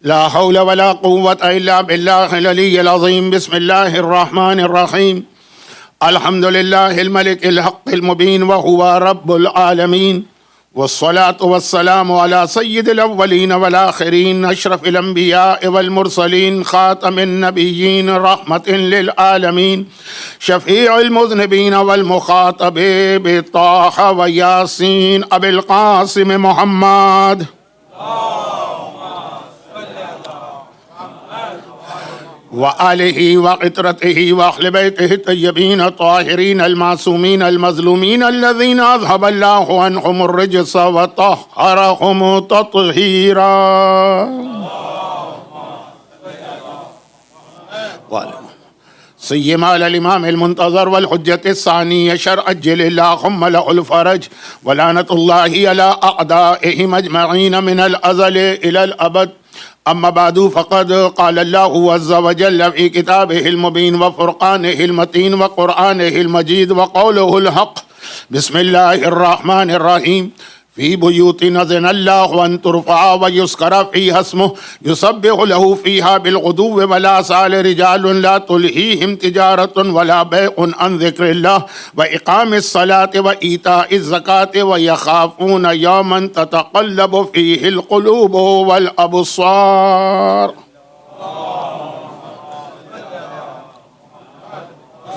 لا حول ولا قوة إلا بالله العلي العظيم. بسم الله الرحمن الرحيم. الحمد لله الملك الحق المبين وهو رب العالمين، والصلاة والسلام على سيد الأولين والآخرين، أشرف الأنبياء والمرسلين، خاتم النبيين، رحمة للعالمين، شفيع المذنبين والمخاطب بطه وياسين أبي القاسم محمد. وآلہ وعطرتہ وأہل بیتہ الطیبین الطاہرین المعصومین المظلومین الذین اذہب اللہ عنہم الرجس وطہرہم تطہیرا. سیما الامام المنتظر والحجة الثانی عشر عجل اللہم له الفرج ولعنۃ اللہ علی اعدائہم اجمعین من الازل الى الابد. اما بعد فقد قال اللہ عز وجل فی کتابہ المبین وفرقانہ المتین وقرآنہ المجید وقولہ الحق. بسم اللہ الرحمن الرحیم. فی بیوت اذن اللہ ان ترفع ویذکر فیہا اسمہ یسبح لہ فیہا بالغدو والآصال رجال لا تلہیہم تجارۃ ولا بیع عن ذکر اللہ واقام الصلاۃ وایتاء الزکاۃ ویخافون یوما تتقلب فیہ القلوب والابصار.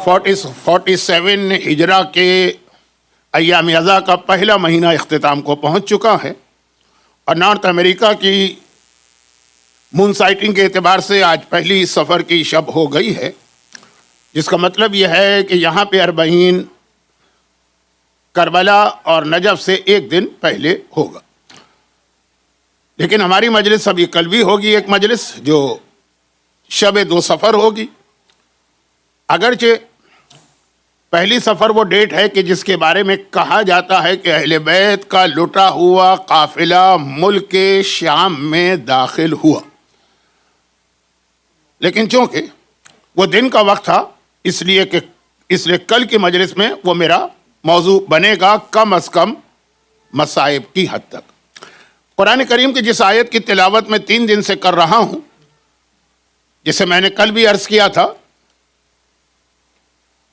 47 ہجرہ کے ایام ازاں کا پہلا مہینہ اختتام کو پہنچ چکا ہے، اور نارتھ امریکہ کی مون سائٹنگ کے اعتبار سے آج پہلی سفر کی شب ہو گئی ہے، جس کا مطلب یہ ہے کہ یہاں پہ اربعین کربلا اور نجف سے ایک دن پہلے ہوگا. لیکن ہماری مجلس ابھی کل بھی ہوگی، ایک مجلس جو شب دو سفر ہوگی. اگرچہ پہلی سفر وہ ڈیٹ ہے کہ جس کے بارے میں کہا جاتا ہے کہ اہل بیت کا لٹا ہوا قافلہ ملک شام میں داخل ہوا، لیکن چونکہ وہ دن کا وقت تھا اس لیے کل کی مجلس میں وہ میرا موضوع بنے گا کم از کم مصائب کی حد تک. قرآن کریم کی جس آیت کی تلاوت میں 3 دن سے کر رہا ہوں، جسے میں نے کل بھی عرض کیا تھا،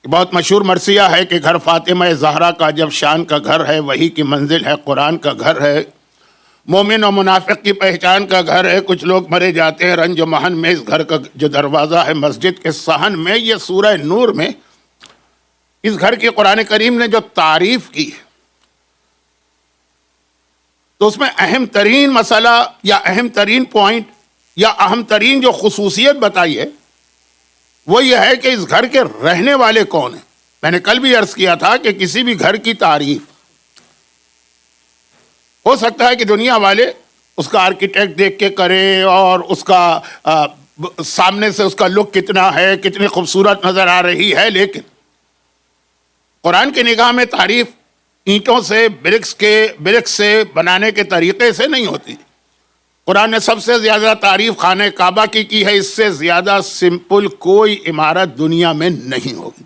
بہت مشہور مرثیہ ہے کہ گھر فاطمہ زہرا کا جب شان کا گھر ہے، وہی کی منزل ہے قرآن کا گھر ہے. مومن و منافق کی پہچان کا گھر ہے. کچھ لوگ مرے جاتے ہیں رنج و محن میں، اس گھر کا جو دروازہ ہے مسجد کے صحن میں. یہ سورہ نور میں اس گھر کی قرآن کریم نے جو تعریف کی تو اس میں اہم ترین مسئلہ یا اہم ترین پوائنٹ یا اہم ترین جو خصوصیت بتائی ہے وہ یہ ہے کہ اس گھر کے رہنے والے کون ہیں. میں نے کل بھی عرض کیا تھا کہ کسی بھی گھر کی تعریف ہو سکتا ہے کہ دنیا والے اس کا آرکیٹیکٹ دیکھ کے کریں اور اس کا سامنے سے اس کا لک کتنا ہے، کتنی خوبصورت نظر آ رہی ہے، لیکن قرآن کی نگاہ میں تعریف اینٹوں سے برکس سے بنانے کے طریقے سے نہیں ہوتی. قرآن نے سب سے زیادہ تعریف خانہ کعبہ کی ہے. اس سے زیادہ سمپل کوئی عمارت دنیا میں نہیں ہوگی.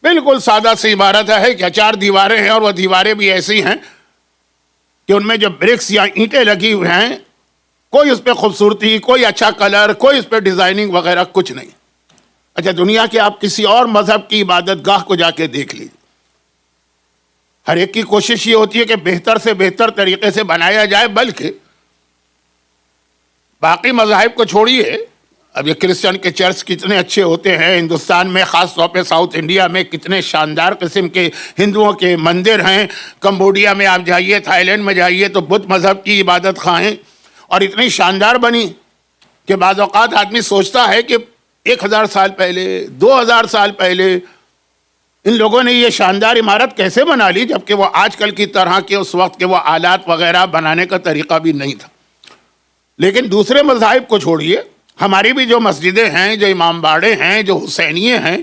بالکل سادہ سی عمارت ہے کہ 4 دیواریں ہیں، اور وہ دیواریں بھی ایسی ہیں کہ ان میں جو برکس یا اینٹیں لگی ہوئے ہیں، کوئی اس پہ خوبصورتی، کوئی اچھا کلر، کوئی اس پہ ڈیزائننگ وغیرہ کچھ نہیں. اچھا، دنیا کے آپ کسی اور مذہب کی عبادت گاہ کو جا کے دیکھ لیجیے، ہر ایک کی کوشش یہ ہوتی ہے کہ بہتر سے بہتر طریقے سے بنایا جائے. بلکہ باقی مذاہب کو چھوڑیے، اب یہ کرسچن کے چرچ کتنے اچھے ہوتے ہیں ہندوستان میں، خاص طور پہ ساؤتھ انڈیا میں کتنے شاندار قسم کے ہندوؤں کے مندر ہیں. کمبوڈیا میں آپ جائیے، تھائی لینڈ میں جائیے تو بدھ مذہب کی عبادت خواہیں، اور اتنی شاندار بنی کہ بعض اوقات آدمی سوچتا ہے کہ 1000 سال پہلے، 2000 سال پہلے ان لوگوں نے یہ شاندار عمارت کیسے بنا لی، جبکہ وہ آج کل کی طرح کے اس وقت کے وہ آلات وغیرہ بنانے کا طریقہ بھی نہیں تھا. لیکن دوسرے مذاہب کو چھوڑیے، ہماری بھی جو مسجدیں ہیں، جو امام باڑے ہیں، جو حسینیے ہیں،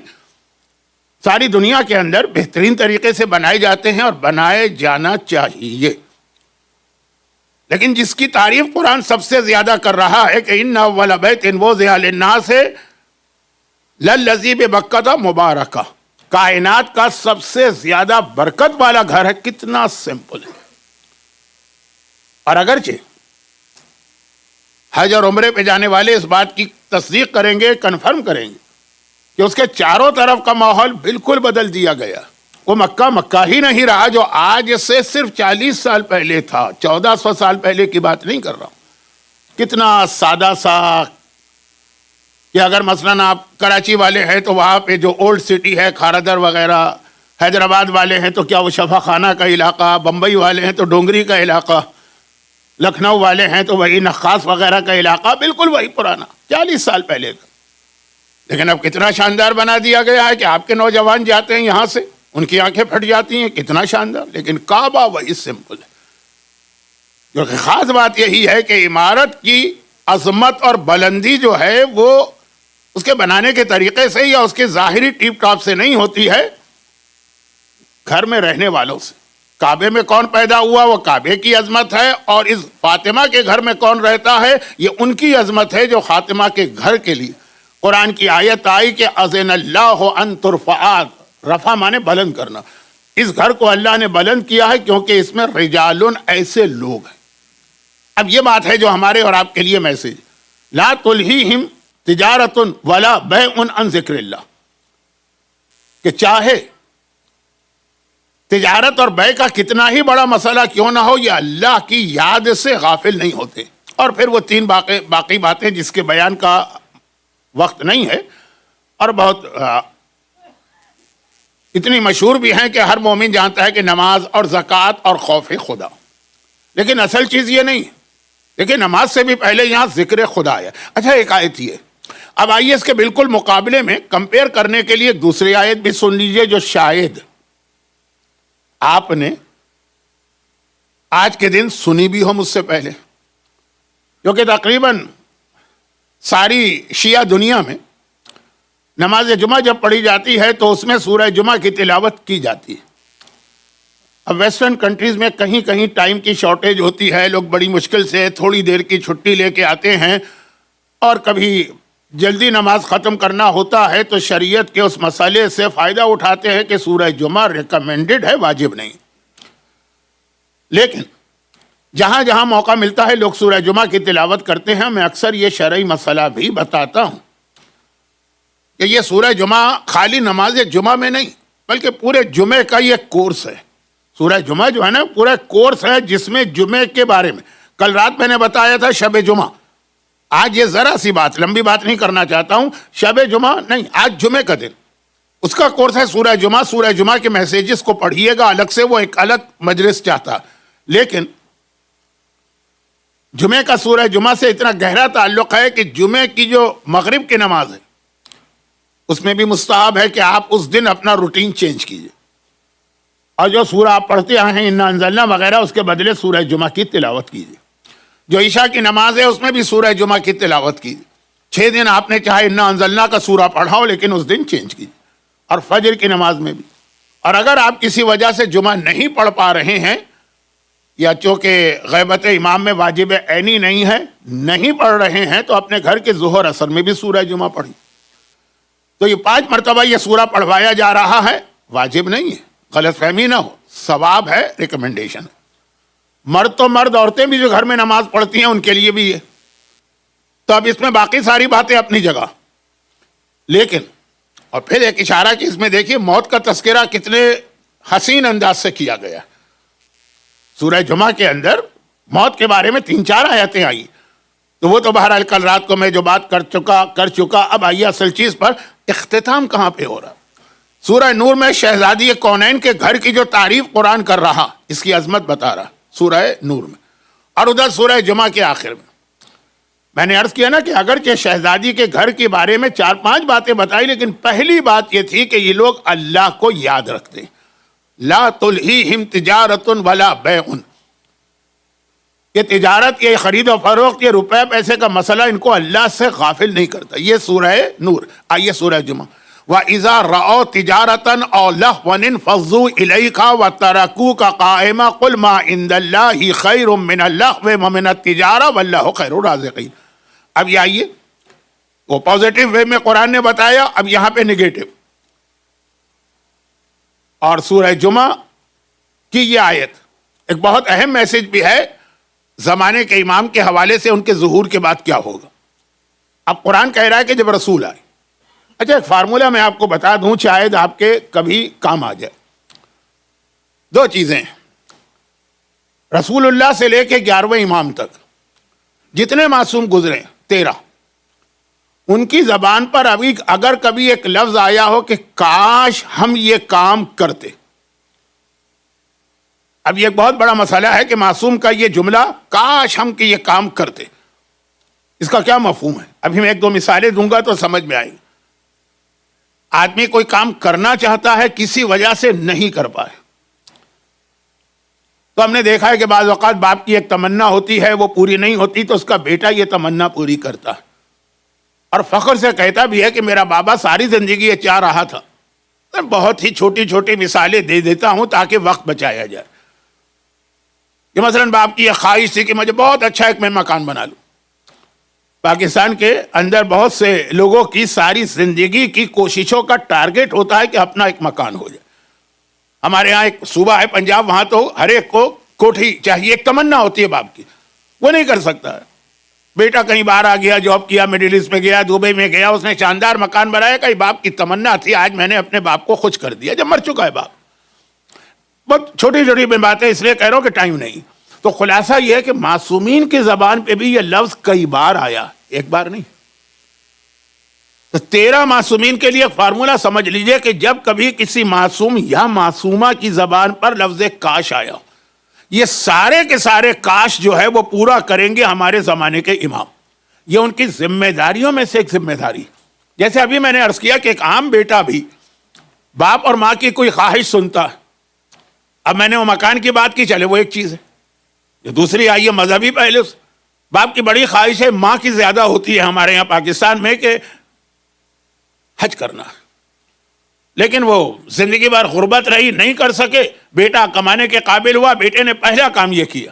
ساری دنیا کے اندر بہترین طریقے سے بنائے جاتے ہیں اور بنائے جانا چاہیے. لیکن جس کی تعریف قرآن سب سے زیادہ کر رہا ہے کہ ان اول بیت وضع للناس للذی ببکۃ مبارکہ، کائنات کا سب سے زیادہ برکت والا گھر ہے. کتنا سمپل ہے. اور اگرچہ حج اور عمرے پہ جانے والے اس بات کی تصدیق کریں گے، کنفرم کریں گے کہ اس کے چاروں طرف کا ماحول بالکل بدل دیا گیا. وہ مکہ مکہ ہی نہیں رہا جو آج سے صرف 40 سال پہلے تھا. 1400 سال پہلے کی بات نہیں کر رہا ہوں. کتنا سادہ سا کہ اگر مثلاً آپ کراچی والے ہیں تو وہاں پہ جو اولڈ سٹی ہے کھارادر وغیرہ، حیدرآباد والے ہیں تو کیا وہ شفا خانہ کا علاقہ، بمبئی والے ہیں تو ڈونگری کا علاقہ، لکھنؤ والے ہیں تو وہی نخاس وغیرہ کا علاقہ، بالکل وہی پرانا 40 سال پہلے کا. لیکن اب کتنا شاندار بنا دیا گیا ہے کہ آپ کے نوجوان جاتے ہیں یہاں سے ان کی آنکھیں پھٹ جاتی ہیں. کتنا شاندار. لیکن کعبہ وہی سمپل ہے. کیونکہ خاص بات یہی ہے کہ عمارت کی عظمت اور بلندی جو ہے وہ اس کے بنانے کے طریقے سے یا اس کے ظاہری ٹیپ ٹاپ سے نہیں ہوتی ہے، گھر میں رہنے والوں سے. کعبے میں کون پیدا ہوا وہ کعبے کی عظمت ہے، اور اس فاطمہ کے گھر میں کون رہتا ہے یہ ان کی عظمت ہے جو فاطمہ کے گھر کے لیے قرآن کی آیت آئی کہ اذن اللہ ان ترفع، رفع مانے بلند کرنا. اس گھر کو اللہ نے بلند کیا ہے کیونکہ اس میں رجال ایسے لوگ ہیں. اب یہ بات ہے جو ہمارے اور آپ کے لیے میسج، لا تلہیہم تجارت ولا بیع عن ذکر اللہ، کہ چاہے تجارت اور بیع کا کتنا ہی بڑا مسئلہ کیوں نہ ہو، یہ اللہ کی یاد سے غافل نہیں ہوتے. اور پھر وہ 3 باقی باتیں جس کے بیان کا وقت نہیں ہے اور بہت اتنی مشہور بھی ہیں کہ ہر مومن جانتا ہے کہ نماز اور زکوٰۃ اور خوف خدا. لیکن اصل چیز یہ نہیں ہے. لیکن نماز سے بھی پہلے یہاں ذکر خدا ہے. اچھا ایک آیت یہ، اب آئیے اس کے بالکل مقابلے میں کمپیئر کرنے کے لیے دوسری آیت بھی سن لیجئے جو شاید آپ نے آج کے دن سنی بھی ہو مجھ سے پہلے، کیونکہ تقریباً ساری شیعہ دنیا میں نماز جمعہ جب پڑھی جاتی ہے تو اس میں سورہ جمعہ کی تلاوت کی جاتی ہے. اب ویسٹرن کنٹریز میں کہیں کہیں ٹائم کی شارٹیج ہوتی ہے، لوگ بڑی مشکل سے تھوڑی دیر کی چھٹی لے کے آتے ہیں، اور کبھی جلدی نماز ختم کرنا ہوتا ہے تو شریعت کے اس مسئلے سے فائدہ اٹھاتے ہیں کہ سورہ جمعہ ریکمینڈڈ ہے، واجب نہیں. لیکن جہاں جہاں موقع ملتا ہے لوگ سورہ جمعہ کی تلاوت کرتے ہیں. میں اکثر یہ شرعی مسئلہ بھی بتاتا ہوں کہ یہ سورہ جمعہ خالی نماز جمعہ میں نہیں بلکہ پورے جمعے کا یہ کورس ہے. سورہ جمعہ جو ہے نا پورا کورس ہے جس میں جمعے کے بارے میں، کل رات میں نے بتایا تھا شب جمعہ. آج یہ ذرا سی بات، لمبی بات نہیں کرنا چاہتا ہوں، شب جمعہ نہیں، آج جمعے کا دن، اس کا کورس ہے سورہ جمعہ. سورہ جمعہ کے میسیجز کو پڑھیے گا الگ سے، وہ ایک الگ مجلس چاہتا. لیکن جمعے کا سورہ جمعہ سے اتنا گہرا تعلق ہے کہ جمعے کی جو مغرب کی نماز ہے اس میں بھی مستحب ہے کہ آپ اس دن اپنا روٹین چینج کیجئے، اور جو سورہ آپ پڑھتے آئے ہیں انا انزلنا وغیرہ اس کے بدلے سورہ جمعہ کی تلاوت کیجئے. جو عشاء کی نماز ہے اس میں بھی سورہ جمعہ کی تلاوت کیجئے. 6 دن آپ نے چاہے انا انزلنا کا سورہ پڑھاؤ لیکن اس دن چینج کیجئے. اور فجر کی نماز میں بھی. اور اگر آپ کسی وجہ سے جمعہ نہیں پڑھ پا رہے ہیں یا چونکہ غیبت امام میں واجب عینی نہیں ہے، نہیں پڑھ رہے ہیں، تو اپنے گھر کے ظہر اثر میں بھی سورہ جمعہ پڑھی. تو یہ 5 مرتبہ یہ سورہ پڑھوایا جا رہا ہے، واجب نہیں ہے، غلط فہمی نہ ہو، ثواب ہے، ریکمنڈیشن ہے. مرد تو مرد، عورتیں بھی جو گھر میں نماز پڑھتی ہیں ان کے لیے بھی ہے. تو اب اس میں باقی ساری باتیں اپنی جگہ، لیکن اور پھر ایک اشارہ کہ اس میں دیکھیے موت کا تذکرہ کتنے حسین انداز سے کیا گیا. سورہ جمعہ کے اندر موت کے بارے میں 3-4 آیتیں آئی. تو وہ تو بہرحال کل رات کو میں جو بات کر چکا. اب آئیے اصل چیز پر، اختتام کہاں پہ ہو رہا. سورہ نور میں شہزادی کونین کے گھر کی جو تعریف قرآن کر رہا، اس کی عظمت بتا رہا سورہ نور میں، اور ادھر سورہ جمعہ کے آخر میں میں نے عرض کیا نا کہ اگرچہ شہزادی کے گھر کے بارے میں 4-5 باتیں بتائی، لیکن پہلی بات یہ تھی کہ یہ لوگ اللہ کو یاد رکھتے ہیں. لا تلہیہم تجارت ولا بیع، یہ تجارت، یہ خرید و فروخت، یہ روپے پیسے کا مسئلہ ان کو اللہ سے غافل نہیں کرتا. یہ سورہ نور. آئیے سورہ جمعہ. وَإِذَا رَأَوْا تِجَارَةً أَوْ لَهْوًا انفَضُّوا إِلَيْكَ وَتَرَكُوكَ قَائِمًا قُلْ مَا عِندَ اللَّهِ خَيْرٌ مِّنَ اللَّهْوِ وَمِنَ التِّجَارَةِ وَاللَّهُ خَيْرُ الرَّازِقِينَ. اب یہ آئیے، وہ پازیٹیو وے میں قرآن نے بتایا، اب یہاں پہ نگیٹو. اور سورہ جمعہ کی یہ آیت ایک بہت اہم میسج بھی ہے زمانے کے امام کے حوالے سے ان کے ظہور کے بعد کیا ہوگا. اب قرآن کہہ رہا ہے کہ جب رسول آئے. اچھا ایک فارمولہ میں آپ کو بتا دوں, شاید آپ کے کبھی کام آ جائے. دو چیزیں ہیں. رسول اللہ سے لے کے 11ویں امام تک جتنے معصوم گزرے 13, ان کی زبان پر ابھی اگر کبھی ایک لفظ آیا ہو کہ کاش ہم یہ کام کرتے. اب یہ ایک بہت بڑا مسئلہ ہے کہ معصوم کا یہ جملہ کاش ہم کہ یہ کام کرتے, اس کا کیا مفہوم ہے. ابھی میں ایک دو مثالیں دوں گا تو سمجھ میں آئے گی. آدمی کوئی کام کرنا چاہتا ہے, کسی وجہ سے نہیں کر پائے, تو ہم نے دیکھا ہے کہ بعض اوقات باپ کی ایک تمنا ہوتی ہے, وہ پوری نہیں ہوتی تو اس کا بیٹا یہ تمنا پوری کرتا ہے, اور فخر سے کہتا بھی ہے کہ میرا بابا ساری زندگی یہ چاہ رہا تھا. بہت ہی چھوٹی چھوٹی مثالیں دے دیتا ہوں تاکہ وقت بچایا جائے. کہ مثلا باپ کی یہ خواہش تھی کہ مجھے بہت اچھا ایک میں مکان بنا لوں. پاکستان کے اندر بہت سے لوگوں کی ساری زندگی کی کوششوں کا ٹارگٹ ہوتا ہے کہ اپنا ایک مکان ہو جائے. ہمارے یہاں ایک صوبہ ہے پنجاب, وہاں تو ہر ایک کو کوٹھی چاہیے, ایک تمنا ہوتی ہے باپ کی, وہ نہیں کر سکتا ہے. بیٹا کہیں باہر آ گیا, جاب کیا, مڈل ایسٹ میں گیا, دبئی میں گیا, اس نے شاندار مکان بنایا. کہیں باپ کی تمنا تھی آج میں نے اپنے باپ کو خوش کر دیا, جب مر چکا ہے باپ. بہت چھوٹی چھوٹی میں باتیں اس لیے کہہ رہا ہوں کہ ٹائم نہیں. تو خلاصہ یہ ہے کہ معصومین کی زبان پہ بھی یہ لفظ کئی بار آیا, ایک بار نہیں. تو 13 معصومین کے لیے فارمولہ سمجھ لیجئے کہ جب کبھی کسی معصوم یا معصومہ کی زبان پر لفظ کاش آیا, یہ سارے کے سارے کاش جو ہے وہ پورا کریں گے ہمارے زمانے کے امام. یہ ان کی ذمہ داریوں میں سے ایک ذمہ داری. جیسے ابھی میں نے عرض کیا کہ ایک عام بیٹا بھی باپ اور ماں کی کوئی خواہش سنتا ہے. اب میں نے وہ مکان کی بات کی, چلے وہ ایک چیز ہے. دوسری آئیے مذہبی پہلو سے. باپ کی بڑی خواہش ہے, ماں کی زیادہ ہوتی ہے ہمارے یہاں پاکستان میں, کہ حج کرنا, لیکن وہ زندگی بھر غربت رہی, نہیں کر سکے. بیٹا کمانے کے قابل ہوا, بیٹے نے پہلا کام یہ کیا.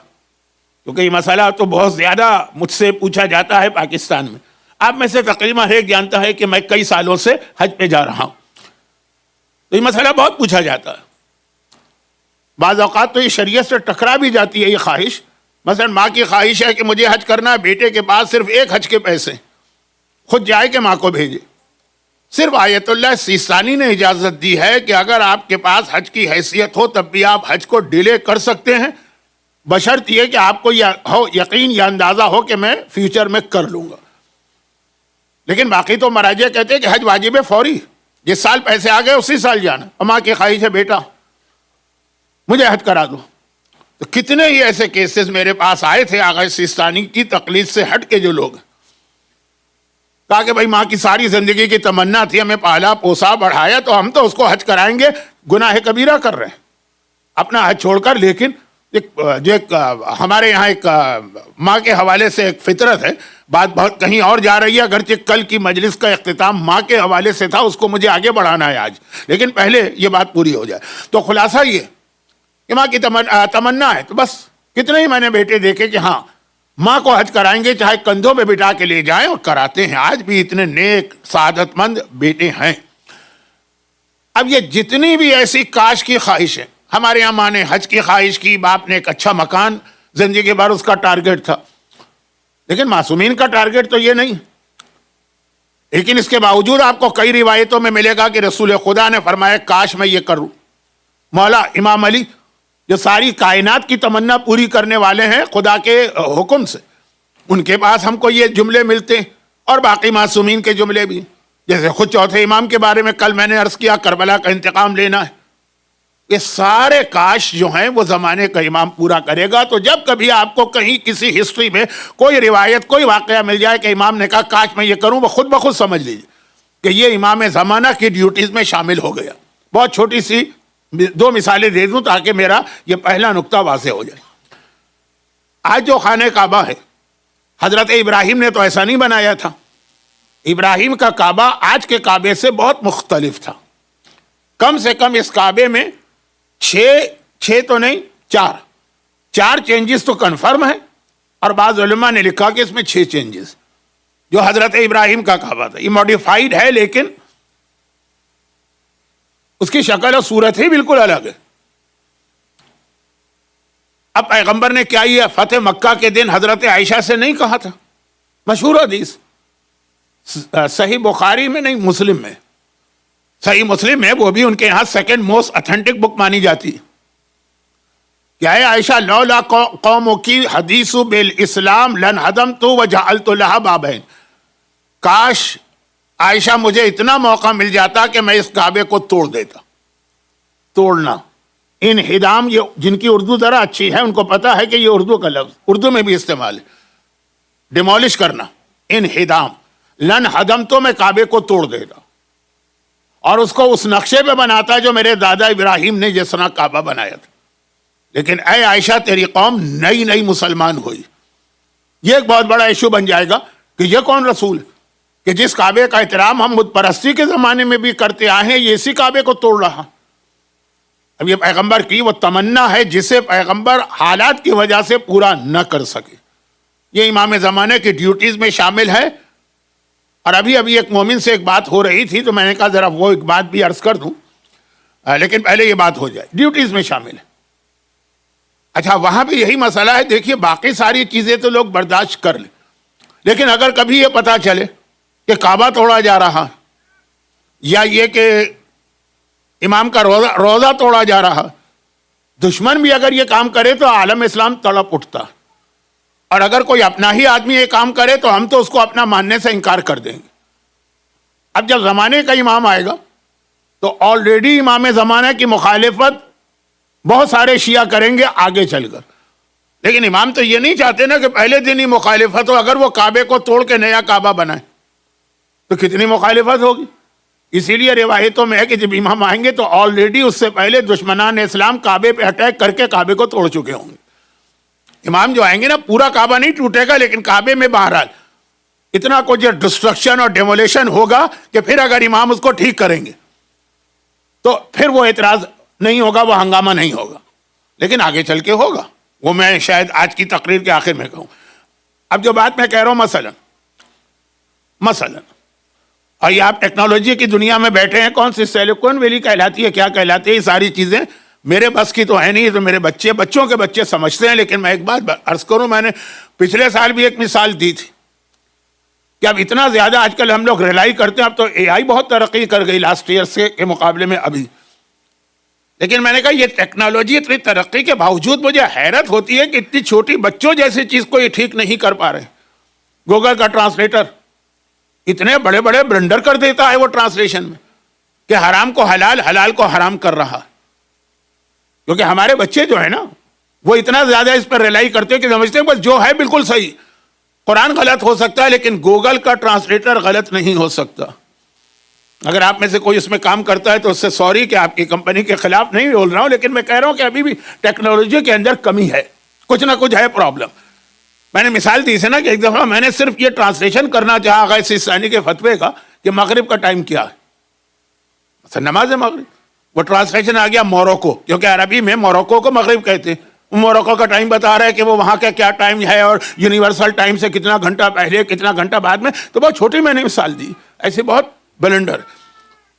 کیونکہ یہ مسئلہ تو بہت زیادہ مجھ سے پوچھا جاتا ہے پاکستان میں. آپ میں سے تقریباً ہر ایک جانتا ہے کہ میں کئی سالوں سے حج پہ جا رہا ہوں, تو یہ مسئلہ بہت پوچھا جاتا ہے. بعض اوقات تو یہ شریعت سے ٹکرا بھی جاتی ہے یہ خواہش. مثلا ماں کی خواہش ہے کہ مجھے حج کرنا ہے, بیٹے کے پاس صرف ایک حج کے پیسے, خود جائے کہ ماں کو بھیجے. صرف آیت اللہ سیستانی نے اجازت دی ہے کہ اگر آپ کے پاس حج کی حیثیت ہو تب بھی آپ حج کو ڈیلے کر سکتے ہیں, بشرط یہ کہ آپ کو یہ یقین یا اندازہ ہو کہ میں فیوچر میں کر لوں گا. لیکن باقی تو مراجع کہتے ہیں کہ حج واجب ہے فوری, جس سال پیسے آ گئے اسی سال جانا. اور ماں کی خواہش ہے بیٹا مجھے حج کرا دو. تو کتنے ہی ایسے کیسز میرے پاس آئے تھے آغا سیستانی کی تقلید سے ہٹ کے, جو لوگ کہا کہ بھائی ماں کی ساری زندگی کی تمنا تھی, ہمیں پالا پوسا بڑھایا, تو ہم تو اس کو حج کرائیں گے. گناہ کبیرہ کر رہے ہیں اپنا حج چھوڑ کر. لیکن ہمارے یہاں ایک ماں کے حوالے سے ایک فطرت ہے, بات بہت کہیں اور جا رہی ہے. اگرچہ کل کی مجلس کا اختتام ماں کے حوالے سے تھا, اس کو مجھے آگے بڑھانا ہے آج, لیکن پہلے یہ بات پوری ہو جائے. تو خلاصہ یہ کہ ماں کی تمنا ہے. تو بس کتنے ہی میں نے بیٹے دیکھے کہ ہاں ماں کو حج کرائیں گے, چاہے کندھوں پہ بٹھا کے لے جائیں, اور کراتے ہیں. آج بھی اتنے نیک سعادت مند بیٹے ہیں. اب یہ جتنی بھی ایسی کاش کی خواہش ہے, ہمارے یہاں ماں نے حج کی خواہش کی, باپ نے ایک اچھا مکان, زندگی بھر اس کا ٹارگٹ تھا. لیکن معصومین کا ٹارگٹ تو یہ نہیں. لیکن اس کے باوجود آپ کو کئی روایتوں میں ملے گا کہ رسول خدا نے فرمایا کاش میں یہ کروں. مولا امام علی جو ساری کائنات کی تمنا پوری کرنے والے ہیں خدا کے حکم سے, ان کے پاس ہم کو یہ جملے ملتے ہیں, اور باقی معصومین کے جملے بھی. جیسے خود چوتھے امام کے بارے میں کل میں نے عرض کیا, کربلا کا انتقام لینا ہے. یہ سارے کاش جو ہیں وہ زمانے کا امام پورا کرے گا. تو جب کبھی آپ کو کہیں کسی ہسٹری میں کوئی روایت, کوئی واقعہ مل جائے کہ امام نے کہا کاش میں یہ کروں, وہ خود بخود سمجھ لیجیے کہ یہ امام زمانہ کی ڈیوٹیز میں شامل ہو گیا. بہت چھوٹی سی 2 مثالیں دے دوں تاکہ میرا یہ پہلا نقطہ واضح ہو جائے. آج جو خانہ کعبہ ہے, حضرت ابراہیم نے تو ایسا نہیں بنایا تھا. ابراہیم کا کعبہ آج کے کعبے سے بہت مختلف تھا. کم سے کم اس کعبے میں 6 تو نہیں 4 چینجز تو کنفرم ہے, اور بعض علماء نے لکھا کہ اس میں 6 چینجز. جو حضرت ابراہیم کا کعبہ تھا یہ موڈیفائیڈ ہے, لیکن اس کی شکل اور صورت ہی بالکل الگ ہے. اب پیغمبر نے کیا یہ فتح مکہ کے دن حضرت عائشہ سے نہیں کہا تھا؟ مشہور حدیث، صحیح بخاری میں نہیں، مسلم میں، صحیح مسلم میں، وہ بھی ان کے یہاں سیکنڈ موسٹ اتھینٹک بک مانی جاتی ہے. کیا ہے عائشہ، لولا قوموں کی حدیث بالاسلام لنہدمت وجعلت لها بابین، کاش عائشہ مجھے اتنا موقع مل جاتا کہ میں اس کعبے کو توڑ دیتا. توڑنا، انہدام، یہ جن کی اردو ذرا اچھی ہے ان کو پتا ہے کہ یہ اردو کا لفظ اردو میں بھی استعمال ہے، ڈیمولش کرنا، انہدام. لنہدمت، میں کعبے کو توڑ دیتا اور اس کو اس نقشے پہ بناتا جو میرے دادا ابراہیم نے جس طرح کعبہ بنایا تھا. لیکن اے عائشہ تیری قوم نئی مسلمان ہوئی. یہ ایک بہت بڑا ایشو بن جائے گا کہ یہ کون رسول ہے کہ جس کعبے کا احترام ہم بت پرستی کے زمانے میں بھی کرتے آئے ہیں، یہ اسی کعبے کو توڑ رہا. اب یہ پیغمبر کی وہ تمنا ہے جسے پیغمبر حالات کی وجہ سے پورا نہ کر سکے. یہ امام زمانے کی ڈیوٹیز میں شامل ہے. اور ابھی ایک مومن سے ایک بات ہو رہی تھی تو میں نے کہا ذرا وہ ایک بات بھی عرض کر دوں، لیکن پہلے یہ بات ہو جائے. ڈیوٹیز میں شامل ہے. اچھا، وہاں بھی یہی مسئلہ ہے. دیکھیے باقی ساری چیزیں تو لوگ برداشت کر لیں، لیکن اگر کبھی یہ پتا چلے کہ کعبہ توڑا جا رہا یا یہ کہ امام کا روزہ توڑا جا رہا، دشمن بھی اگر یہ کام کرے تو عالم اسلام تڑپ اٹھتا. اور اگر کوئی اپنا ہی آدمی یہ کام کرے تو ہم تو اس کو اپنا ماننے سے انکار کر دیں گے. اب جب زمانے کا امام آئے گا تو آلریڈی امام زمانہ کی مخالفت بہت سارے شیعہ کریں گے آگے چل کر. لیکن امام تو یہ نہیں چاہتے نا کہ پہلے دن ہی مخالفت ہو. اگر وہ کعبے کو توڑ کے نیا کعبہ بنائے تو کتنی مخالفت ہوگی. اسی لیے روایتوں میں ہے کہ جب امام آئیں گے تو آلریڈی اس سے پہلے دشمنان اسلام کعبے پہ اٹیک کر کے کعبے کو توڑ چکے ہوں گے. امام جو آئیں گے نا، پورا کعبہ نہیں ٹوٹے گا لیکن کعبے میں بہرحال اتنا کچھ ڈسٹرکشن اور ڈیمولیشن ہوگا کہ پھر اگر امام اس کو ٹھیک کریں گے تو پھر وہ اعتراض نہیں ہوگا، وہ ہنگامہ نہیں ہوگا. لیکن آگے چل کے ہوگا، وہ میں شاید آج کی تقریر کے آخر میں کہوں. اب جو بات میں کہہ رہا ہوں، مثلا اور یہ آپ ٹیکنالوجی کی دنیا میں بیٹھے ہیں، کون سی سیلیکون ویلی کہلاتی ہے، کیا کہلاتی ہے، یہ ساری چیزیں میرے بس کی تو ہے نہیں. تو میرے بچوں کے بچے سمجھتے ہیں. لیکن میں ایک بات عرض کروں، میں نے پچھلے سال بھی ایک مثال دی تھی کہ اب اتنا زیادہ آج کل ہم لوگ ریلائی کرتے ہیں. اب تو اے آئی بہت ترقی کر گئی لاسٹ ایئر کے مقابلے میں ابھی. لیکن میں نے کہا یہ ٹیکنالوجی اتنی ترقی کے باوجود مجھے حیرت ہوتی ہے کہ اتنی چھوٹی بچوں جیسی چیز کو یہ ٹھیک نہیں کر پا رہے. گوگل کا ٹرانسلیٹر اتنے بڑے بڑے بلنڈر کر دیتا ہے وہ ٹرانسلیشن میں کہ حرام کو حلال، حلال کو حرام کر رہا. کیونکہ ہمارے بچے جو ہے نا وہ اتنا زیادہ اس پر ریلائی کرتے ہیں کہ سمجھتے ہیں بس جو ہے بالکل صحیح. قرآن غلط ہو سکتا ہے لیکن گوگل کا ٹرانسلیٹر غلط نہیں ہو سکتا. اگر آپ میں سے کوئی اس میں کام کرتا ہے تو اس سے سوری کہ آپ کی کمپنی کے خلاف نہیں بول رہا ہوں، لیکن میں کہہ رہا ہوں کہ ابھی بھی ٹیکنالوجی کے اندر کمی ہے، کچھ نہ کچھ ہے پرابلم. میں نے مثال دی سے نا کہ ایک دفعہ میں نے صرف یہ ٹرانسلیشن کرنا چاہا غیر سیستانی کے فتوے کا کہ مغرب کا ٹائم کیا ہے، مثلا نماز مغرب. وہ ٹرانسلیشن آ گیا موروکو، کیونکہ عربی میں موروکو کو مغرب کہتے ہیں. موروکو کا ٹائم بتا رہا ہے کہ وہ وہاں کا کیا ٹائم ہے اور یونیورسل ٹائم سے کتنا گھنٹہ پہلے کتنا گھنٹہ بعد میں. تو بہت چھوٹی میں نے مثال دی، ایسے بہت بلنڈر.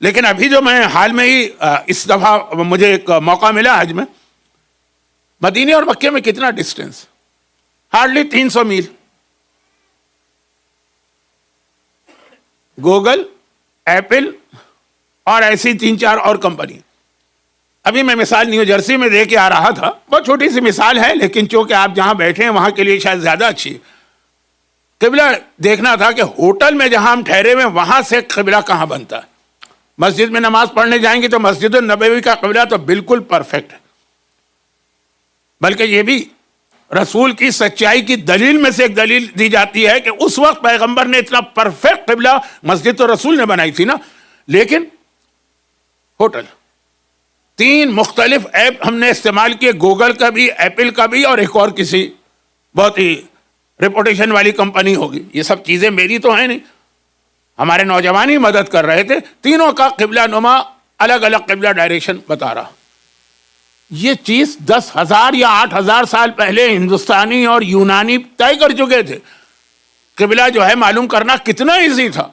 لیکن ابھی جو میں حال میں ہی اس دفعہ مجھے ایک موقع ملا حج میں، مدینے اور مکے میں کتنا ڈسٹینس، ہارڈلی 300 میل. گوگل، ایپل اور ایسی 3-4 اور کمپنی. ابھی میں مثال نیو جرسی میں دے کے آ رہا تھا، بہت چھوٹی سی مثال ہے لیکن چونکہ آپ جہاں بیٹھے ہیں وہاں کے لیے شاید زیادہ اچھی. قبلہ دیکھنا تھا کہ ہوٹل میں جہاں ہم ٹھہرے ہوئے وہاں سے قبلہ کہاں بنتا ہے. مسجد میں نماز پڑھنے جائیں گے تو مسجد النبوی کا قبلہ تو بالکل پرفیکٹ ہے. بلکہ یہ بھی رسول کی سچائی کی دلیل میں سے ایک دلیل دی جاتی ہے کہ اس وقت پیغمبر نے اتنا پرفیکٹ قبلہ مسجد تو رسول نے بنائی تھی نا. لیکن ہوٹل 3 مختلف ایپ ہم نے استعمال کیے، گوگل کا بھی، ایپل کا بھی اور ایک اور کسی بہت ہی ریپوٹیشن والی کمپنی ہوگی. یہ سب چیزیں میری تو ہیں نہیں، ہمارے نوجوان ہی مدد کر رہے تھے. تینوں کا قبلہ نما الگ الگ قبلہ ڈائریکشن بتا رہا. یہ چیز 10,000 یا 8,000 سال پہلے ہندوستانی اور یونانی طے کر چکے تھے. قبلہ جو ہے معلوم کرنا کتنا ایزی تھا.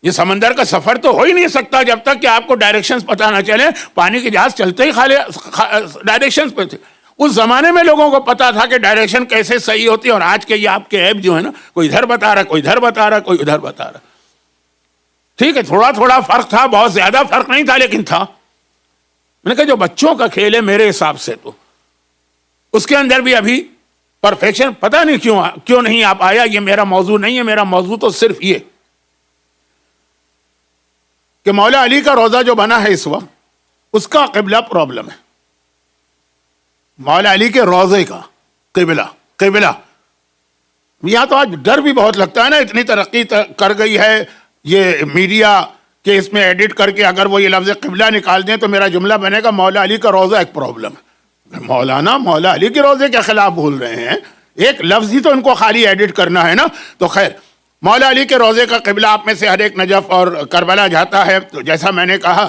یہ سمندر کا سفر تو ہو ہی نہیں سکتا جب تک کہ آپ کو ڈائریکشنز پتہ نہ چلے. پانی کے جہاز چلتے ہی خالی ڈائریکشنز پہ تھے. اس زمانے میں لوگوں کو پتا تھا کہ ڈائریکشن کیسے صحیح ہوتی ہے. اور آج کے یہ آپ کے ایپ جو ہے نا, کوئی ادھر بتا رہا, کوئی ادھر بتا رہا, کوئی ادھر بتا رہا. ٹھیک ہے, تھوڑا تھوڑا فرق تھا, بہت زیادہ فرق نہیں تھا, لیکن تھا. میں نے کہا جو بچوں کا کھیل ہے میرے حساب سے تو اس کے اندر بھی ابھی پرفیکشن پتہ نہیں کیوں نہیں آپ آیا. یہ میرا موضوع نہیں ہے. میرا موضوع تو صرف یہ کہ مولا علی کا روزہ جو بنا ہے اس وقت, اس کا قبلہ پرابلم ہے. مولا علی کے روزے کا قبلہ یہاں تو آج ڈر بھی بہت لگتا ہے نا, اتنی ترقی کر گئی ہے یہ میڈیا کہ اس میں ایڈٹ کر کے اگر وہ یہ لفظ قبلہ نکال دیں تو میرا جملہ بنے گا مولا علی کا روزہ ایک پرابلم ہے. مولانا مولا علی کے روزے کے خلاف بول رہے ہیں, ایک لفظ ہی تو ان کو خالی ایڈٹ کرنا ہے نا. تو خیر, مولا علی کے روزے کا قبلہ آپ میں سے ہر ایک نجف اور کربلا جاتا ہے. تو جیسا میں نے کہا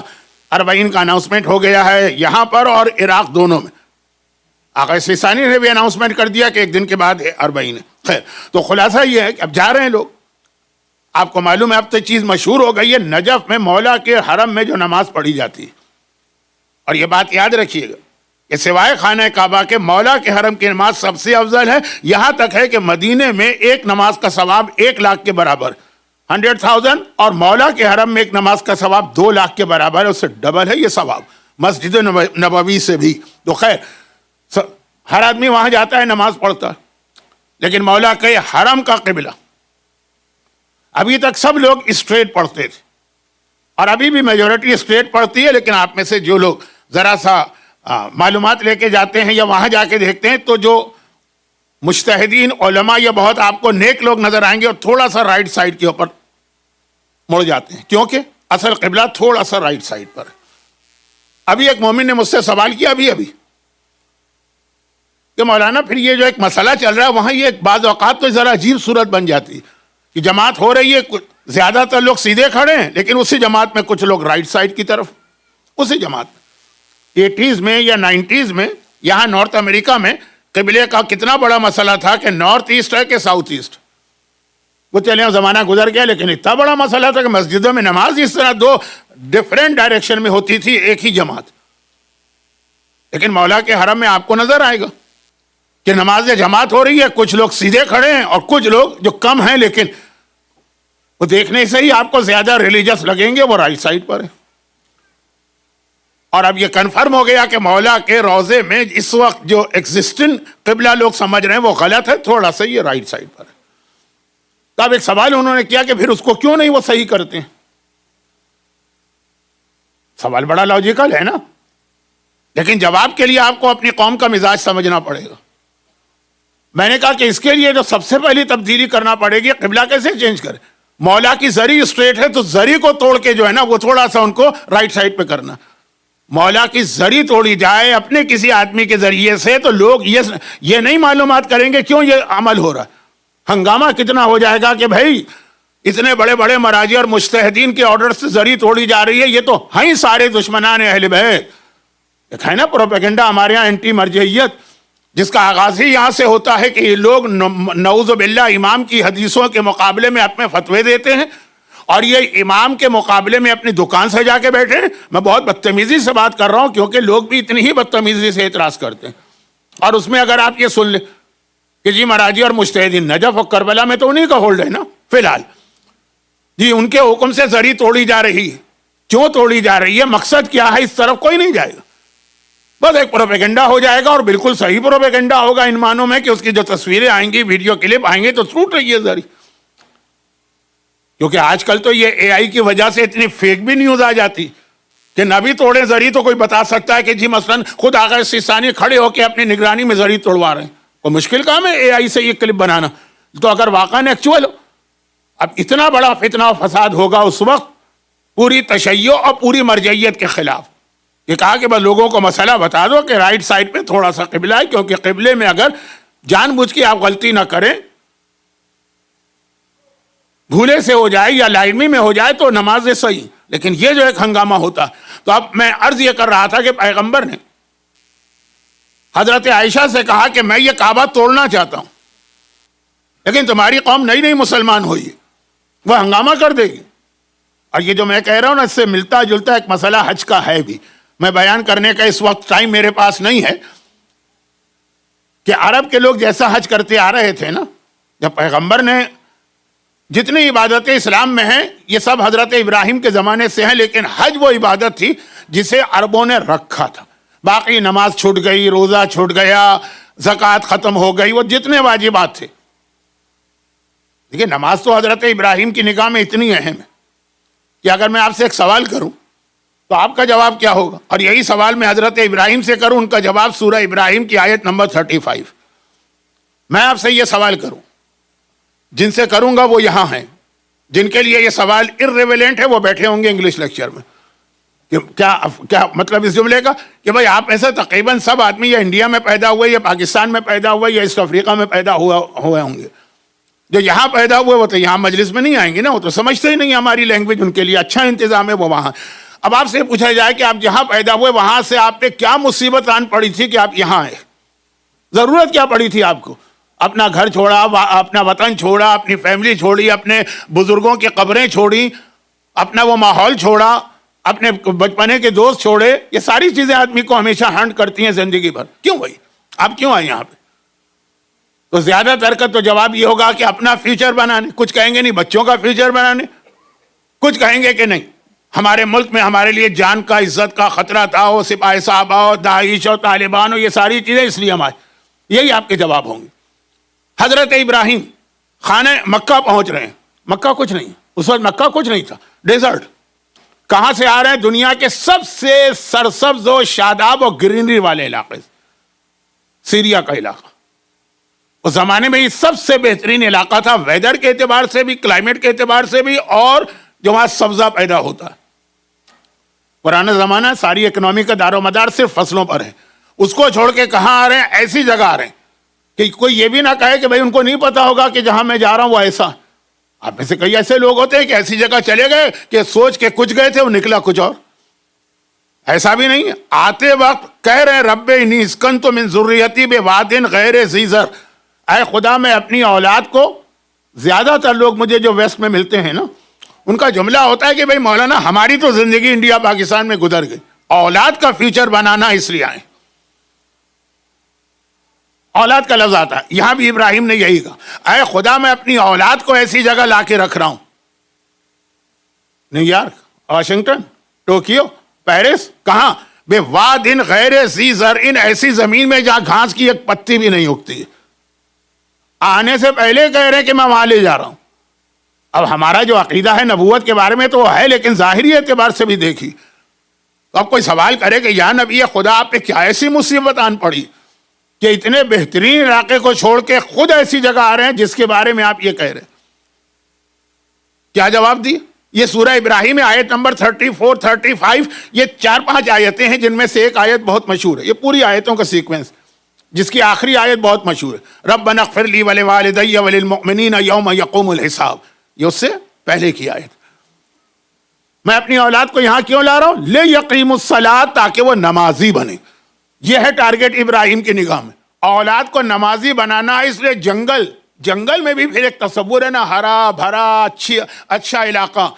40 کا اناؤنسمنٹ ہو گیا ہے یہاں پر اور عراق دونوں میں. آقا سیستانی نے بھی اناؤنسمنٹ کر دیا کہ ایک دن کے بعد 40 ہے. خیر, تو خلاصہ یہ ہے کہ اب جا رہے ہیں لوگ. آپ کو معلوم ہے اب تو چیز مشہور ہو گئی ہے, نجف میں مولا کے حرم میں جو نماز پڑھی جاتی ہے, اور یہ بات یاد رکھیے گا کہ سوائے خانہ کعبہ کے مولا کے حرم کی نماز سب سے افضل ہے. یہاں تک ہے کہ مدینے میں ایک نماز کا ثواب 1 لاکھ کے برابر 100,000, اور مولا کے حرم میں ایک نماز کا ثواب 2 لاکھ کے برابر ہے. اس سے ڈبل ہے یہ ثواب مسجد نبوی سے بھی. تو خیر, ہر آدمی وہاں جاتا ہے نماز پڑھتا, لیکن مولا کے حرم کا قبلہ ابھی تک سب لوگ اسٹریٹ پڑھتے تھے, اور ابھی بھی میجورٹی اسٹریٹ پڑھتی ہے. لیکن آپ میں سے جو لوگ ذرا سا معلومات لے کے جاتے ہیں یا وہاں جا کے دیکھتے ہیں تو جو مجتہدین علماء یا بہت آپ کو نیک لوگ نظر آئیں گے اور تھوڑا سا رائٹ سائڈ کے اوپر مڑ جاتے ہیں, کیونکہ اصل قبلہ تھوڑا سا رائٹ سائڈ پر ہے. ابھی ایک مومن نے مجھ سے سوال کیا ابھی کہ مولانا پھر یہ جو ایک مسئلہ چل رہا ہے وہاں یہ ایک بعض اوقات تو ذرا عجیب صورت بن جاتی کہ جماعت ہو رہی ہے, زیادہ تر لوگ سیدھے کھڑے ہیں, لیکن اسی جماعت میں کچھ لوگ رائٹ سائڈ کی طرف. اسی جماعت میں 80s میں یا 90s میں یہاں نارتھ امریکہ میں قبلے کا کتنا بڑا مسئلہ تھا کہ نارتھ ایسٹ ہے کہ ساؤتھ ایسٹ. وہ چلے زمانہ گزر گیا, لیکن اتنا بڑا مسئلہ تھا کہ مسجدوں میں نماز اس طرح 2 ڈیفرنٹ ڈائریکشن میں ہوتی تھی ایک ہی جماعت. لیکن مولا کے حرم میں آپ کو نظر آئے گا کہ نماز جماعت ہو رہی ہے, کچھ لوگ سیدھے کھڑے ہیں اور کچھ لوگ جو کم ہیں لیکن وہ دیکھنے سے ہی آپ کو زیادہ ریلیجس لگیں گے وہ رائٹ سائڈ پر ہے. اور اب یہ کنفرم ہو گیا کہ مولا کے روزے میں اس وقت جو ایگزسٹنٹ قبلہ لوگ سمجھ رہے ہیں وہ غلط ہے, تھوڑا سا یہ رائٹ سائڈ پر ہے. تو اب ایک سوال انہوں نے کیا کہ پھر اس کو کیوں نہیں وہ صحیح کرتے ہیں. سوال بڑا لاجیکل ہے نا, لیکن جواب کے لیے آپ کو اپنی قوم کا مزاج سمجھنا پڑے گا. میں نے کہا کہ اس کے لیے جو سب سے پہلی تبدیلی کرنا پڑے گی, قبلہ کیسے چینج کرے. مولا کی زری اسٹریٹ ہے تو زری کو توڑ کے جو ہے نا وہ تھوڑا سا ان کو رائٹ سائڈ پہ کرنا. مولا کی زری توڑی جائے اپنے کسی آدمی کے ذریعے سے تو لوگ یہ نہیں معلومات کریں گے کیوں یہ عمل ہو رہا ہے. ہنگامہ کتنا ہو جائے گا کہ بھائی اتنے بڑے بڑے مراجع اور مجتہدین کے آرڈر سے زری توڑی جا رہی ہے, یہ تو ہیں سارے دشمنان اہل بیت. ایک ہے نا پروپیگنڈا ہمارے یہاں اینٹی مرجعیت, جس کا آغاز ہی یہاں سے ہوتا ہے کہ یہ لوگ نعوذ باللہ امام کی حدیثوں کے مقابلے میں اپنے فتوے دیتے ہیں, اور یہ امام کے مقابلے میں اپنی دکان سے جا کے بیٹھے ہیں. میں بہت بدتمیزی سے بات کر رہا ہوں کیونکہ لوگ بھی اتنی ہی بدتمیزی سے اعتراض کرتے ہیں. اور اس میں اگر آپ یہ سن لیں کہ جی مراجع اور مجتہدین نجف اور کربلا میں تو انہی کا ہولڈ ہے نا فی الحال, جی ان کے حکم سے زری توڑی جا رہی ہے. کیوں توڑی جا رہی ہے, مقصد کیا ہے, اس طرف کوئی نہیں جائے گا. بس ایک پروپیگنڈا ہو جائے گا, اور بالکل صحیح پروپیگنڈا ہوگا ان معنوں میں کہ اس کی جو تصویریں آئیں گی, ویڈیو کلپ آئیں گے تو ٹوٹ رہی ہے زری. کیونکہ آج کل تو یہ اے آئی کی وجہ سے اتنی فیک بھی نیوز آ جاتی کہ نہ بھی توڑے زری تو کوئی بتا سکتا ہے کہ جی مثلا خود آقا سیستانی کھڑے ہو کے اپنی نگرانی میں زری توڑوا رہے ہیں. کوئی مشکل کام ہے اے آئی سے یہ کلپ بنانا. تو اگر واقعا ایکچوئل اب اتنا بڑا فتنہ و فساد ہوگا اس وقت پوری تشیع اور پوری مرجعیت کے خلاف. یہ کہا کہ بس لوگوں کو مسئلہ بتا دو کہ رائٹ سائڈ پہ تھوڑا سا قبلہ ہے, کیونکہ قبلے میں اگر جان بوجھ کے آپ غلطی نہ کریں, بھولے سے ہو جائے یا لاعلمی میں ہو جائے تو نماز صحیح. لیکن یہ جو ایک ہنگامہ ہوتا, تو اب میں عرض یہ کر رہا تھا کہ پیغمبر نے حضرت عائشہ سے کہا کہ میں یہ کعبہ توڑنا چاہتا ہوں, لیکن تمہاری قوم نئی نئی مسلمان ہوئی, وہ ہنگامہ کر دے گی. اور یہ جو میں کہہ رہا ہوں نا اس سے ملتا جلتا ایک مسئلہ حج کا ہے بھی. میں بیان کرنے کا اس وقت ٹائم میرے پاس نہیں ہے, کہ عرب کے لوگ جیسا حج کرتے آ رہے تھے نا، جب پیغمبر نے جتنی عبادتیں اسلام میں ہیں یہ سب حضرت ابراہیم کے زمانے سے ہیں، لیکن حج وہ عبادت تھی جسے عربوں نے رکھا تھا. باقی نماز چھوٹ گئی، روزہ چھوٹ گیا، زکوٰۃ ختم ہو گئی، وہ جتنے واجبات تھے. دیکھیے نماز تو حضرت ابراہیم کی نگاہ میں اتنی اہم ہے کہ اگر میں آپ سے ایک سوال کروں تو آپ کا جواب کیا ہوگا؟ اور یہی سوال میں حضرت ابراہیم سے کروں، ان کا جواب سورہ ابراہیم کی آیت نمبر 35. میں آپ سے یہ سوال کروں، جن سے کروں گا وہ یہاں ہیں، جن کے لیے یہ سوال irrelevant ہے وہ بیٹھے ہوں گے انگلش لیکچر میں. کیا مطلب اس جملے کا کہ بھائی آپ ایسا تقریباً سب آدمی یا انڈیا میں پیدا ہوئے یا پاکستان میں پیدا ہوئے یا ایسٹ افریقہ میں پیدا ہوئے ہوں گے. جو یہاں پیدا ہوئے وہ تو یہاں مجلس میں نہیں آئیں گے نا، وہ تو سمجھتے ہی نہیں ہماری لینگویج. ان کے لیے اچھا انتظام ہے وہ وہاں. اب آپ سے پوچھا جائے کہ آپ جہاں پیدا ہوئے وہاں سے آپ پہ کیا مصیبت آن پڑی تھی کہ آپ یہاں آئے؟ ضرورت کیا پڑی تھی آپ کو؟ اپنا گھر چھوڑا، اپنا وطن چھوڑا، اپنی فیملی چھوڑی، اپنے بزرگوں کی قبریں چھوڑی، اپنا وہ ماحول چھوڑا، اپنے بچپنے کے دوست چھوڑے. یہ ساری چیزیں آدمی کو ہمیشہ ہانٹ کرتی ہیں زندگی بھر. کیوں بھائی آپ کیوں آئے یہاں پہ؟ تو زیادہ تر کا تو جواب یہ ہوگا کہ اپنا فیوچر بنانے. کچھ کہیں گے نہیں بچوں کا فیوچر بنانے، کچھ کہیں گے کہ نہیں ہمارے ملک میں ہمارے لیے جان کا، عزت کا خطرہ تھا، وہ سپاہی صاحب ہو، داعش ہو، طالبان ہو، یہ ساری چیزیں اس لیے ہم آئے. یہی آپ کے جواب ہوں گے. حضرت ابراہیم خانہ مکہ پہنچ رہے ہیں. مکہ کچھ نہیں، اس وقت مکہ کچھ نہیں تھا، ڈیزرٹ. کہاں سے آ رہے ہیں؟ دنیا کے سب سے سرسبز و شاداب و گرینری والے علاقے، سیریا کا علاقہ. اس زمانے میں یہ سب سے بہترین علاقہ تھا، ویدر کے اعتبار سے بھی، کلائمیٹ کے اعتبار سے بھی، اور جو وہاں سبزہ پیدا ہوتا ہے. پرانا زمانہ ساری اکنامی کا دار و مدار صرف فصلوں پر ہے. اس کو چھوڑ کے کہاں آ رہے ہیں؟ ایسی جگہ آ رہے ہیں کہ کوئی یہ بھی نہ کہے کہ بھائی ان کو نہیں پتا ہوگا کہ جہاں میں جا رہا ہوں وہ ایسا. آپ میں سے کئی ایسے لوگ ہوتے ہیں کہ ایسی جگہ چلے گئے کہ سوچ کے کچھ گئے تھے، وہ نکلا کچھ اور. ایسا بھی نہیں ہے. آتے وقت کہہ رہے رب انی اسکنت من ذریتی بواد غیر ذی زرع، اے خدا میں اپنی اولاد کو، زیادہ تر لوگ مجھے جو ویسٹ میں ملتے ہیں نا ان کا جملہ ہوتا ہے کہ بھائی مولانا ہماری تو زندگی انڈیا پاکستان میں گزر گئی، اولاد کا فیوچر بنانا اس لیے آئے. اولاد کا لفظ آتا ہے. یہاں بھی ابراہیم نے یہی کہا، اے خدا میں اپنی اولاد کو ایسی جگہ لا کے رکھ رہا ہوں. New York, Washington, Tokyo, Paris, کہاں؟ بے واد غیر ذی زرع، ایسی زمین میں جہاں گھاس کی ایک پتی بھی نہیں اگتی. آنے سے پہلے کہہ رہے کہ میں وہاں لے جا رہا ہوں. اب ہمارا جو عقیدہ ہے نبوت کے بارے میں تو وہ ہے، لیکن ظاہری اعتبار سے بھی دیکھی تو اب کوئی سوال کرے کہ یا نبی خدا آپ پہ کیا ایسی مصیبت آن پڑی کہ اتنے بہترین علاقے کو چھوڑ کے خود ایسی جگہ آ رہے ہیں جس کے بارے میں آپ یہ کہہ رہے ہیں؟ کیا جواب دی؟ یہ سورہ ابراہیم آیت نمبر 34 35، یہ 4-5 آیتیں ہیں جن میں سے ایک آیت بہت مشہور ہے. یہ پوری آیتوں کا سیکوینس جس کی آخری آیت بہت مشہور ہے، ربنا اغفر لی ولوالدی وللمؤمنین یوم یقوم الحساب. یہ اس سے پہلے کی آیت. میں اپنی اولاد کو یہاں کیوں لا رہا ہوں؟ لیقیموا الصلاۃ، تاکہ وہ نمازی بنے. یہ ہے ٹارگٹ ابراہیم کی نگاہ میں، اولاد کو نمازی بنانا. اس لیے جنگل میں بھی پھر ایک تصور ہے نا، ہرا بھرا اچھا علاقہ،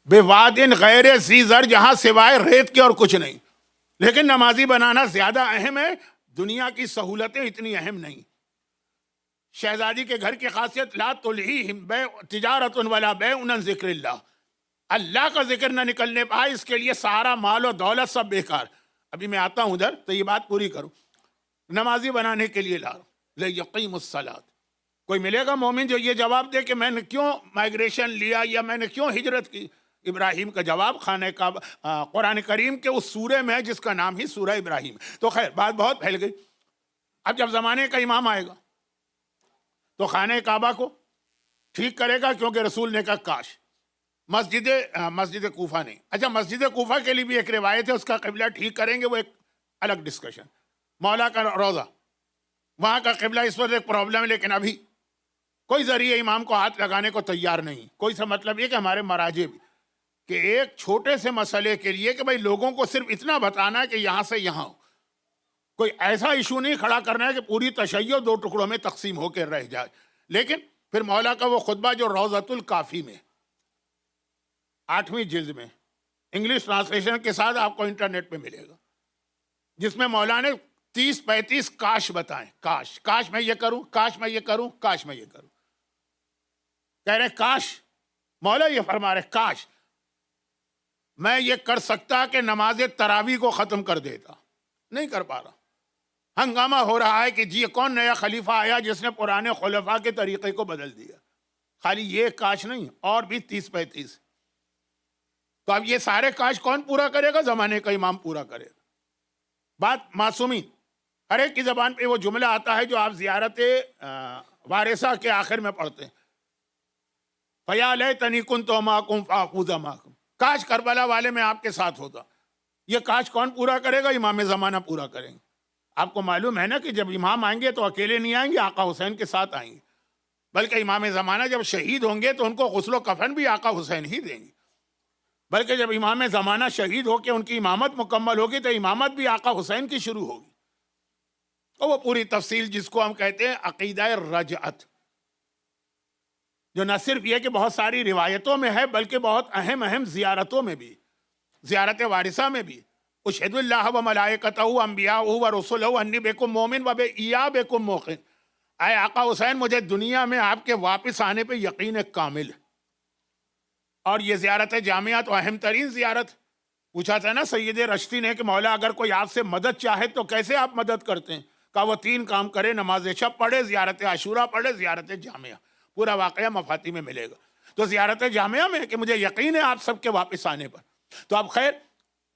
بے واد غیر ذی زرع، جہاں سوائے ریت کے اور کچھ نہیں. لیکن نمازی بنانا زیادہ اہم ہے، دنیا کی سہولتیں اتنی اہم نہیں. شہزادی کے گھر کی خاصیت لا تلہیہم تجارت ولا بیع عن ذکر اللہ، اللہ کا ذکر نہ نکلنے پائے اس کے لیے سارا مال و دولت سب بیکار. ابھی میں آتا ہوں ادھر تو یہ بات پوری کروں. نمازی بنانے کے لیے لا رہا ہوں، لیقیم الصلاۃ. کوئی ملے گا مومن جو یہ جواب دے کہ میں نے کیوں مائگریشن لیا یا میں نے کیوں ہجرت کی؟ ابراہیم کا جواب خانہ کعبہ قرآن کریم کے اس سورے میں ہے جس کا نام ہی سورہ ابراہیم. تو خیر بات بہت پھیل گئی. اب جب زمانے کا امام آئے گا تو خانہ کعبہ کو ٹھیک کرے گا، کیونکہ رسول نے کہا کاش. مسجد کوفہ نہیں. اچھا مسجد کوفہ کے لیے بھی ایک روایت ہے، اس کا قبلہ ٹھیک کریں گے، وہ ایک الگ ڈسکشن. مولا کا روضہ، وہاں کا قبلہ اس وقت ایک پرابلم ہے، لیکن ابھی کوئی ذریعہ امام کو ہاتھ لگانے کو تیار نہیں. کوئی سا مطلب یہ کہ ہمارے مراجع بھی کہ ایک چھوٹے سے مسئلے کے لیے کہ بھائی لوگوں کو صرف اتنا بتانا ہے کہ یہاں سے یہاں ہو، کوئی ایسا ایشو نہیں کھڑا کرنا ہے کہ پوری تشیع 2 ٹکڑوں میں تقسیم ہو کے رہ جائے. لیکن پھر مولا کا وہ خطبہ جو روضۃ الکافی میں 8ویں جلد میں انگلش ٹرانسلیشن کے ساتھ آپ کو انٹرنیٹ پہ ملے گا، جس میں مولا نے 30-35 کاش بتائیں، کاش میں یہ کروں، کاش میں یہ کروں، کاش میں یہ کروں. کہہ رہے کاش، مولا یہ فرما رہے کاش میں یہ کر سکتا کہ نماز تراویح کو ختم کر دیتا. نہیں کر پا رہا. ہنگامہ ہو رہا ہے کہ جی کون نیا خلیفہ آیا جس نے پرانے خلفاء کے طریقے کو بدل دیا. خالی یہ کاش نہیں، اور بھی 30-35. تو اب یہ سارے کاش کون پورا کرے گا؟ زمانے کا امام پورا کرے گا. بات معصومی، ہر ایک کی زبان پہ وہ جملہ آتا ہے جو آپ زیارت وارثہ کے آخر میں پڑھتے ہیں، فَيَا لَيْتَنِي كُنْتُ مَعَكُمْ فَأَفُوزَ مَعَكُمْ. کاش کربلا والے میں آپ کے ساتھ ہوتا. یہ کاش کون پورا کرے گا؟ امام زمانہ پورا کریں گے. آپ کو معلوم ہے نا کہ جب امام آئیں گے تو اکیلے نہیں آئیں گے، آقا حسین کے ساتھ آئیں گے. بلکہ امام زمانہ جب شہید ہوں گے تو ان کو غسل و کفن بھی آقا حسین ہی دیں گے. بلکہ جب امام زمانہ شہید ہو کے ان کی امامت مکمل ہوگی تو امامت بھی آقا حسین کی شروع ہوگی. اور وہ پوری تفصیل جس کو ہم کہتے ہیں عقیدہ رجعت، جو نہ صرف یہ کہ بہت ساری روایتوں میں ہے بلکہ بہت اہم زیارتوں میں بھی، زیارت وارثہ میں بھی. اشہد اللہ و ملائکتہ و انبیاء و رسلہ انی بکم مومن و بکم موقن. اے آقا حسین مجھے دنیا میں آپ کے واپس آنے پہ یقین کامل. اور یہ زیارت جامعہ تو اہم ترین زیارت. پوچھا تھا نا سید رشتی نے کہ مولا اگر کوئی آپ سے مدد چاہے تو کیسے آپ مدد کرتے ہیں؟ کہا وہ 3 کام کرے، نماز شب پڑھے، زیارت عاشورہ پڑھے، زیارت جامعہ. پورا واقعہ مفاتی میں ملے گا. تو زیارت جامعہ میں کہ مجھے یقین ہے آپ سب کے واپس آنے پر. تو اب خیر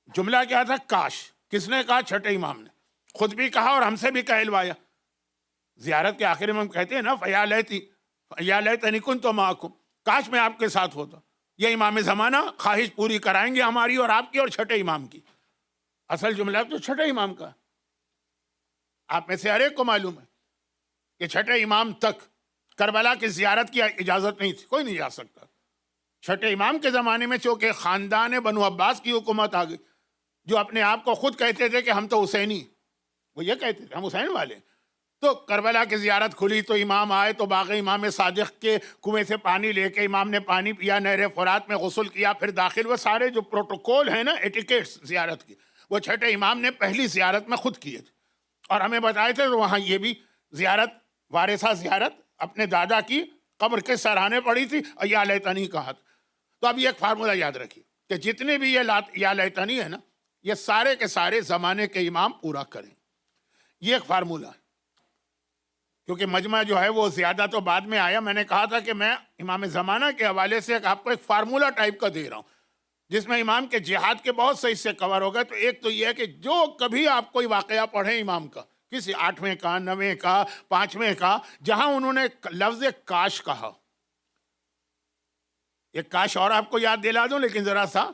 جملہ کیا تھا؟ کاش. کس نے کہا؟ چھٹے امام نے. خود بھی کہا اور ہم سے بھی کہلوایا. زیارت کے آخر میں ہم کہتے ہیں نا فَيَا لَيْتَنِي كُنْتُ مَعَكُمْ، کاش میں آپ کے ساتھ ہوتا. یہ امام زمانہ خواہش پوری کرائیں گے ہماری اور آپ کی اور چھٹے امام کی. اصل جملہ تو چھٹے امام کا. آپ میں سے ہر ایک کو معلوم ہے کہ چھٹے امام تک کربلا کی زیارت کی اجازت نہیں تھی، کوئی نہیں جا سکتا. چھٹے امام کے زمانے میں چونکہ خاندان بنو عباس کی حکومت آ گئی، جو اپنے آپ کو خود کہتے تھے کہ ہم تو حسینی، وہ یہ کہتے تھے ہم حسین والے. تو کربلا کی زیارت کھلی تو امام آئے تو باقی امام صادق کے کنویں سے پانی لے کے امام نے پانی پیا، نہر فرات میں غسل کیا، پھر داخل. وہ سارے جو پروٹوکول ہیں نا ایٹیکیٹس زیارت کی، وہ چھٹے امام نے پہلی زیارت میں خود کیے تھے اور ہمیں بتائے تھے. تو وہاں یہ بھی زیارت وارثہ زیارت اپنے دادا کی قبر کے سرانے پڑی تھی اور یا لیتنی کہا تھا. تو اب یہ ایک فارمولہ یاد رکھیے کہ جتنے بھی یہ یا لیتنی ہے نا، یہ سارے کے سارے زمانے کے امام پورا کریں. یہ ایک فارمولہ ہے. کیونکہ مجمع جو ہے وہ زیادہ تو بعد میں آیا. میں نے کہا تھا کہ میں امام زمانہ کے حوالے سے آپ کو ایک فارمولہ ٹائپ کا دے رہا ہوں جس میں امام کے جہاد کے بہت سے حصے کور ہو گئے. تو ایک تو یہ ہے کہ جو کبھی آپ کوئی واقعہ پڑھیں امام کا، کسی 8ویں کا، 9ویں کا، 5ویں کا، جہاں انہوں نے لفظ کاش کہا، ایک کاش اور آپ کو یاد دلا دوں لیکن ذرا سا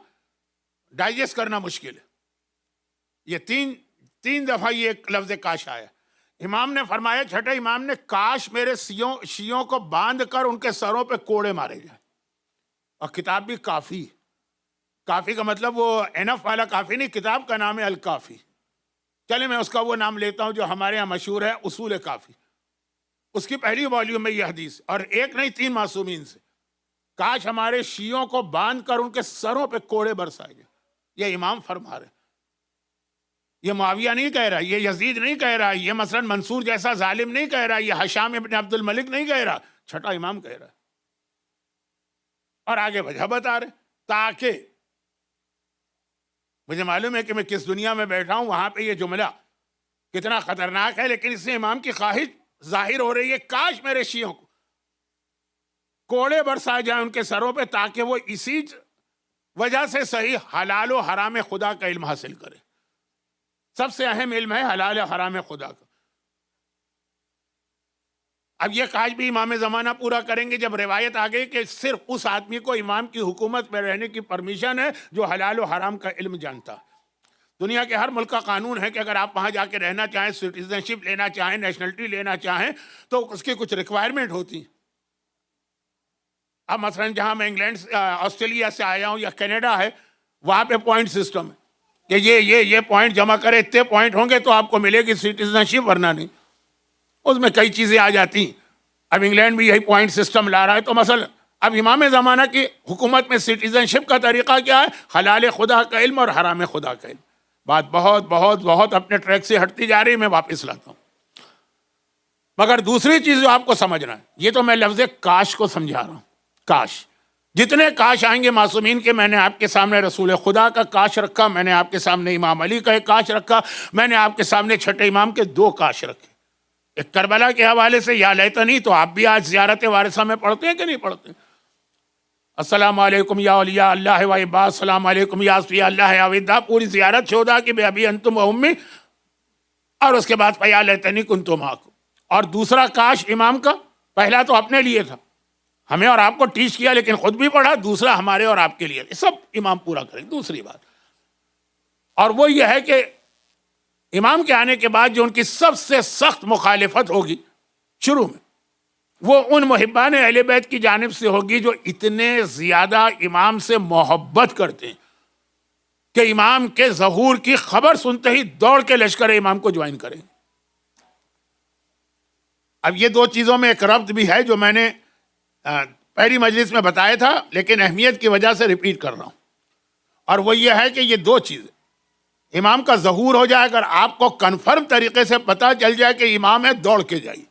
ڈائجسٹ کرنا مشکل ہے. یہ تین دفعہ یہ ایک لفظ کاش آیا. امام نے فرمایا، چھٹے امام نے، کاش میرے شیعوں کو باندھ کر ان کے سروں پہ کوڑے مارے جائیں. اور کتاب بھی کافی کا مطلب وہ انف والا کافی نہیں، کتاب کا نام ہے الکافی. چلے میں اس کا وہ نام لیتا ہوں جو ہمارے ہاں مشہور ہے، اصول کافی. اس کی پہلی والیوم میں یہ حدیث، اور ایک نہیں 3 معصومین سے، کاش ہمارے شیعوں کو باندھ کر ان کے سروں پہ کوڑے برسائے جائیں. یہ امام فرما رہے. یہ معاویہ نہیں کہہ رہا، یہ یزید نہیں کہہ رہا، یہ مثلا منصور جیسا ظالم نہیں کہہ رہا، یہ ہشام ابن عبد الملک نہیں کہہ رہا، چھٹا امام کہہ رہا. اور آگے وجہ بتا رہے تاکہ مجھے معلوم ہے کہ میں کس دنیا میں بیٹھا ہوں، وہاں پہ یہ جملہ کتنا خطرناک ہے، لیکن اس سے امام کی خواہش ظاہر ہو رہی ہے. کاش میرے شیعوں کو کوڑے برسائے جائیں ان کے سروں پہ تاکہ وہ اسی وجہ سے صحیح حلال و حرام خدا کا علم حاصل کرے. سب سے اہم علم ہے حلال و حرام خدا کا. اب یہ کاش بھی امام زمانہ پورا کریں گے جب روایت آ گئی کہ صرف اس آدمی کو امام کی حکومت میں رہنے کی پرمیشن ہے جو حلال و حرام کا علم جانتا. دنیا کے ہر ملک کا قانون ہے کہ اگر آپ وہاں جا کے رہنا چاہیں، سٹیزن شپ لینا چاہیں، نیشنلٹی لینا چاہیں تو اس کی کچھ ریکوائرمنٹ ہوتی. اب مثلا جہاں میں انگلینڈ آسٹریلیا سے آیا ہوں یا کینیڈا ہے، وہاں پہ پوائنٹ سسٹم ہے کہ یہ پوائنٹ جمع کرے، اتنے پوائنٹ ہوں گے تو آپ کو ملے گی سٹیزن شپ، ورنہ نہیں. اس میں کئی چیزیں آ جاتی ہیں. اب انگلینڈ بھی یہی پوائنٹ سسٹم لا رہا ہے. تو مثلا اب امام زمانہ کی حکومت میں سٹیزن شپ کا طریقہ کیا ہے؟ حلال خدا کا علم اور حرام خدا کا علم. بات بہت بہت بہت اپنے ٹریک سے ہٹتی جا رہی ہے، میں واپس لاتا ہوں. مگر دوسری چیز جو آپ کو سمجھنا ہے، یہ تو میں لفظ کاش کو سمجھا رہا ہوں. کاش، جتنے کاش آئیں گے معصومین کے، میں نے آپ کے سامنے رسول خدا کا کاش رکھا، میں نے آپ کے سامنے امام علی کا ایک کاش رکھا، میں نے آپ کے سامنے چھٹے امام کے 2 کاش رکھے. ایک کربلا کے حوالے سے یا لیتنی، تو آپ بھی آج زیارت وارثہ میں پڑھتے ہیں کہ نہیں پڑھتے؟ السلام علیکم یا اولیاء اللہ و عباد، السلام علیکم یا اصفیاء اللہ عویدہ، پوری زیارت شہداء کی بے ابی انتم و امی، اور اس کے بعد فیا لیتنی کنت معکم. اور دوسرا کاش امام کا، پہلا تو اپنے لیے تھا، ہمیں اور آپ کو ٹیچ کیا لیکن خود بھی پڑھا، دوسرا ہمارے اور آپ کے لیے، سب امام پورا کریں. دوسری بات، اور وہ یہ ہے کہ امام کے آنے کے بعد جو ان کی سب سے سخت مخالفت ہوگی شروع میں، وہ ان محبان اہل بیت کی جانب سے ہوگی جو اتنے زیادہ امام سے محبت کرتے ہیں کہ امام کے ظہور کی خبر سنتے ہی دوڑ کے لشکر امام کو جوائن کریں. اب یہ 2 چیزوں میں ایک ربط بھی ہے جو میں نے پہلی مجلس میں بتایا تھا، لیکن اہمیت کی وجہ سے ریپیٹ کر رہا ہوں. اور وہ یہ ہے کہ یہ 2 چیزیں، امام کا ظہور ہو جائے، اگر آپ کو کنفرم طریقے سے پتہ چل جائے کہ امام ہے، دوڑ کے جائیے.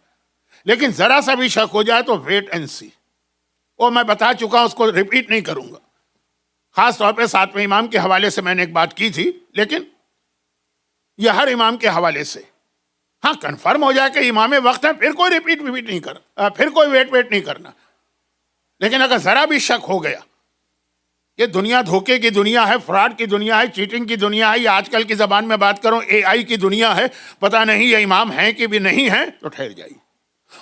لیکن ذرا سا بھی شک ہو جائے تو ویٹ اینڈ سی. وہ میں بتا چکا ہوں، اس کو ریپیٹ نہیں کروں گا. خاص طور پہ 7ویں امام کے حوالے سے میں نے ایک بات کی تھی، لیکن یہ ہر امام کے حوالے سے. ہاں، کنفرم ہو جائے کہ امام وقت ہے، پھر کوئی ریپیٹ نہیں کرنا، پھر کوئی ویٹ نہیں کرنا. لیکن اگر ذرا بھی شک ہو گیا، یہ دنیا دھوکے کی دنیا ہے، فراڈ کی دنیا ہے، چیٹنگ کی دنیا ہے، یا آج کل کی زبان میں بات کروں AI کی دنیا ہے، پتہ نہیں یہ امام ہیں کہ بھی نہیں ہیں، تو ٹھہر جائیے.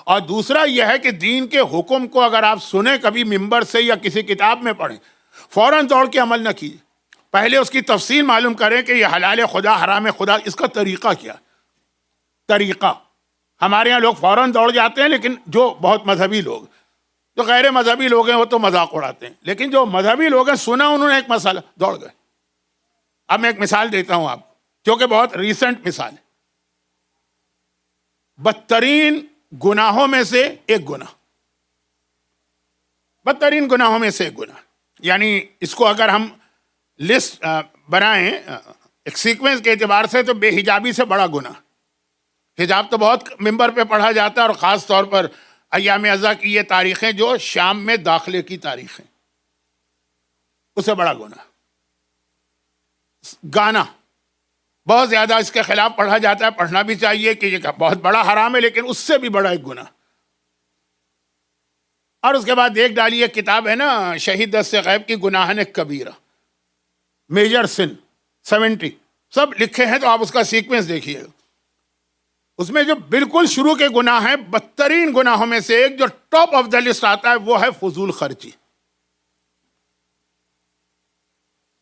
اور دوسرا یہ ہے کہ دین کے حکم کو اگر آپ سنیں کبھی ممبر سے یا کسی کتاب میں پڑھیں، فوراً دوڑ کے عمل نہ کیجیے. پہلے اس کی تفصیل معلوم کریں کہ یہ حلال خدا، حرام خدا، اس کا طریقہ کیا ہے. طریقہ، ہمارے یہاں لوگ فوراً دوڑ جاتے ہیں، لیکن جو بہت مذہبی لوگ، جو غیر مذہبی لوگ ہیں، وہ تو مذاق اڑاتے ہیں. لیکن جو مذہبی لوگ ہیں، سنا انہوں نے ایک مسئلہ، دوڑ گئے. اب میں ایک مثال دیتا ہوں آپ کو، جو کہ بہت ریسنٹ مثال ہے. بدترین گناہوں میں سے ایک گناہ، بدترین گناہوں میں سے ایک گناہ، یعنی اس کو اگر ہم لسٹ بنائیں ایک سیکوینس کے اعتبار سے، تو بے حجابی سے بڑا گناہ. حجاب تو بہت ممبر پہ پڑھا جاتا ہے، اور خاص طور پر ایام ازا کی یہ تاریخیں جو شام میں داخلے کی تاریخیں، اسے بڑا گناہ. گانا بہت زیادہ اس کے خلاف پڑھا جاتا ہے، پڑھنا بھی چاہیے کہ یہ بہت بڑا حرام ہے، لیکن اس سے بھی بڑا ایک گناہ. اور اس کے بعد دیکھ ڈالیے، ایک کتاب ہے نا، شہید دست غیب کی گناہن کبیرہ، میجر سن 70 سب لکھے ہیں، تو آپ اس کا سیکوینس دیکھیے. اس میں جو بالکل شروع کے گناہ ہیں، بدترین گناہوں میں سے ایک جو ٹاپ آف دا لسٹ آتا ہے، وہ ہے فضول خرچی،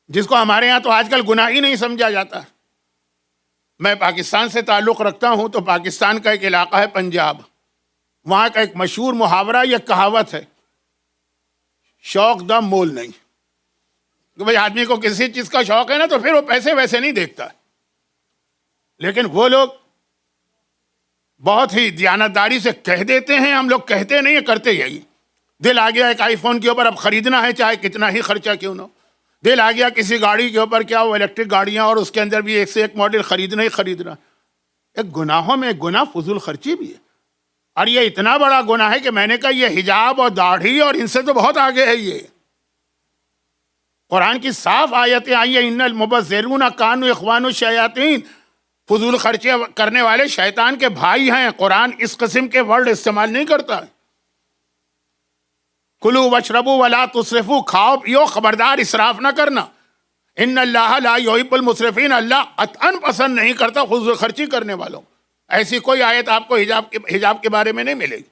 جس کو ہمارے ہاں تو آج کل گناہ ہی نہیں سمجھا جاتا. میں پاکستان سے تعلق رکھتا ہوں، تو پاکستان کا ایک علاقہ ہے پنجاب، وہاں کا ایک مشہور محاورہ یا کہاوت ہے، شوق دا مول نہیں. کہ بھئی آدمی کو کسی چیز کا شوق ہے نا، تو پھر وہ پیسے ویسے نہیں دیکھتا. لیکن وہ لوگ بہت ہی دیانتداری سے کہہ دیتے ہیں، ہم لوگ کہتے نہیں ہیں، کرتے یہی. دل آ گیا ایک آئی فون کے اوپر اب خریدنا ہے، چاہے کتنا ہی خرچہ کیوں نہ ہو. دل آ گیا کسی گاڑی کے اوپر، کیا وہ الیکٹرک گاڑیاں، اور اس کے اندر بھی ایک سے ایک ماڈل خریدنا ہی خریدنا. ایک گناہوں میں ایک گناہ فضول خرچی بھی ہے. اور یہ اتنا بڑا گناہ ہے کہ میں نے کہا یہ حجاب اور داڑھی اور ان سے تو بہت آگے ہے. یہ قرآن کی صاف آیتیں آئی ہیں، ان المبذرون کانوا اخوان الشیاطین، فضول خرچے کرنے والے شیطان کے بھائی ہیں. قرآن اس قسم کے ورڈ استعمال نہیں کرتا. کلوا واشربوا ولا تسرفوا، کھاؤ پیو، خبردار اسراف نہ کرنا. ان اللہ لا یحب المسرفین، اللہ قطعاً پسند نہیں کرتا فضول خرچی کرنے والوں. ایسی کوئی آیت آپ کو حجاب کے بارے میں نہیں ملے گی.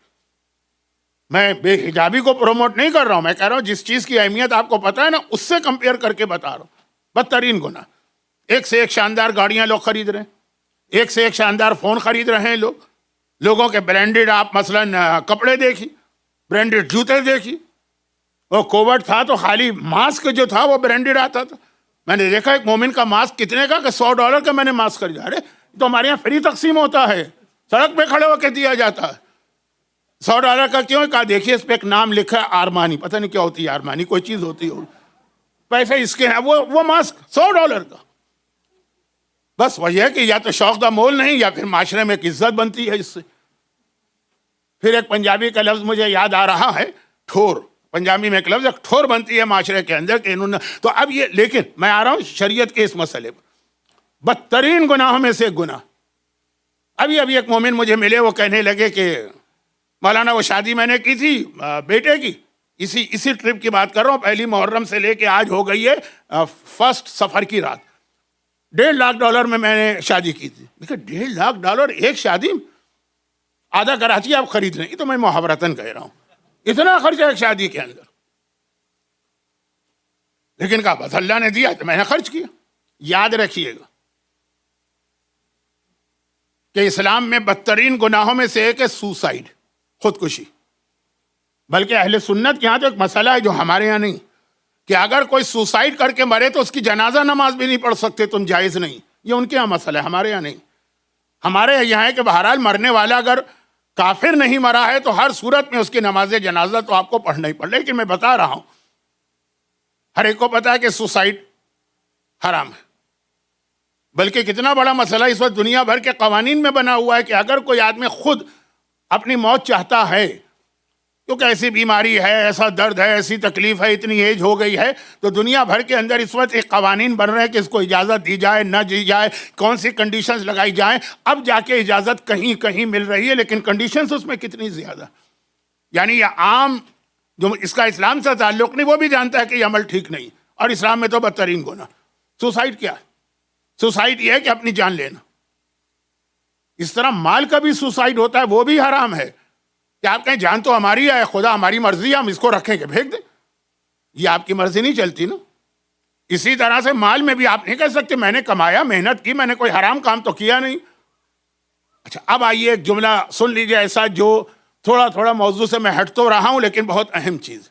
میں بے حجابی کو پروموٹ نہیں کر رہا ہوں، میں کہہ رہا ہوں جس چیز کی اہمیت آپ کو پتہ ہے نا، اس سے کمپیئر کر کے بتا رہا ہوں. بدترین گناہ. ایک سے ایک شاندار گاڑیاں لوگ خرید رہے ہیں، ایک سے ایک شاندار فون خرید رہے ہیں لوگوں کے برانڈڈ، آپ مثلا کپڑے دیکھی، برانڈڈ جوتے دیکھی. وہ کووڈ تھا تو خالی ماسک جو تھا وہ برانڈڈ آتا تھا. میں نے دیکھا ایک مومن کا ماسک کتنے کا، کہ $100 کا میں نے ماسک خریدا. ارے تو ہمارے یہاں فری تقسیم ہوتا ہے، سڑک پہ کھڑے ہو کے دیا جاتا ہے. $100 کا کیوں؟ کہا دیکھیے اس پہ ایک نام لکھا ہے آرمانی، پتہ نہیں کیا ہوتی ہے آرمانی، کوئی چیز ہوتی ہے، پیسے اس کے ہیں. وہ ماسک $100 کا. بس وہی ہے کہ یا تو شوق دا مول نہیں یا پھر معاشرے میں ایک عزت بنتی ہے اس سے. پھر ایک پنجابی کا لفظ مجھے یاد آ رہا ہے، ٹھور. پنجابی میں ایک لفظ ایک ٹھور بنتی ہے معاشرے کے اندر کہ انہوں نے. تو اب یہ، لیکن میں آ رہا ہوں شریعت کے اس مسئلے پر. بدترین گناہوں میں سے ایک گناہ، ابھی ایک مومن مجھے ملے، وہ کہنے لگے کہ مولانا وہ شادی میں نے کی تھی بیٹے کی، اسی ٹرپ کی بات کر رہا ہوں، پہلی محرم سے لے کے آج ہو گئی ہے فرسٹ سفر کی رات. $1.5 میں نے شادی کی تھی. دیکھیں $1.5 ایک شادی، آدھا کراچی آپ خرید لیں. یہ تو میں محاورتاً کہہ رہا ہوں، اتنا خرچہ ایک شادی کے اندر. لیکن کہا بس اللہ نے دیا تو میں نے خرچ کیا. یاد رکھیے گا کہ اسلام میں بدترین گناہوں میں سے ایک ہے سوسائڈ، خودکشی. بلکہ اہل سنت کے یہاں تو ایک مسئلہ ہے جو ہمارے یہاں نہیں، کہ اگر کوئی سوسائڈ کر کے مرے تو اس کی جنازہ نماز بھی نہیں پڑھ سکتے تم، جائز نہیں. یہ ان کے یہاں مسئلہ ہے، ہمارے یہاں نہیں. ہمارے یہاں ہے کہ بہرحال مرنے والا اگر کافر نہیں مرا ہے تو ہر صورت میں اس کی نماز جنازہ تو آپ کو پڑھنا ہی پڑے. لیکن میں بتا رہا ہوں، ہر ایک کو پتا ہے کہ سوسائڈ حرام ہے. بلکہ کتنا بڑا مسئلہ اس وقت دنیا بھر کے قوانین میں بنا ہوا ہے کہ اگر کوئی آدمی خود اپنی موت چاہتا ہے، کیونکہ ایسی بیماری ہے، ایسا درد ہے، ایسی تکلیف ہے، اتنی ایج ہو گئی ہے، تو دنیا بھر کے اندر اس وقت ایک قوانین بن رہے ہیں کہ اس کو اجازت دی جائے نہ دی جائے، کون سی کنڈیشنز لگائی جائیں. اب جا کے اجازت کہیں کہیں مل رہی ہے، لیکن کنڈیشنز اس میں کتنی زیادہ. یعنی یہ عام جو اس کا اسلام سے تعلق نہیں، وہ بھی جانتا ہے کہ یہ عمل ٹھیک نہیں. اور اسلام میں تو بدترین گناہ سوسائڈ کیا ہے؟ سوسائڈ یہ ہے کہ اپنی جان لینا. اس طرح مال کا بھی سوسائڈ ہوتا ہے، وہ بھی حرام ہے. کہ آپ کہیں جان تو ہماری ہے، خدا ہماری مرضی ہے، ہم اس کو رکھیں کہ پھینک دیں. یہ آپ کی مرضی نہیں چلتی نا. اسی طرح سے مال میں بھی آپ نہیں کہہ سکتے میں نے کمایا، محنت کی، میں نے کوئی حرام کام تو کیا نہیں. اچھا اب آئیے ایک جملہ سن لیجئے ایسا جو تھوڑا موضوع سے میں ہٹ تو رہا ہوں لیکن بہت اہم چیز.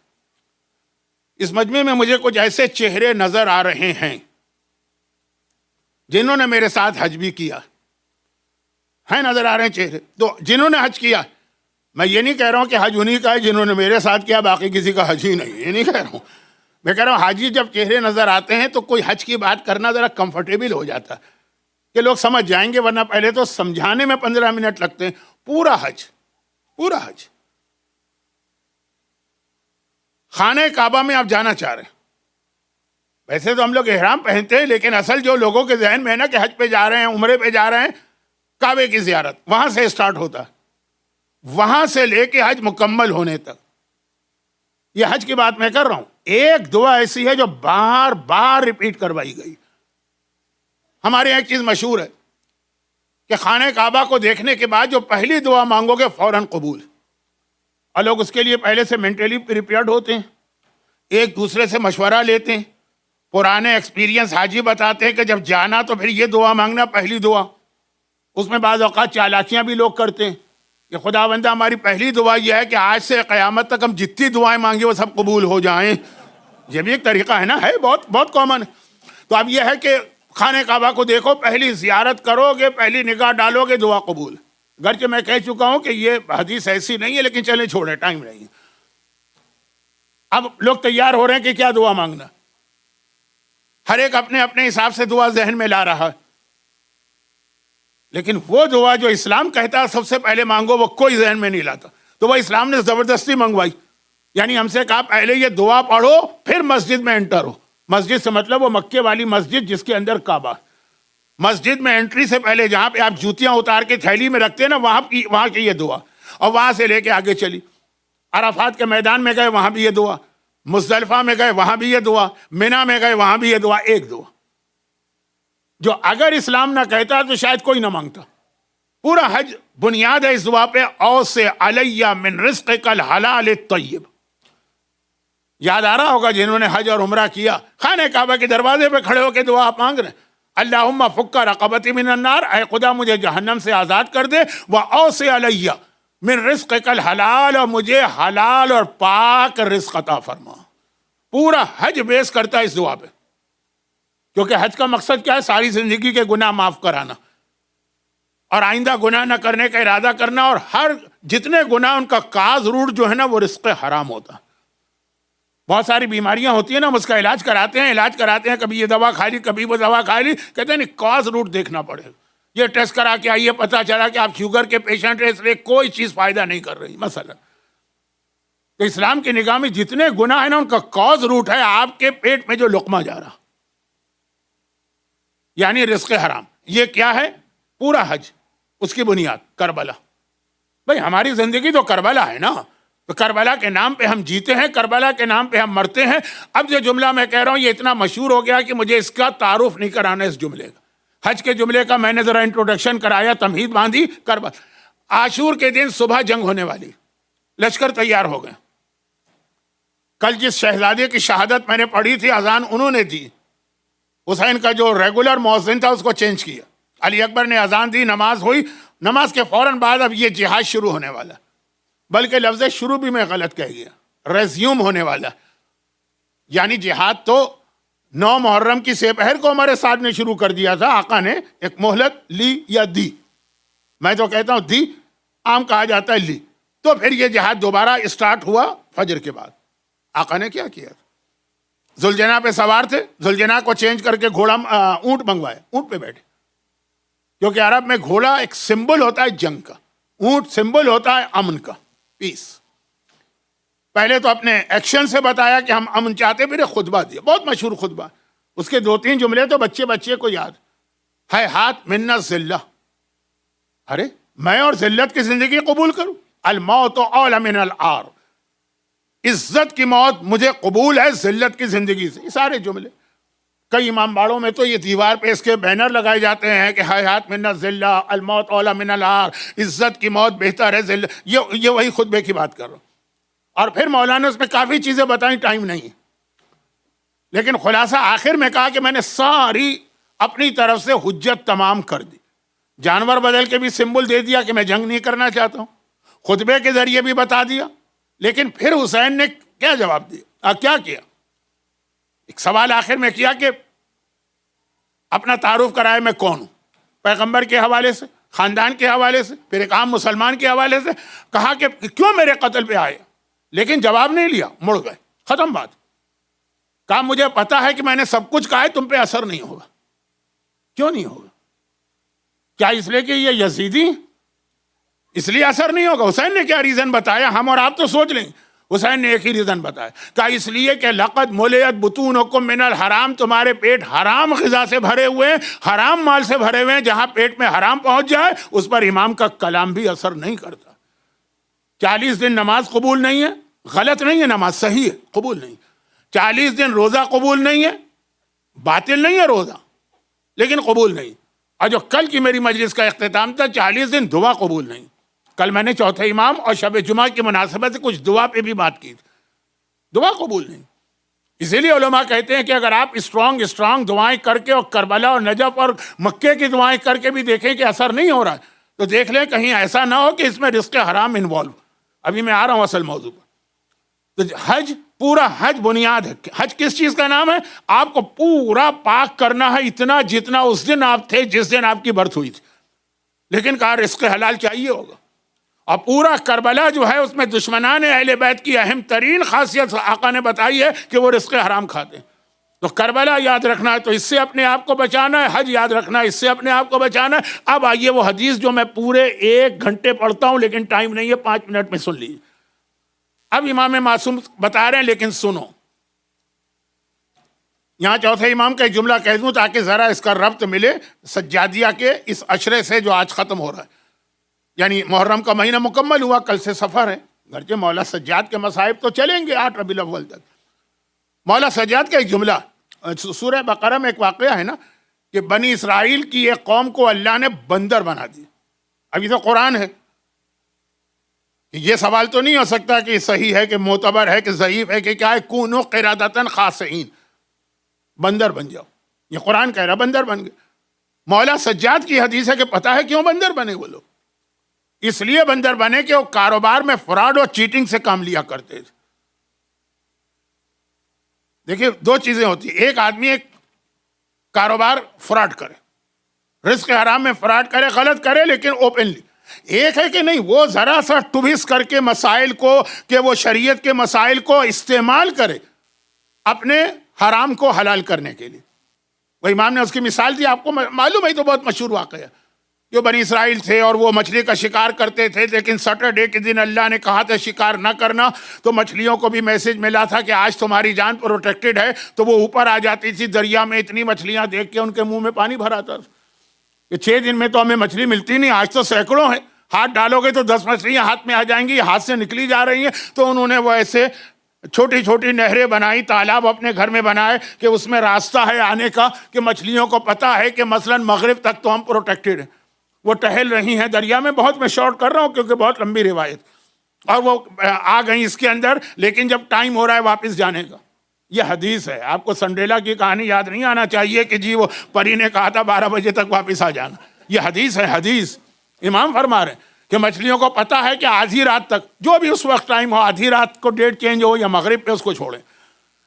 اس مجمع میں مجھے کچھ ایسے چہرے نظر آ رہے ہیں جنہوں نے میرے ساتھ حج بھی کیا ہے. نظر آ رہے ہیں چہرے تو جنہوں نے حج کیا. میں یہ نہیں کہہ رہا ہوں کہ حج انہی کا ہے جنہوں نے میرے ساتھ کیا، باقی کسی کا حج ہی نہیں. یہ نہیں کہہ رہا ہوں. میں کہہ رہا ہوں حاجی جب چہرے نظر آتے ہیں تو کوئی حج کی بات کرنا ذرا کمفرٹیبل ہو جاتا ہے کہ لوگ سمجھ جائیں گے، ورنہ پہلے تو سمجھانے میں 15 منٹ لگتے ہیں. پورا حج خانہ کعبہ میں آپ جانا چاہ رہے ہیں. ویسے تو ہم لوگ احرام پہنتے ہیں، لیکن اصل جو لوگوں کے ذہن میں ہے نا کہ حج پہ جا رہے ہیں، عمرے پہ جا رہے ہیں، کعبے کی زیارت وہاں سے اسٹارٹ ہوتا ہے، وہاں سے لے کے حج مکمل ہونے تک. یہ حج کی بات میں کر رہا ہوں. ایک دعا ایسی ہے جو بار بار ریپیٹ کروائی گئی. ہمارے یہاں ایک چیز مشہور ہے کہ خانہ کعبہ کو دیکھنے کے بعد جو پہلی دعا مانگو گے فوراً قبول. اور لوگ اس کے لیے پہلے سے مینٹلی پریپیئرڈ ہوتے ہیں، ایک دوسرے سے مشورہ لیتے ہیں. پرانے ایکسپیرینس حاجی بتاتے ہیں کہ جب جانا تو پھر یہ دعا مانگنا پہلی دعا. اس میں بعض اوقات چالاکیاں بھی لوگ کرتے ہیں کہ خدا بندہ ہماری پہلی دعا یہ ہے کہ آج سے قیامت تک ہم جتنی دعائیں مانگے وہ سب قبول ہو جائیں. یہ بھی ایک طریقہ ہے نا، ہے بہت بہت کامن. تو اب یہ ہے کہ خانہ کعبہ کو دیکھو، پہلی زیارت کرو گے، پہلی نگاہ ڈالو گے، دعا قبول. گرچہ میں کہہ چکا ہوں کہ یہ حدیث ایسی نہیں ہے، لیکن چلیں چھوڑیں، ٹائم نہیں ہے. اب لوگ تیار ہو رہے ہیں کہ کیا دعا مانگنا. ہر ایک اپنے اپنے حساب سے دعا ذہن میں لا رہا ہے. لیکن وہ دعا جو اسلام کہتا ہے سب سے پہلے مانگو، وہ کوئی ذہن میں نہیں لاتا. تو وہ اسلام نے زبردستی منگوائی. یعنی ہم سے کہا پہلے یہ دعا پڑھو پھر مسجد میں انٹر ہو. مسجد سے مطلب وہ مکے والی مسجد جس کے اندر کعبہ. مسجد میں انٹری سے پہلے جہاں پہ آپ جوتیاں اتار کے تھیلی میں رکھتے ہیں نا، وہاں کی یہ دعا. اور وہاں سے لے کے آگے چلی. عرفات کے میدان میں گئے، وہاں بھی یہ دعا. مزدلفہ میں گئے، وہاں بھی یہ دعا. مینا میں گئے، وہاں بھی یہ دعا. ایک دعا جو اگر اسلام نہ کہتا تو شاید کوئی نہ مانگتا. پورا حج بنیاد ہے اس دعا پہ، اوصِ علیہ من رزقک الحلال الطیب. یاد آ رہا ہوگا جنہوں نے حج اور عمرہ کیا، خانہ کعبہ کے دروازے پہ کھڑے ہو کے دعا آپ مانگ رہے ہیں، اللہم فک رقبتی من النار، اے خدا مجھے جہنم سے آزاد کر دے، وَأَوْصِ عَلَيَّ من رزقک الحلال، اور مجھے حلال اور پاک رزق عطا فرما. پورا حج بیس کرتا ہے اس دعا پہ. کیونکہ حج کا مقصد کیا ہے؟ ساری زندگی کے گناہ معاف کرانا اور آئندہ گناہ نہ کرنے کا ارادہ کرنا. اور ہر جتنے گناہ ان کا کاز روٹ جو ہے نا وہ رزق حرام ہوتا. بہت ساری بیماریاں ہوتی ہیں نا، ہم اس کا علاج کراتے ہیں، کبھی یہ دوا کھا لی، کبھی وہ دوا کھا لی، کہتے ہیں نہیں کاز روٹ دیکھنا پڑے گا، یہ ٹیسٹ کرا کے آئیے، پتہ چلا کہ آپ شوگر کے پیشنٹ ہیں، اس لیے کوئی چیز فائدہ نہیں کر رہی مثلا. تو اسلام کی نگاہ میں جتنے گناہ ہیں نا، ان کا کاز روٹ ہے آپ کے پیٹ میں جو لقمہ جا رہا، یعنی رزق حرام. یہ کیا ہے؟ پورا حج، اس کی بنیاد کربلا. بھائی ہماری زندگی تو کربلا ہے نا، تو کربلا کے نام پہ ہم جیتے ہیں، کربلا کے نام پہ ہم مرتے ہیں. اب جو جملہ میں کہہ رہا ہوں یہ اتنا مشہور ہو گیا کہ مجھے اس کا تعارف نہیں کرانا اس جملے کا. حج کے جملے کا میں نے ذرا انٹروڈکشن کرایا، تمہید باندھی. کربلا عاشور کے دن صبح جنگ ہونے والی، لشکر تیار ہو گئے. کل جس شہزادے کی شہادت میں نے پڑھی تھی، اذان انہوں نے دی، حسین کا جو ریگولر مؤذن تھا اس کو چینج کیا. علی اکبر نے اذان دی، نماز ہوئی، نماز کے فوراً بعد اب یہ جہاد شروع ہونے والا، بلکہ لفظ شروع بھی میں غلط کہہ گیا، ریزیوم ہونے والا. یعنی جہاد تو 9 محرم کی سپہر کو ہمارے ساتھ نے شروع کر دیا تھا. آقا نے ایک مہلت لی یا دی، میں تو کہتا ہوں دی، عام کہا جاتا ہے لی. تو پھر یہ جہاد دوبارہ اسٹارٹ ہوا فجر کے بعد. آقا نے کیا کیا؟ ذوالجناح پہ سوار تھے، ذوالجناح کو چینج کر کے گھوڑا اونٹ منگوایا، اونٹ پہ بیٹھے، کیونکہ عرب میں گھوڑا ایک سمبل ہوتا ہے جنگ کا، اونٹ سمبل ہوتا ہے امن کا، پیس. پہلے تو اپنے ایکشن سے بتایا کہ ہم امن چاہتے، پھر ایک خطبہ دیا، بہت مشہور خطبہ، اس کے 2-3 جملے تو بچے کو یاد ہے. ہاتھ منا ذلہ، ارے میں اور ذلت کی زندگی قبول کروں؟ الموت اول من العار، عزت کی موت مجھے قبول ہے ذلت کی زندگی سے. یہ سارے جملے، کئی امام باڑوں میں تو یہ دیوار پہ اس کے بینر لگائے جاتے ہیں کہ حیات من الذلہ، الموت اولا من العار، عزت کی موت بہتر ہے ذلت. یہ وہی خطبے کی بات کر رہا ہوں. اور پھر مولانا نے اس میں کافی چیزیں بتائیں، ٹائم نہیں ہے، لیکن خلاصہ آخر میں کہا کہ میں نے ساری اپنی طرف سے حجت تمام کر دی. جانور بدل کے بھی سمبل دے دیا کہ میں جنگ نہیں کرنا چاہتا ہوں، خطبے کے ذریعے بھی بتا دیا. لیکن پھر حسین نے کیا جواب دیا، کیا کیا؟ ایک سوال آخر میں کیا کہ اپنا تعارف کرائے میں کون ہوں، پیغمبر کے حوالے سے، خاندان کے حوالے سے، پھر ایک عام مسلمان کے حوالے سے. کہا کہ کیوں میرے قتل پہ آئے، لیکن جواب نہیں لیا، مڑ گئے، ختم بات. کہا مجھے پتا ہے کہ میں نے سب کچھ کہا ہے، تم پہ اثر نہیں ہوگا. کیوں نہیں ہوگا؟ کیا اس لیے کہ یہ یزیدی، اس لیے اثر نہیں ہوگا؟ حسین نے کیا ریزن بتایا؟ ہم اور آپ تو سوچ لیں، حسین نے ایک ہی ریزن بتایا، کہا اس لیے کہ لقد ملیت بطونکم من الحرام، تمہارے پیٹ حرام غذا سے بھرے ہوئے ہیں، حرام مال سے بھرے ہوئے ہیں. جہاں پیٹ میں حرام پہنچ جائے اس پر امام کا کلام بھی اثر نہیں کرتا. 40 دن نماز قبول نہیں ہے، غلط نہیں ہے، نماز صحیح ہے، قبول نہیں. 40 دن روزہ قبول نہیں ہے، باطل نہیں ہے روزہ، لیکن قبول نہیں. اور جو کل کی میری مجلس کا اختتام تھا، 40 دن دعا قبول نہیں. کل میں نے چوتھے امام اور شب جمعہ کی مناسبت سے کچھ دعا پہ بھی بات کی تھی، دعا قبول نہیں. اسی لیے علماء کہتے ہیں کہ اگر آپ اسٹرانگ دعائیں کر کے اور کربلا اور نجف اور مکے کی دعائیں کر کے بھی دیکھیں کہ اثر نہیں ہو رہا ہے، تو دیکھ لیں کہیں ایسا نہ ہو کہ اس میں رزق حرام انوالو. ابھی میں آ رہا ہوں اصل موضوع پر. تو حج، پورا حج بنیاد ہے. حج کس چیز کا نام ہے؟ آپ کو پورا پاک کرنا ہے، اتنا جتنا اس دن آپ تھے جس دن آپ کی برتھ ہوئی تھی. لیکن کہا رزق حلال چاہیے ہوگا. اور پورا کربلا جو ہے اس میں دشمنان اہل بیت کی اہم ترین خاصیت آقا نے بتائی ہے کہ وہ رزق حرام کھاتے ہیں. تو کربلا یاد رکھنا ہے تو اس سے اپنے آپ کو بچانا ہے، حج یاد رکھنا ہے اس سے اپنے آپ کو بچانا ہے. اب آئیے وہ حدیث جو میں پورے 1 گھنٹے پڑھتا ہوں لیکن ٹائم نہیں ہے، 5 منٹ میں سن لیجیے. اب امام معصوم بتا رہے ہیں لیکن سنو. یہاں چوتھے امام کا ایک جملہ کہہ دوں تاکہ ذرا اس کا ربط ملے سجادیہ کے اس عشرے سے جو آج ختم ہو رہا ہے. یعنی محرم کا مہینہ مکمل ہوا، کل سے سفر ہے. گرچہ مولا سجاد کے مصائب تو چلیں گے 8 ربیع الاول تک. مولا سجاد کا ایک جملہ سورہ بقرہ میں ایک واقعہ ہے نا کہ بنی اسرائیل کی ایک قوم کو اللہ نے بندر بنا دیا. ابھی تو قرآن ہے، یہ سوال تو نہیں ہو سکتا کہ صحیح ہے کہ معتبر ہے کہ ضعیف ہے کہ کیا ہے. کونوا قردۃ خاسئین، بندر بن جاؤ. یہ قرآن کہہ رہا بندر بن گئے. مولا سجاد کی حدیث ہے کہ پتہ ہے کیوں بندر بنے وہ لوگ؟ اس لیے بندر بنے کہ وہ کاروبار میں فراڈ اور چیٹنگ سے کام لیا کرتے تھے. دیکھیے 2 چیزیں ہوتی ہیں، ایک آدمی ایک کاروبار فراڈ کرے، رزق حرام میں فراڈ کرے، غلط کرے لیکن اوپنلی. ایک ہے کہ نہیں وہ ذرا سا ٹویس کر کے مسائل کو، کہ وہ شریعت کے مسائل کو استعمال کرے اپنے حرام کو حلال کرنے کے لیے. وہ امام نے اس کی مثال دی. آپ کو معلوم ہے تو بہت مشہور واقعہ ہے. جو بنی اسرائیل تھے اور وہ مچھلی کا شکار کرتے تھے، لیکن سیٹرڈے کے دن اللہ نے کہا تھا شکار نہ کرنا، تو مچھلیوں کو بھی میسج ملا تھا کہ آج تمہاری جان پروٹیکٹڈ ہے، تو وہ اوپر آ جاتی تھی دریا میں. اتنی مچھلیاں دیکھ کے ان کے منہ میں پانی بھر آتا تھا کہ 6 دن میں تو ہمیں مچھلی ملتی نہیں، آج تو سینکڑوں ہیں، ہاتھ ڈالو گے تو 10 مچھلیاں ہاتھ میں آ جائیں گی، ہاتھ سے نکلی جا رہی ہیں. تو انہوں نے وہ ایسے چھوٹی چھوٹی نہریں بنائی، تالاب اپنے گھر میں بنائے کہ اس میں راستہ ہے آنے کا، کہ مچھلیوں کو پتہ ہے کہ مثلاً مغرب تک تو ہم پروٹیکٹڈ ہیں. وہ ٹہل رہی ہیں دریا میں. بہت میں شارٹ کر رہا ہوں کیونکہ بہت لمبی روایت. اور وہ آ گئیں اس کے اندر، لیکن جب ٹائم ہو رہا ہے واپس جانے کا. یہ حدیث ہے. آپ کو سنڈریلا کی کہانی یاد نہیں آنا چاہیے کہ جی وہ پری نے کہا تھا 12 بجے تک واپس آ جانا. یہ حدیث ہے. حدیث امام فرما رہے ہیں کہ مچھلیوں کو پتہ ہے کہ آدھی رات تک، جو بھی اس وقت ٹائم ہو، آدھی رات کو ڈیٹ چینج ہو یا مغرب پہ، اس کو چھوڑیں،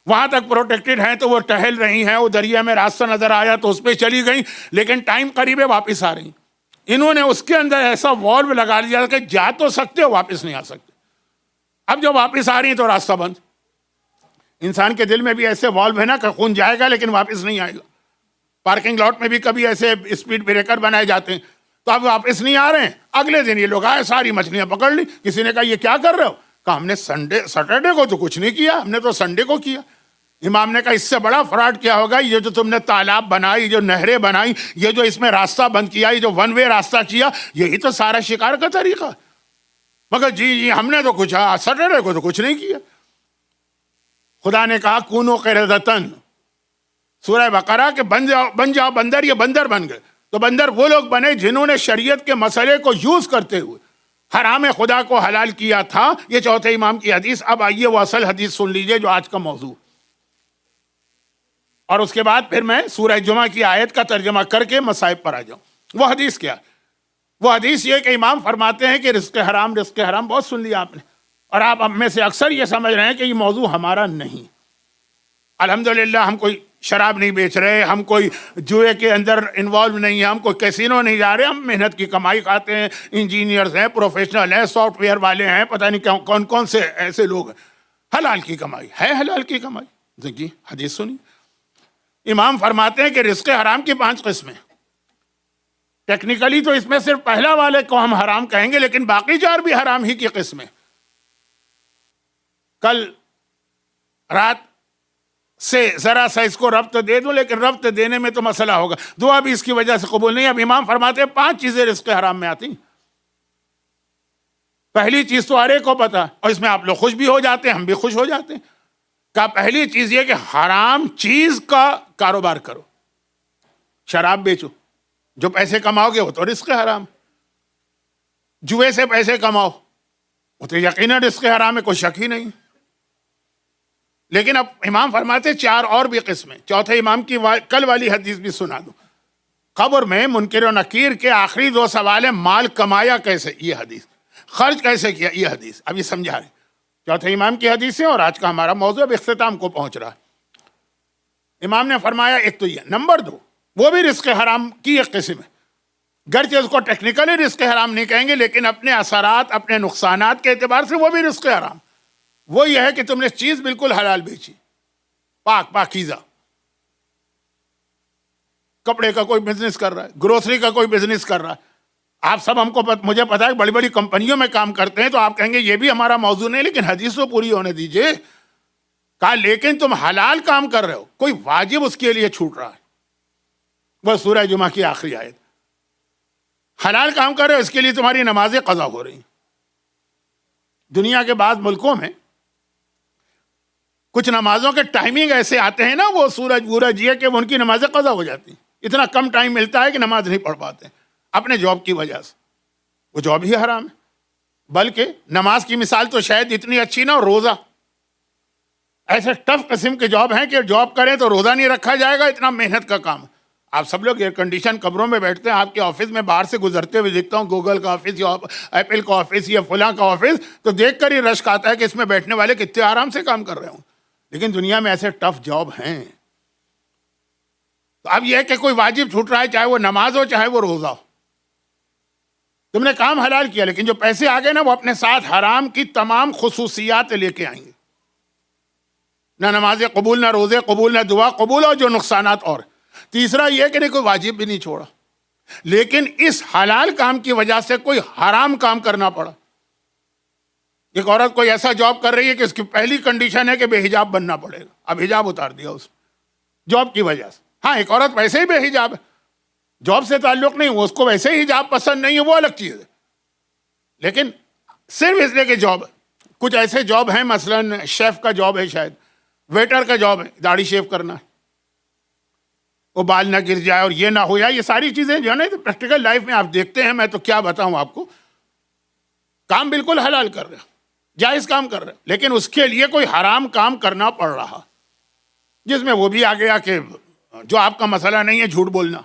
وہاں تک پروٹیکٹڈ ہیں. تو وہ ٹہل رہی ہیں، وہ دریا میں راستہ نظر آیا تو اس پہ چلی گئیں، لیکن ٹائم قریب ہے واپس آ رہی. انہوں نے اس کے اندر ایسا والو لگا دیا کہ جا تو سکتے ہو، واپس نہیں آ سکتے. اب جو واپس آ رہی ہیں تو راستہ بند. انسان کے دل میں بھی ایسے والو ہے نا کہ خون جائے گا لیکن واپس نہیں آئے گا. پارکنگ لاٹ میں بھی کبھی ایسے اسپیڈ بریکر بنائے جاتے ہیں، تو اب واپس نہیں آ رہے ہیں. اگلے دن یہ لوگ آئے، ساری مچھلیاں پکڑ لی. کسی نے کہا یہ کیا کر رہے ہو؟ کہا ہم نے سیٹرڈے کو تو کچھ نہیں کیا، ہم نے تو سنڈے کو کیا. امام نے کہا اس سے بڑا فراڈ کیا ہوگا؟ یہ جو تم نے تالاب بنائی، جو نہریں بنائی، یہ جو اس میں راستہ بند کیا، یہ جو ون وے راستہ کیا، یہی تو سارا شکار کا طریقہ. مگر جی ہم نے تو کچھ سیٹرڈے کو تو کچھ نہیں کیا. خدا نے کہا کونو قردتن، سورہ بقرہ کہ بن جاؤ بندر. یہ بندر بن گئے. تو بندر وہ لوگ بنے جنہوں نے شریعت کے مسئلے کو یوز کرتے ہوئے حرام خدا کو حلال کیا تھا. یہ چوتھے امام کی حدیث. اب آئیے وہ اصل حدیث سن لیجئے جو آج کا موضوع، اور اس کے بعد پھر میں سورہ جمعہ کی آیت کا ترجمہ کر کے مصائب پر آ جاؤں. وہ حدیث کیا؟ وہ حدیث یہ کہ امام فرماتے ہیں کہ رزق حرام، رزق حرام بہت سن لیا آپ نے، اور آپ اب میں سے اکثر یہ سمجھ رہے ہیں کہ یہ موضوع ہمارا نہیں. الحمدللہ ہم کوئی شراب نہیں بیچ رہے، ہم کوئی جوئے کے اندر انوالو نہیں ہیں، ہم کوئی کیسینو نہیں جا رہے. ہم محنت کی کمائی کھاتے ہیں، انجینئرز ہیں، پروفیشنل ہیں، سافٹ ویئر والے ہیں، پتہ نہیں کون کون سے ایسے لوگ ہیں. حلال کی کمائی ہے، حلال کی کمائی. دیکھیے حدیث سنی. امام فرماتے ہیں کہ رزق حرام کی 5 قسمیں. ٹیکنیکلی تو اس میں صرف پہلا والے کو ہم حرام کہیں گے، لیکن باقی 4 بھی حرام ہی کی قسمیں. کل رات سے ذرا سا اس کو ربط دے دوں، لیکن ربط دینے میں تو مسئلہ ہوگا، دعا بھی اس کی وجہ سے قبول نہیں. اب امام فرماتے ہیں 5 چیزیں رزق حرام میں آتی. پہلی چیز تو ہر ایک کو پتا، اور اس میں آپ لوگ خوش بھی ہو جاتے ہیں، ہم بھی خوش ہو جاتے ہیں. کہ پہلی چیز یہ کہ حرام چیز کا کاروبار کرو. شراب بیچو، جو پیسے کماؤ گے وہ تو رزق حرام. جوئے سے پیسے کماؤ وہ تو یقیناً رزق حرام ہے، کوئی شک ہی نہیں. لیکن اب امام فرماتے 4 اور بھی قسمیں. چوتھے امام کی کل والی حدیث بھی سنا دو. قبر میں منکر و نکیر کے آخری 2 سوال ہیں، مال کمایا کیسے، یہ حدیث، خرچ کیسے کیا، یہ حدیث. اب یہ سمجھا رہے چوتھے امام کی حدیث ہے، اور آج کا ہمارا موضوع اب اختتام کو پہنچ رہا ہے. امام نے فرمایا ایک تو یہ. نمبر 2 وہ بھی رزق حرام کی ایک قسم ہے، گرچہ اس کو ٹیکنیکلی رزق حرام نہیں کہیں گے، لیکن اپنے اثرات، اپنے نقصانات کے اعتبار سے وہ بھی رزق حرام. وہ یہ ہے کہ تم نے چیز بالکل حلال بیچی، پاکیزہ. کپڑے کا کوئی بزنس کر رہا ہے، گروسری کا کوئی بزنس کر رہا ہے. آپ سب مجھے پتا ہے بڑی بڑی کمپنیوں میں کام کرتے ہیں، تو آپ کہیں گے یہ بھی ہمارا موضوع نہیں، لیکن حدیث تو پوری ہونے دیجئے. کہا لیکن تم حلال کام کر رہے ہو، کوئی واجب اس کے لیے چھوٹ رہا ہے. وہ سورہ جمعہ کی آخری آیت. حلال کام کر رہے ہو، اس کے لیے تمہاری نمازیں قضا ہو رہی ہیں. دنیا کے بعض ملکوں میں کچھ نمازوں کے ٹائمنگ ایسے آتے ہیں نا، وہ سورج وورج یہ کہ ان کی نمازیں قضا ہو جاتی ہیں. اتنا کم ٹائم ملتا ہے کہ نماز نہیں پڑھ پاتے اپنے جاب کی وجہ سے. وہ جاب ہی حرام ہے. بلکہ نماز کی مثال تو شاید اتنی اچھی نہ ہو. روزہ ایسے ٹف قسم کے جاب ہیں کہ جاب کریں تو روزہ نہیں رکھا جائے گا، اتنا محنت کا کام. آپ سب لوگ ایئر کنڈیشن کمروں میں بیٹھتے ہیں، آپ کے آفس میں باہر سے گزرتے ہوئے دیکھتا ہوں گوگل کا آفس یا ایپل کا آفس یا فلاں کا آفس، تو دیکھ کر ہی رشک آتا ہے کہ اس میں بیٹھنے والے کتنے آرام سے کام کر رہے ہوں. لیکن دنیا میں ایسے ٹف جاب ہیں. تو اب یہ کہ کوئی واجب چھوٹ رہا ہے، چاہے وہ نماز ہو چاہے وہ روزہ ہو. تم نے کام حلال کیا، لیکن جو پیسے آ گئے نا، وہ اپنے ساتھ حرام کی تمام خصوصیات لے کے آئیں گے. نہ نمازیں قبول، نہ روزے قبول، نہ دعا قبول، اور جو نقصانات اور تیسرا یہ کہ کوئی واجب بھی نہیں چھوڑا، لیکن اس حلال کام کی وجہ سے کوئی حرام کام کرنا پڑا. ایک عورت کوئی ایسا جاب کر رہی ہے کہ اس کی پہلی کنڈیشن ہے کہ بے حجاب بننا پڑے گا، اب حجاب اتار دیا اس جاب کی وجہ سے. ہاں ایک عورت ویسے ہی بے حجاب ہے، جاب سے تعلق نہیں، وہ اس کو ویسے ہی حجاب پسند نہیں ہے، وہ الگ چیز ہے. لیکن صرف اس لیے کہ جاب، کچھ ایسے جاب ہیں مثلاً شیف کا جاب ہے، شاید ویٹر کا جاب ہے، داڑھی شیو کرنا ہے، وہ بال نہ گر جائے اور یہ نہ ہو جائے، یہ ساری چیزیں جو ہے نا پریکٹیکل لائف میں آپ دیکھتے ہیں. میں تو کیا بتاؤں آپ کو، کام بالکل حلال کر رہے ہیں، جائز کام کر رہے ہیں، لیکن اس کے لیے کوئی حرام کام کرنا پڑ رہا، جس میں وہ بھی آ گیا کہ جو آپ کا مسئلہ نہیں ہے جھوٹ بولنا.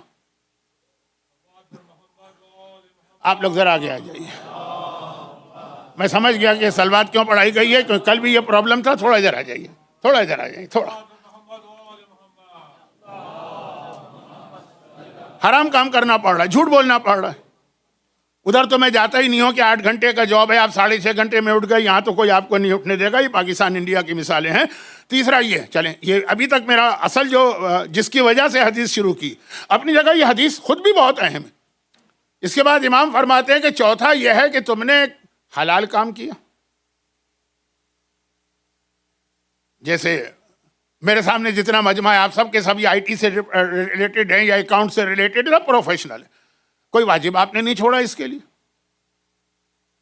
آپ لوگ ذرا آگے آ جائیے. میں سمجھ گیا کہ سلوات کیوں پڑھائی گئی ہے، کیونکہ کل بھی یہ پرابلم تھا. تھوڑا ادھر آ جائیے، تھوڑا ادھر آ جائیے. تھوڑا حرام کام کرنا پڑ رہا ہے، جھوٹ بولنا پڑ رہا ہے. ادھر تو میں جاتا ہی نہیں ہوں کہ 8 گھنٹے کا جاب ہے، آپ 6.5 گھنٹے میں اٹھ گئے، یہاں تو کوئی آپ کو نہیں اٹھنے دے گا. یہ پاکستان انڈیا کی مثالیں ہیں. تیسرا یہ چلیں، یہ ابھی تک میرا اصل جو جس کی وجہ سے حدیث شروع کی، اپنی جگہ یہ حدیث خود بھی بہت اہم ہے. اس کے بعد امام فرماتے ہیں کہ چوتھا یہ ہے کہ تم نے حلال کام کیا. جیسے میرے سامنے جتنا مجمع ہے، آپ سب کے سب یہ آئی ٹی سے ریلیٹڈ ہیں یا اکاؤنٹ سے ریلیٹڈ ہے، پروفیشنل ہے. کوئی واجب آپ نے نہیں چھوڑا، اس کے لیے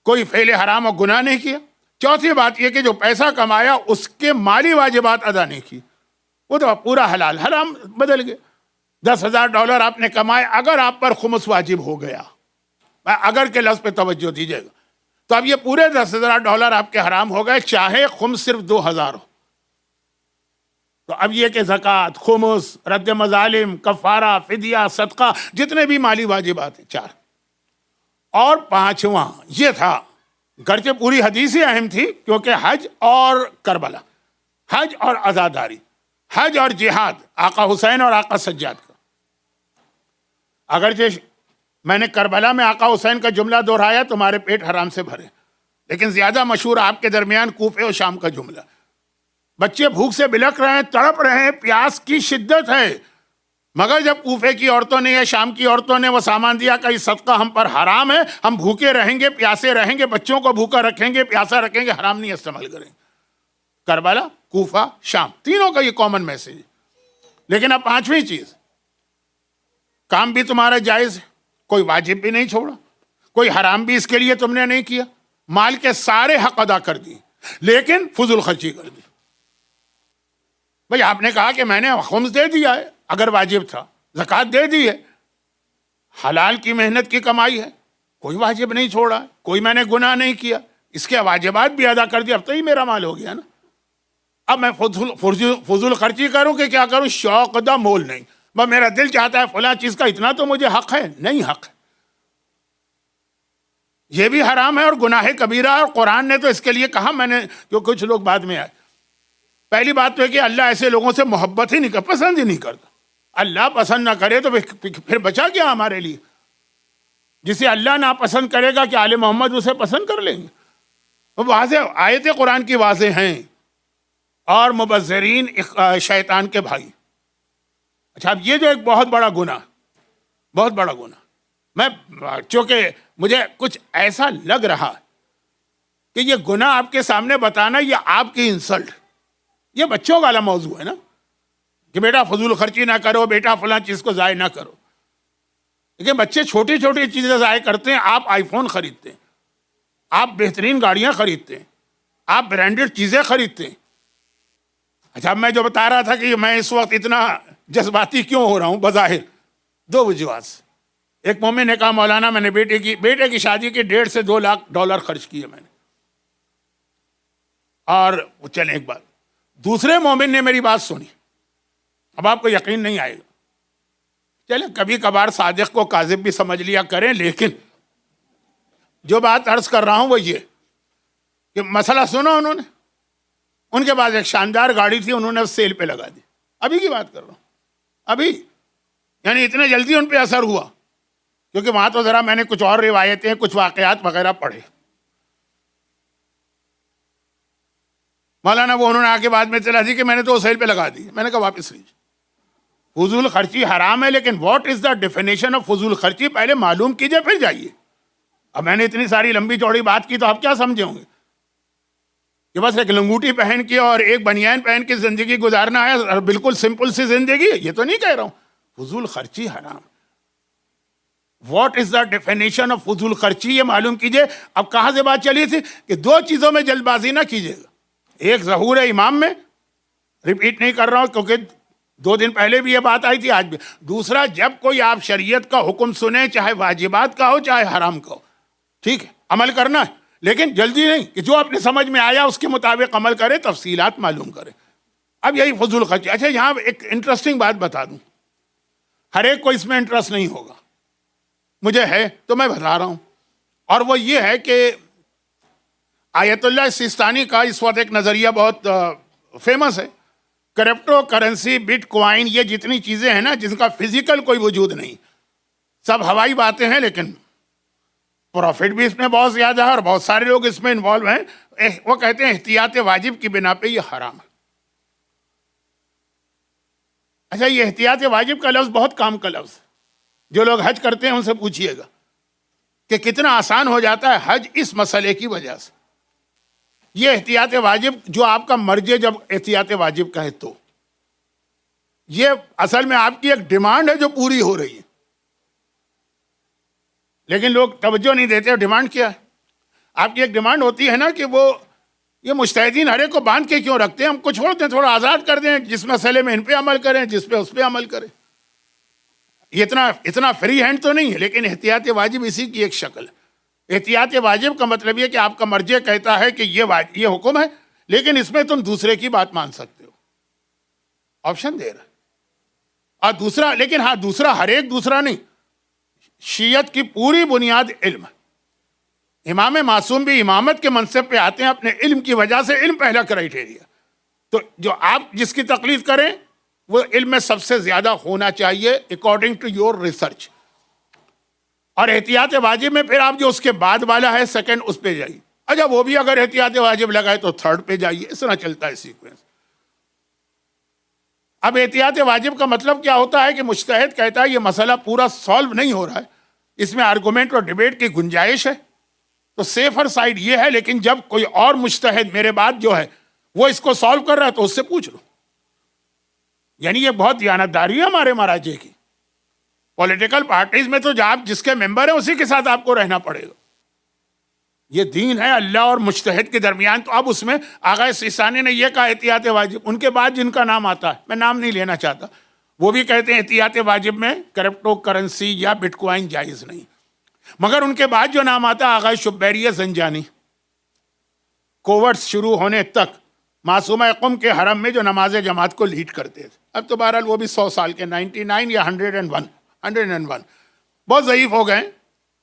کوئی فعل حرام اور گناہ نہیں کیا. چوتھی بات یہ کہ جو پیسہ کمایا اس کے مالی واجبات ادا نہیں کی، وہ تو پورا حلال حرام بدل گئے. $10,000 آپ نے کمائے، اگر آپ پر خمس واجب ہو گیا، اگر کے لفظ پہ توجہ دیجیے گا، تو اب یہ پورے $10,000 آپ کے حرام ہو گئے، چاہے خمس صرف 2,000 ہو. تو اب یہ کہ زکوٰۃ، خمس، رد مظالم، کفارہ، فدیہ، صدقہ، جتنے بھی مالی واجبات ہیں 4. اور 5واں یہ تھا، گرچہ پوری حدیث ہی اہم تھی، کیونکہ حج اور کربلا، حج اور عزاداری، حج اور جہاد، آقا حسین اور آقا سجاد کا. اگرچہ میں نے کربلا میں آقا حسین کا جملہ دہرایا، تمہارے پیٹ حرام سے بھرے، لیکن زیادہ مشہور آپ کے درمیان کوفے اور شام کا جملہ. بچے بھوک سے بلک رہے ہیں، تڑپ رہے ہیں، پیاس کی شدت ہے، مگر جب کوفے کی عورتوں نے یا شام کی عورتوں نے وہ سامان دیا کہ یہ صدقہ ہم پر حرام ہے، ہم بھوکے رہیں گے، پیاسے رہیں گے، بچوں کو بھوکا رکھیں گے، پیاسا رکھیں گے، حرام نہیں استعمال کریں گے. کربلا، کوفہ، شام، تینوں کا یہ کامن میسج ہے. لیکن اب 5ویں چیز، کام بھی تمہارا جائز ہے، کوئی واجب بھی نہیں چھوڑا، کوئی حرام بھی اس کے لیے تم نے نہیں کیا، مال کے سارے حق ادا کر دیے، لیکن فضول خرچی کر دی. بھئی آپ نے کہا کہ میں نے خمس دے دیا ہے اگر واجب تھا، زکوٰۃ دے دی ہے، حلال کی محنت کی کمائی ہے، کوئی واجب نہیں چھوڑا، کوئی میں نے گناہ نہیں کیا، اس کے واجبات بھی ادا کر دیا، اب تو ہی میرا مال ہو گیا نا. اب میں فضول خرچی کروں کہ کیا کروں، شوق دا مول نہیں. بس میرا دل چاہتا ہے فلاں چیز کا اتنا تو مجھے حق ہے، نہیں حق ہے، یہ بھی حرام ہے اور گناہ کبیرہ. اور قرآن نے تو اس کے لیے کہا، میں نے جو کچھ لوگ بعد میں آئے، پہلی بات تو ہے کہ اللہ ایسے لوگوں سے محبت ہی نہیں کرتا، پسند ہی نہیں کرتا. اللہ پسند نہ کرے تو پھر بچا کیا ہمارے لیے؟ جسے اللہ ناپسند کرے گا کہ آل محمد اسے پسند کر لیں گے. واضح آیتیں قرآن کی واضح ہیں. اور مبذرین شیطان کے بھائی. اچھا، اب یہ جو ایک بہت بڑا گناہ، بہت بڑا گناہ، میں چونکہ مجھے کچھ ایسا لگ رہا کہ یہ گناہ آپ کے سامنے بتانا یہ آپ کی انسلٹ، یہ بچوں والا موضوع ہے نا، کہ بیٹا فضول خرچی نہ کرو، بیٹا فلاں چیز کو ضائع نہ کرو. لیکن بچے چھوٹی چھوٹی چیزیں ضائع کرتے ہیں. آپ آئی فون خریدتے ہیں، آپ بہترین گاڑیاں خریدتے ہیں، آپ برانڈڈ چیزیں خریدتے ہیں. اچھا، میں جو بتا رہا تھا کہ میں اس وقت اتنا جذباتی کیوں ہو رہا ہوں، بظاہر 2 وجوہات سے. ایک مومن نے کہا، مولانا میں نے بیٹے کی شادی کے $1.5 سے $2 لاکھ خرچ کیے میں نے. اور چلیں ایک بات، دوسرے مومن نے میری بات سنی، اب آپ کو یقین نہیں آئے گا، چلیں کبھی کبھار صادق کو کاذب بھی سمجھ لیا کریں، لیکن جو بات عرض کر رہا ہوں وہ یہ کہ مسئلہ سنا انہوں نے. ان کے پاس ایک شاندار گاڑی تھی، انہوں نے سیل پہ لگا دی. ابھی کی بات کر رہا ہوں، ابھی، یعنی اتنے جلدی ان پہ اثر ہوا، کیونکہ وہاں تو ذرا میں نے کچھ اور روایتیں، کچھ واقعات وغیرہ پڑھے. مولانا وہ انہوں نے آ کے بعد میں چلا دی کہ میں نے تو وہ سیل پہ لگا دی. میں نے کہا واپس لیجیے. فضول خرچی حرام ہے, لیکن what is the definition of فضول خرچی پہلے معلوم کیجئے پھر جائیے. اب میں نے اتنی ساری لمبی چوڑی بات کی تو آپ کیا سمجھے ہوں گے کہ بس ایک لنگوٹی پہن کے اور ایک بنیان پہن کے زندگی گزارنا ہے اور بالکل سمپل سی زندگی. یہ تو نہیں کہہ رہا ہوں. فضول خرچی حرام. What is the definition of فضول خرچی, یہ معلوم کیجئے. اب کہاں سے بات چلی تھی کہ دو چیزوں میں جلد بازی نہ کیجیے گا. ایک ظہور امام میں, ریپیٹ نہیں کر رہا ہوں کیونکہ 2 دن پہلے بھی یہ بات آئی تھی, آج بھی. دوسرا, جب کوئی آپ شریعت کا حکم سنیں, چاہے واجبات کا ہو چاہے حرام کا ہو, ٹھیک ہے, عمل کرنا ہے, لیکن جلدی نہیں کہ جو اپنے سمجھ میں آیا اس کے مطابق عمل کرے, تفصیلات معلوم کرے. اب یہی فضول خرچی. اچھا, یہاں ایک انٹرسٹنگ بات بتا دوں. ہر ایک کو اس میں انٹرسٹ نہیں ہوگا, مجھے ہے تو میں بتا رہا ہوں. اور وہ یہ ہے کہ آیت اللہ سیستانی کا اس وقت ایک نظریہ بہت فیمس ہے. کرپٹو کرنسی, بٹ کوائن, یہ جتنی چیزیں ہیں نا جن کا فزیکل کوئی وجود نہیں, سب ہوائی باتیں ہیں, لیکن پروفٹ بھی اس میں بہت زیادہ ہے اور بہت سارے لوگ اس میں انوالو ہیں. وہ کہتے ہیں احتیاط واجب کی بنا پہ یہ حرام ہے. اچھا, یہ احتیاط واجب کا لفظ بہت کام کا لفظ ہے. جو لوگ حج کرتے ہیں ان سے پوچھئے گا کہ کتنا آسان ہو جاتا ہے حج اس مسئلے کی وجہ سے. یہ احتیاط واجب جو آپ کا مرجع جب احتیاط واجب کہے تو یہ اصل میں آپ کی ایک ڈیمانڈ ہے جو پوری ہو رہی ہے, لیکن لوگ توجہ نہیں دیتے. ڈیمانڈ کیا ہے؟ آپ کی ایک ڈیمانڈ ہوتی ہے نا کہ وہ یہ مجتہدین ہر ایک کو باندھ کے کیوں رکھتے ہیں, ہم کو چھوڑ دیں, تھوڑا آزاد کر دیں, جس مسئلے میں ان پہ عمل کریں, جس پہ اس پہ عمل کریں. یہ اتنا فری ہینڈ تو نہیں ہے, لیکن احتیاط واجب اسی کی ایک شکل ہے. احتیاط واجب کا مطلب یہ کہ آپ کا مرجع کہتا ہے کہ یہ حکم ہے, لیکن اس میں تم دوسرے کی بات مان سکتے ہو, آپشن دے رہا ہے. اور دوسرا, لیکن ہاں دوسرا ہر ایک دوسرا نہیں, شیعت کی پوری بنیاد علم ہے. امام معصوم بھی امامت کے منصب پہ آتے ہیں اپنے علم کی وجہ سے. علم پہلا کرائیٹیریا. تو جو آپ جس کی تقلید کریں وہ علم میں سب سے زیادہ ہونا چاہیے اکارڈنگ ٹو یور ریسرچ. اور احتیاط واجب میں پھر آپ جو اس کے بعد والا ہے سیکنڈ, اس پہ جائیے. اچھا, وہ بھی اگر احتیاط واجب لگائے تو تھرڈ پہ جائیے. اس طرح چلتا ہے سیکوینس. اب احتیاط واجب کا مطلب کیا ہوتا ہے کہ مجتہد کہتا ہے یہ مسئلہ پورا سالو نہیں ہو رہا ہے, اس میں آرگومنٹ اور ڈیبیٹ کی گنجائش ہے, تو سیفر سائڈ یہ ہے. لیکن جب کوئی اور مجتہد میرے بعد جو ہے وہ اس کو سالو کر رہا ہے تو اس سے پوچھ لو. یعنی یہ بہت دیانتداری ہے ہمارے مراجع کی. پولیٹیکل پارٹیز میں تو آپ جس کے ممبر ہیں اسی کے ساتھ آپ کو رہنا پڑے گا. یہ دین ہے اللہ اور مجتہد کے درمیان. تو اب اس میں آغا سیستانی نے یہ کہا احتیاط واجب. ان کے بعد جن کا نام آتا ہے, میں نام نہیں لینا چاہتا, وہ بھی کہتے ہیں احتیاط واجب میں کرپٹو کرنسی یا بٹ کوائن جائز نہیں. مگر ان کے بعد جو نام آتا ہے آغا شبیری زنجانی, کوورٹس شروع ہونے تک معصومہ قم کے حرم میں جو نماز جماعت کو لیڈ کرتے تھے. اب تو بہرحال وہ بھی 100 سال کے 99 یا 101 بہت ضعیف ہو گئے,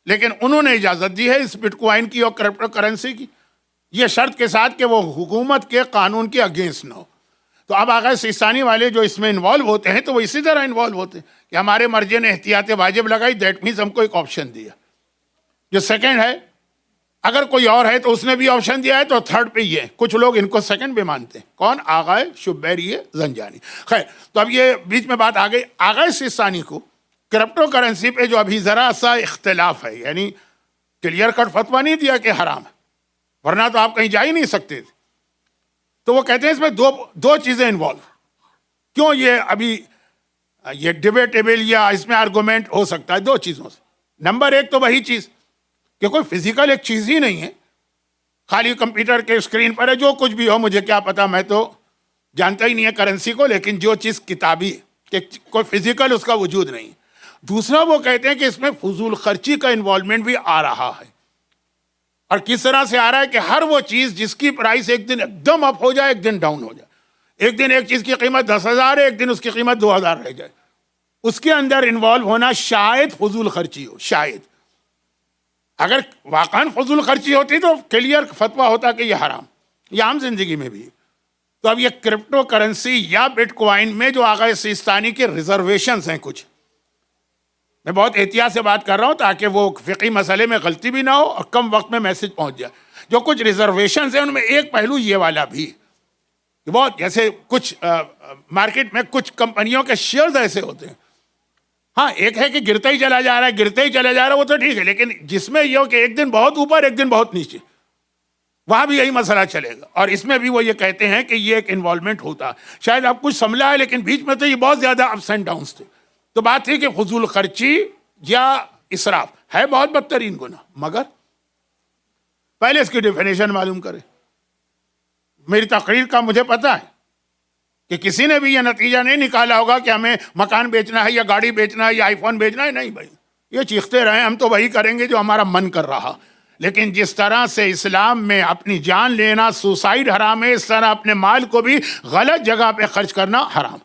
لیکن انہوں نے اجازت دی ہے اس بٹ کوائن کی اور کرپٹو کرنسی کی, یہ شرط کے ساتھ کہ وہ حکومت کے قانون کے اگینسٹ نہ ہو. تو اب آغا سیستانی والے جو اس میں انوالو ہوتے ہیں تو وہ اسی طرح انوالو ہوتے ہیں کہ ہمارے مرجع نے احتیاط واجب لگائی, دیٹ مینس ہم کو ایک آپشن دیا. جو سیکنڈ ہے, اگر کوئی اور ہے تو اس نے بھی آپشن دیا ہے تو تھرڈ پہ یہ ہے. کچھ لوگ ان کو سیکنڈ بھی مانتے ہیں. کون؟ آغا شبیری زنجانی. خیر, تو اب یہ بیچ میں بات آ گئی. آغا سیستانی کو کرپٹو کرنسی پہ جو ابھی ذرا سا اختلاف ہے, یعنی کلیئر کٹ فتویٰ نہیں دیا کہ حرام ہے, ورنہ تو آپ کہیں جا ہی نہیں سکتے تھے. تو وہ کہتے ہیں اس میں دو چیزیں انوالو. کیوں یہ ابھی یہ ڈیبیٹیبل یا اس میں آرگومنٹ ہو سکتا ہے؟ 2 چیزوں سے. نمبر 1 تو وہی چیز کہ کوئی فزیکل ایک چیز ہی نہیں ہے, خالی کمپیوٹر کے اسکرین پر ہے, جو کچھ بھی ہو مجھے کیا پتا, میں تو جانتا ہی نہیں ہے کرنسی کو, لیکن جو چیز کتابی کہ کوئی فزیکل اس کا وجود نہیں. دوسرا, وہ کہتے ہیں کہ اس میں فضول خرچی کا انوالومنٹ بھی آ رہا ہے. اور کس طرح سے آ رہا ہے کہ ہر وہ چیز جس کی پرائس ایک دن ایک دم اپ ہو جائے, ایک دن ڈاؤن ہو جائے. ایک دن ایک چیز کی قیمت 10,000 ہے, ایک دن اس کی قیمت 2,000 رہ جائے. اس کے اندر انوالو ہونا شاید فضول خرچی ہو. شاید اگر واقعاً فضول خرچی ہوتی تو کلیئر فتویٰ ہوتا کہ یہ حرام. یہ عام زندگی میں بھی. تو اب یہ کرپٹو کرنسی یا بٹ کوائن میں جو آغا سیستانی کے ریزرویشنز ہیں کچھ, میں بہت احتیاط سے بات کر رہا ہوں تاکہ وہ فقہی مسئلے میں غلطی بھی نہ ہو اور کم وقت میں میسج پہنچ جائے. جو کچھ ریزرویشنز ہیں ان میں ایک پہلو یہ والا بھی کہ بہت جیسے کچھ مارکیٹ میں کچھ کمپنیوں کے شیئرز ایسے ہوتے ہیں، ہاں ایک ہے کہ گرتا ہی چلا جا رہا ہے، گرتا ہی چلا جا رہا ہے، وہ تو ٹھیک ہے، لیکن جس میں یہ ہو کہ ایک دن بہت اوپر ایک دن بہت نیچے، وہاں بھی یہی مسئلہ چلے گا. اور اس میں بھی وہ یہ کہتے ہیں کہ یہ ایک انوالومنٹ ہوتا، شاید آپ کچھ سنبھلا ہے لیکن بیچ میں تو یہ بہت زیادہ اپس اینڈ ڈاؤنس تھے. تو بات تھی کہ فضول خرچی یا اسراف ہے بہت بدترین گناہ، مگر پہلے اس کی ڈیفینیشن معلوم کرے. میری تقریر کا مجھے پتا ہے کہ کسی نے بھی یہ نتیجہ نہیں نکالا ہوگا کہ ہمیں مکان بیچنا ہے یا گاڑی بیچنا ہے یا آئی فون بیچنا ہے، نہیں بھائی، یہ چیختے رہیں، ہم تو وہی کریں گے جو ہمارا من کر رہا. لیکن جس طرح سے اسلام میں اپنی جان لینا سوسائڈ حرام ہے، اس طرح اپنے مال کو بھی غلط جگہ پہ خرچ کرنا حرام.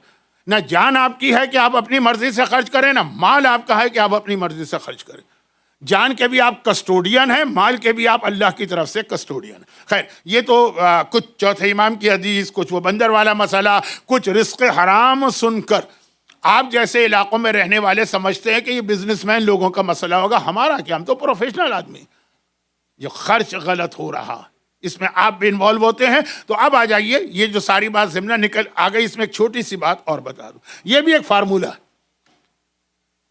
نہ جان آپ کی ہے کہ آپ اپنی مرضی سے خرچ کریں، نہ مال آپ کا ہے کہ آپ اپنی مرضی سے خرچ کریں. جان کے بھی آپ کسٹوڈین ہیں، مال کے بھی آپ اللہ کی طرف سے کسٹوڈین. خیر، یہ تو کچھ چوتھے امام کی حدیث، کچھ وہ بندر والا مسئلہ، کچھ رزق حرام سن کر آپ جیسے علاقوں میں رہنے والے سمجھتے ہیں کہ یہ بزنس مین لوگوں کا مسئلہ ہوگا. ہمارا کیا، ہم تو پروفیشنل آدمی. جو خرچ غلط ہو رہا اس میں آپ بھی انوالو ہوتے ہیں. تو اب آ جائیے، یہ جو ساری بات ضمن نکل آ گئی، اس میں ایک چھوٹی سی بات اور بتا دوں. یہ بھی ایک فارمولہ ہے،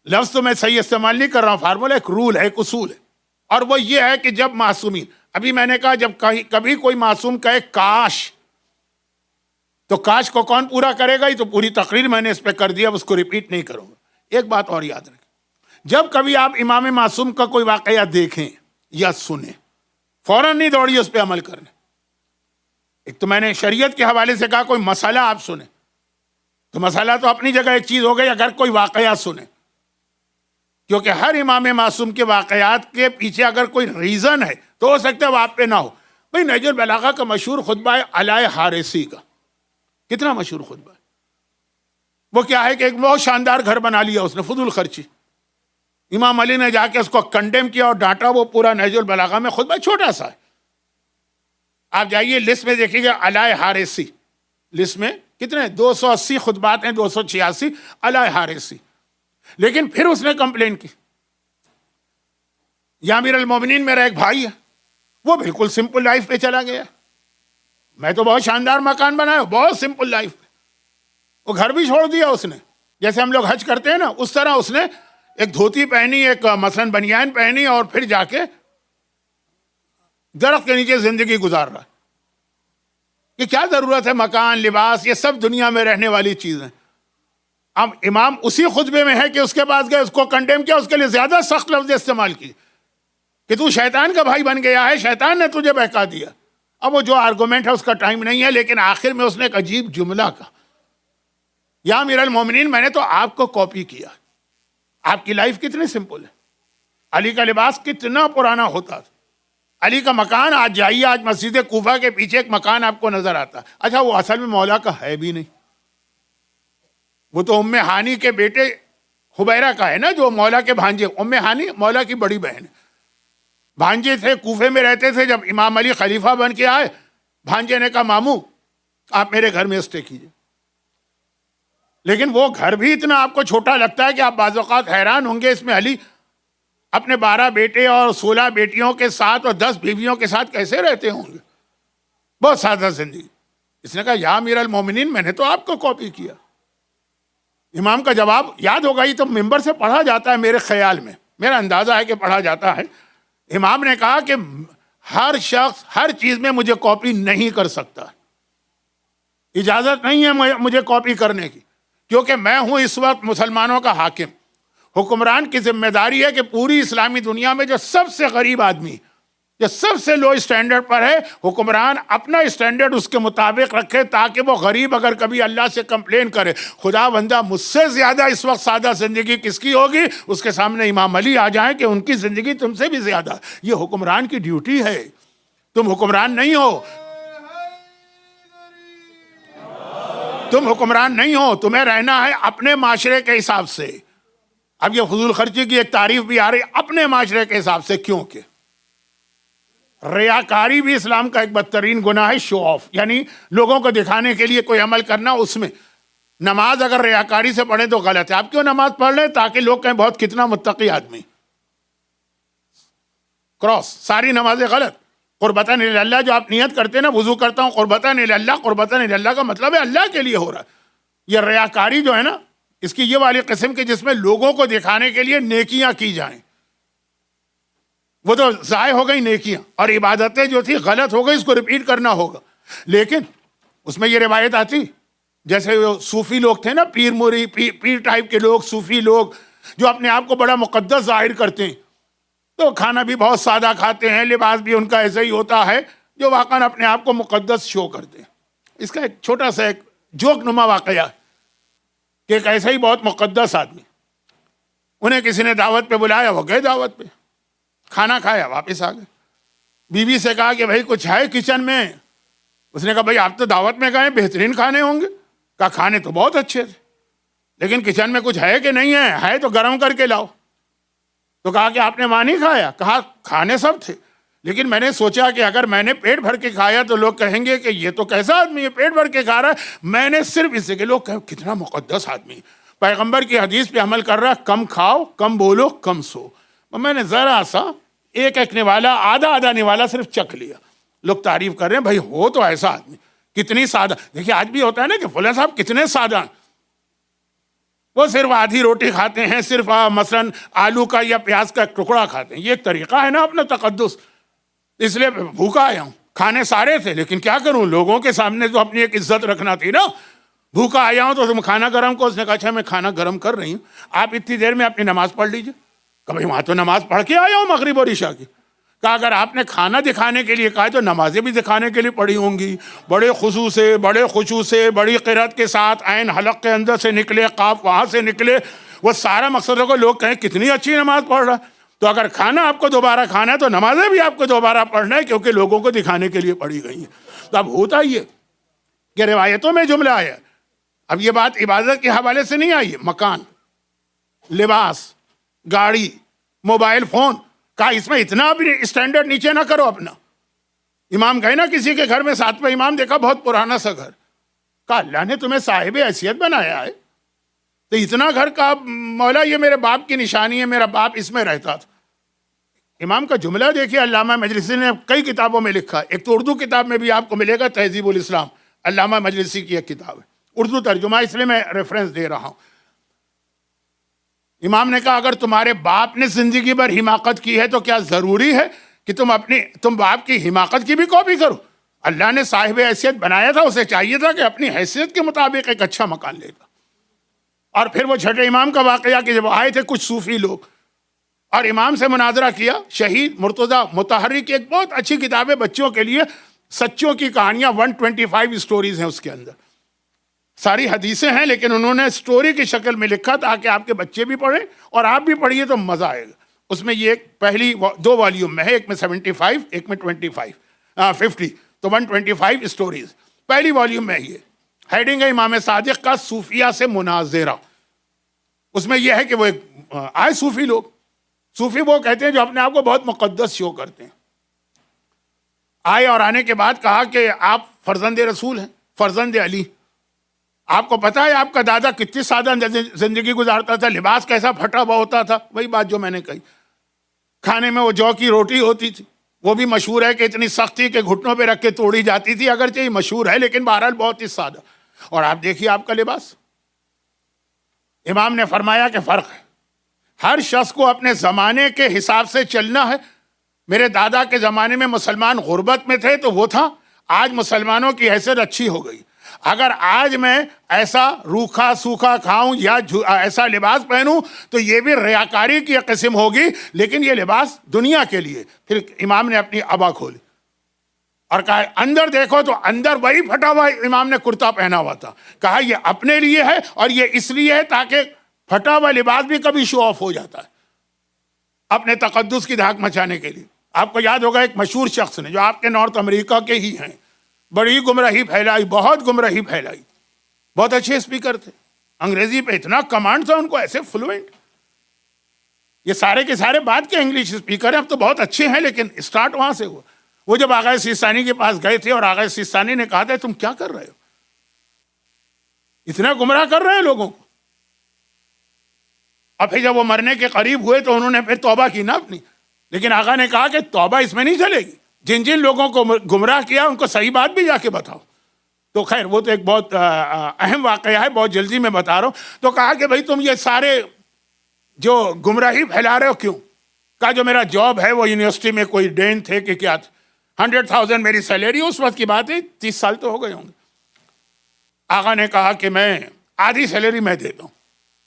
لفظ تو میں صحیح استعمال نہیں کر رہا ہوں، فارمولہ ایک رول ہے، ایک اصول ہے. اور وہ یہ ہے کہ جب معصومین، ابھی میں نے کہا جب کبھی کوئی معصوم کہے کاش، تو کاش کو کون پورا کرے گا؟ یہ تو پوری تقریر میں نے اس پہ کر دیا، اس کو ریپیٹ نہیں کروں گا. ایک بات اور یاد رکھیں، جب کبھی آپ امام معصوم کا کوئی واقعہ دیکھیں یا سنیں، فوراً نہیں دوڑیے اس پہ عمل کرنے. ایک تو میں نے شریعت کے حوالے سے کہا کوئی مسئلہ آپ سنیں تو مسئلہ تو اپنی جگہ ایک چیز ہو گئی، اگر کوئی واقعہ سنیں، کیونکہ ہر امام معصوم کے واقعات کے پیچھے اگر کوئی ریزن ہے تو ہو سکتا ہے وہ آپ پہ نہ ہو. بھائی نہج البلاغہ کا مشہور خطبہ ہے علائے حارثی کا، کتنا مشہور خطبہ ہے. وہ کیا ہے کہ ایک بہت شاندار گھر بنا لیا اس نے، فضول خرچی. امام علی نے جا کے اس کو کنڈیم کیا اور ڈانٹا. وہ پورا نہج البلاغہ میں خطبہ چھوٹا سا ہے، آپ جائیے لسٹ میں دیکھیے گا علائے حارثی، لسٹ میں کتنے 280 خطبات ہیں، 286 علائے حارثی. لیکن پھر اس نے کمپلین کی، یا امیر المومنین میرا ایک بھائی ہے، وہ بالکل سمپل لائف پہ چلا گیا. میں تو بہت شاندار مکان بنایا، بہت سمپل لائف پہ. وہ گھر بھی چھوڑ دیا اس نے، جیسے ہم لوگ حج کرتے ہیں نا، اس طرح اس نے ایک دھوتی پہنی، ایک مثلاً بنیان پہنی، اور پھر جا کے درخت کے نیچے زندگی گزار رہا. کہ کیا ضرورت ہے مکان، لباس، یہ سب دنیا میں رہنے والی چیزیں. اب امام اسی خطبے میں ہے کہ اس کے پاس گئے، اس کو کنڈیم کیا، اس کے لیے زیادہ سخت لفظ استعمال کی کہ تو شیطان کا بھائی بن گیا ہے، شیطان نے تجھے بہکا دیا. اب وہ جو آرگومنٹ ہے اس کا ٹائم نہیں ہے، لیکن آخر میں اس نے ایک عجیب جملہ کہا، یا امیر المومنین میں نے تو آپ کو کاپی کیا، آپ کی لائف کتنی سمپل ہے. علی کا لباس کتنا پرانا ہوتا تھا، علی کا مکان، آج جائیے، آج مسجد کوفہ کے پیچھے ایک مکان آپ کو نظر آتا ہے. اچھا وہ اصل میں مولا کا ہے بھی نہیں، وہ تو ام ہانی کے بیٹے حبیرہ کا ہے نا، جو مولا کے بھانجے. ام ہانی مولا کی بڑی بہن ہے، بھانجے تھے، کوفے میں رہتے تھے. جب امام علی خلیفہ بن کے آئے، بھانجے نے کہا ماموں آپ میرے گھر میں اسٹے کیجیے. لیکن وہ گھر بھی اتنا آپ کو چھوٹا لگتا ہے کہ آپ بعض اوقات حیران ہوں گے، اس میں علی اپنے 12 بیٹے اور 16 بیٹیوں کے ساتھ اور 10 بیویوں کے ساتھ کیسے رہتے ہوں گے. بہت سادہ زندگی. اس نے کہا یا امیر المومنین میں نے تو آپ کو کاپی کیا. امام کا جواب یاد ہوگا، یہ تو ممبر سے پڑھا جاتا ہے میرے خیال میں، میرا اندازہ ہے کہ پڑھا جاتا ہے. امام نے کہا کہ ہر شخص ہر چیز میں مجھے کاپی نہیں کر سکتا، اجازت نہیں ہے مجھے کاپی کرنے کی، کیونکہ میں ہوں اس وقت مسلمانوں کا حاکم. حکمران کی ذمہ داری ہے کہ پوری اسلامی دنیا میں جو سب سے غریب آدمی، جو سب سے لو اسٹینڈرڈ پر ہے، حکمران اپنا اسٹینڈرڈ اس کے مطابق رکھے، تاکہ وہ غریب اگر کبھی اللہ سے کمپلین کرے، خدا بندہ مجھ سے زیادہ اس وقت سادہ زندگی کس کی ہوگی، اس کے سامنے امام علی آ جائیں کہ ان کی زندگی تم سے بھی زیادہ. یہ حکمران کی ڈیوٹی ہے. تم حکمران نہیں ہو، تم حکمران نہیں ہو، تمہیں رہنا ہے اپنے معاشرے کے حساب سے. اب یہ فضول خرچی کی ایک تعریف بھی آ رہی اپنے معاشرے کے حساب سے، کیونکہ ریاکاری بھی اسلام کا ایک بدترین گناہ ہے. شو آف، یعنی لوگوں کو دکھانے کے لیے کوئی عمل کرنا. اس میں نماز اگر ریاکاری سے پڑھیں تو غلط ہے. آپ کیوں نماز پڑھ لیں؟ تاکہ لوگ کہیں بہت کتنا متقی آدمی. کراس، ساری نمازیں غلط. قربتاً الی اللہ جو آپ نیت کرتے ہیں نا، وضو کرتا ہوں قربتاً الی اللہ، قربتاً الی اللہ کا مطلب ہے اللہ کے لیے ہو رہا ہے. یہ ریاکاری جو ہے نا، اس کی یہ والی قسم کی جس میں لوگوں کو دکھانے کے لیے نیکیاں کی جائیں، وہ تو ضائع ہو گئی نیکیاں، اور عبادتیں جو تھی غلط ہو گئی، اس کو ریپیٹ کرنا ہوگا. لیکن اس میں یہ روایت آتی، جیسے وہ صوفی لوگ تھے نا، پیر موری پیر ٹائپ کے لوگ، صوفی لوگ جو اپنے آپ کو بڑا مقدس ظاہر کرتے ہیں، تو کھانا بھی بہت سادہ کھاتے ہیں، لباس بھی ان کا ایسا ہی ہوتا ہے، جو واقعاً اپنے آپ کو مقدس شو کرتے ہیں. اس کا ایک چھوٹا سا ایک جوک نما واقعہ کہ ایک ایسا ہی بہت مقدس آدمی، انہیں کسی نے دعوت پہ بلایا، وہ گئے دعوت پہ، کھانا کھایا، واپس آ گئے. بیوی سے کہا کہ بھائی کچھ ہے کچن میں؟ اس نے کہا بھائی آپ تو دعوت میں گئے، بہترین کھانے ہوں گے. کہا کھانے تو بہت اچھے تھے، لیکن کچن میں کچھ ہے کہ نہیں ہے تو گرم کر کے لاؤ. تو کہا کہ آپ نے وہاں نہیں کھایا؟ کہا کھانے سب تھے، لیکن میں نے سوچا کہ اگر میں نے پیٹ بھر کے کھایا تو لوگ کہیں گے کہ یہ تو کیسا آدمی ہے، پیٹ بھر کے کھا رہا ہے. میں نے صرف اس سے کہ لوگ کہیں کتنا مقدس آدمی، پیغمبر کی حدیث پہ عمل کر رہا، کم کھاؤ، کم بولو، کم سو. میں نے ذرا سا ایک نوالا، آدھا نوالا صرف چکھ لیا. لوگ تعریف کر رہے ہیں بھائی ہو تو ایسا آدمی، کتنی سادہ. دیکھیے آج بھی ہوتا ہے نا کہ فلاں صاحب کتنے سادہ ہیں، وہ صرف آدھی روٹی کھاتے ہیں، صرف مثلاً آلو کا یا پیاز کا ٹکڑا کھاتے ہیں. یہ ایک طریقہ ہے نا اپنا تقدس. اس لیے بھوکا آیا ہوں، کھانے سارے تھے لیکن کیا کروں، لوگوں کے سامنے تو اپنی ایک عزت رکھنا تھی نا. بھوکا آیا ہوں تو تم کھانا گرم کو. اس نے کہا اچھا میں کھانا گرم کر رہی ہوں، آپ اتنی دیر میں اپنی نماز پڑھ لیجیے. کہ بھائی وہاں تو نماز پڑھ کے آیا ہوں مغرب اور عشاء کی. کہا اگر آپ نے کھانا دکھانے کے لیے کہا تو نمازیں بھی دکھانے کے لیے پڑھی ہوں گی، بڑے خضوع سے، بڑے خشوع سے، بڑی قرأت کے ساتھ، عین حلق کے اندر سے نکلے، قاف وہاں سے نکلے. وہ سارا مقصد ہے کہ لوگ کہیں کتنی اچھی نماز پڑھ رہا ہے. تو اگر کھانا آپ کو دوبارہ کھانا ہے تو نمازیں بھی آپ کو دوبارہ پڑھنا ہے، کیونکہ لوگوں کو دکھانے کے لیے پڑھی گئی ہیں. تو اب ہوتا یہ کہ روایتوں میں جملہ آیا. اب یہ بات عبادت کے حوالے سے نہیں آئی ہے، مکان، لباس، گاڑی، موبائل فون کا اس میں اتنا بھی اسٹینڈرڈ نیچے نہ کرو اپنا. امام گئے نا کسی کے گھر میں، ساتواں امام دیکھا بہت پرانا سا گھر. کہا اللہ نے تمہیں صاحب حیثیت بنایا ہے تو اتنا گھر کا. مولا یہ میرے باپ کی نشانی ہے، میرا باپ اس میں رہتا تھا. امام کا جملہ دیکھیے، علامہ مجلسی نے کئی کتابوں میں لکھا. ایک تو اردو کتاب میں بھی آپ کو ملے گا، تہذیب الاسلام، علامہ مجلسی کی ایک کتاب ہے، اردو ترجمہ، اس لیے میں ریفرنس دے رہا ہوں. امام نے کہا اگر تمہارے باپ نے زندگی بھر حماقت کی ہے تو کیا ضروری ہے کہ تم باپ کی حماقت کی بھی کاپی کرو؟ اللہ نے صاحب حیثیت بنایا تھا، اسے چاہیے تھا کہ اپنی حیثیت کے مطابق ایک اچھا مکان لے گا. اور پھر وہ چھٹے امام کا واقعہ کہ جب آئے تھے کچھ صوفی لوگ اور امام سے مناظرہ کیا. شہید مرتضیٰ مطہری کی ایک بہت اچھی کتاب ہے بچوں کے لیے، سچوں کی کہانیاں، 125 سٹوریز ہیں اس کے اندر. ساری حدیثیں ہیں لیکن انہوں نے سٹوری کی شکل میں لکھا تاکہ آپ کے بچے بھی پڑھیں اور آپ بھی پڑھیے تو مزہ آئے گا. اس میں یہ پہلی 2 والیوم میں ہے، ایک میں 75، ایک میں 50، تو 125 سٹوریز پہلی والیوم میں. یہ ہیڈنگ ہے امام صادق کا صوفیہ سے مناظرہ. اس میں یہ ہے کہ وہ آئے صوفی لوگ، صوفی وہ کہتے ہیں جو اپنے آپ کو بہت مقدس شو کرتے ہیں. آئے اور آنے کے بعد کہا کہ آپ فرزند رسول ہیں، فرزند علی. آپ کو پتا ہے آپ کا دادا کتنی سادہ زندگی گزارتا تھا، لباس کیسا پھٹا ہوا ہوتا تھا. وہی بات جو میں نے کہی. کھانے میں وہ جو کی روٹی ہوتی تھی، وہ بھی مشہور ہے کہ اتنی سختی کہ گھٹنوں پہ رکھ کے توڑی جاتی تھی. اگرچہ یہ مشہور ہے لیکن بہرحال بہت ہی سادہ. اور آپ دیکھیے آپ کا لباس. امام نے فرمایا کہ فرق ہے، ہر شخص کو اپنے زمانے کے حساب سے چلنا ہے. میرے دادا کے زمانے میں مسلمان غربت میں تھے تو وہ تھا، آج مسلمانوں کی حیثیت اچھی ہو گئی. اگر آج میں ایسا روکھا سوکھا کھاؤں یا ایسا لباس پہنوں تو یہ بھی ریاکاری کی قسم ہوگی، لیکن یہ لباس دنیا کے لیے. پھر امام نے اپنی عبا کھولی اور کہا اندر دیکھو تو اندر وہی پھٹا ہوا امام نے کرتا پہنا ہوا تھا. کہا یہ اپنے لیے ہے اور یہ اس لیے ہے تاکہ پھٹا ہوا لباس بھی کبھی شو آف ہو جاتا ہے اپنے تقدس کی دھاک مچانے کے لیے. آپ کو یاد ہوگا ایک مشہور شخص نے جو آپ کے نارتھ امریکہ کے ہی ہیں، بڑی گمراہی پھیلائی، بہت گمراہی پھیلائی. بہت اچھے اسپیکر تھے، انگریزی پہ اتنا کمانڈ تھا ان کو، ایسے فلوئنٹ. یہ سارے کے سارے بعد کے انگلش اسپیکر ہیں، اب تو بہت اچھے ہیں لیکن اسٹارٹ وہاں سے ہوا. وہ جب آغا سیستانی کے پاس گئے تھے اور آغا سیستانی نے کہا تھا تم کیا کر رہے ہو، اتنا گمراہ کر رہے ہیں لوگوں کو. اور پھر جب وہ مرنے کے قریب ہوئے تو انہوں نے پھر توبہ کی نا اپنی، لیکن آقا نے کہا کہ توبہ اس میں نہیں چلے گی. جن جن لوگوں کو گمراہ کیا ان کو صحیح بات بھی جا کے بتاؤ. تو خیر وہ تو ایک بہت اہم واقعہ ہے, بہت جلدی میں بتا رہا ہوں. تو کہا کہ بھائی تم یہ سارے جو گمراہی پھیلا رہے ہو کیوں؟ کہا جو میرا جاب ہے وہ یونیورسٹی میں کوئی ڈین تھے کہ کیا تھے, 100,000 میری سیلری, اس وقت کی بات ہے 30 سال تو ہو گئے ہوں گے. آقا نے کہا کہ میں آدھی سیلری میں دیتا ہوں,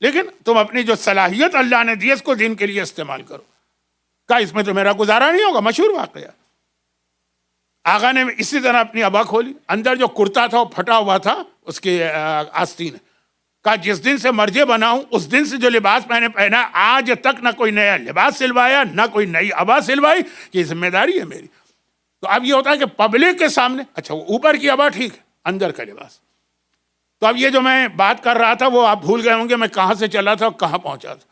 لیکن تم اپنی جو صلاحیت اللہ نے دی ہے اس کو دین کے لیے استعمال کرو. کہا اس میں تو میرا گزارا نہیں ہوگا, مشہور واقعہ. آقا نے اسی طرح اپنی ابا کھولی, اندر جو کرتا تھا وہ پھٹا ہوا تھا اس کے آستین. کہا جس دن سے مرجے بناؤں اس دن سے جو لباس میں نے پہنا آج تک نہ کوئی نیا لباس سلوایا نہ کوئی نئی ابا سلوائی, یہ ذمہ داری ہے میری. تو اب یہ ہوتا ہے کہ پبلک کے سامنے, اچھا وہ اوپر کی ابا ٹھیک ہے, اندر کا لباس. تو اب یہ جو میں بات کر رہا تھا وہ آپ بھول گئے ہوں گے میں کہاں سے چلا تھا اور کہاں پہنچا تھا.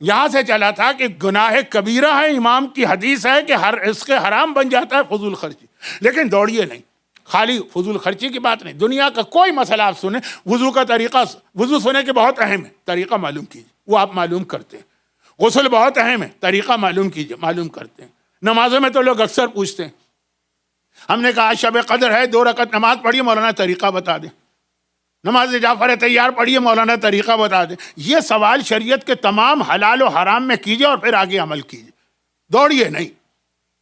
یہاں سے چلا تھا کہ گناہ کبیرہ ہے, امام کی حدیث ہے کہ ہر رزق حرام بن جاتا ہے فضول خرچی. لیکن دوڑیے نہیں, خالی فضول خرچی کی بات نہیں, دنیا کا کوئی مسئلہ آپ سنیں, وضو کا طریقہ, وضو سنیں کہ بہت اہم ہے, طریقہ معلوم کیجیے, وہ آپ معلوم کرتے ہیں. غسل بہت اہم ہے, طریقہ معلوم کیجیے, معلوم کرتے ہیں. نمازوں میں تو لوگ اکثر پوچھتے ہیں, ہم نے کہا شب قدر ہے 2 رکعت نماز پڑھیے, مولانا طریقہ بتا دیں. نماز جعفر تیار پڑھیے, مولانا طریقہ بتا دیں. یہ سوال شریعت کے تمام حلال و حرام میں کیجیے اور پھر آگے عمل کیجیے, دوڑیے نہیں.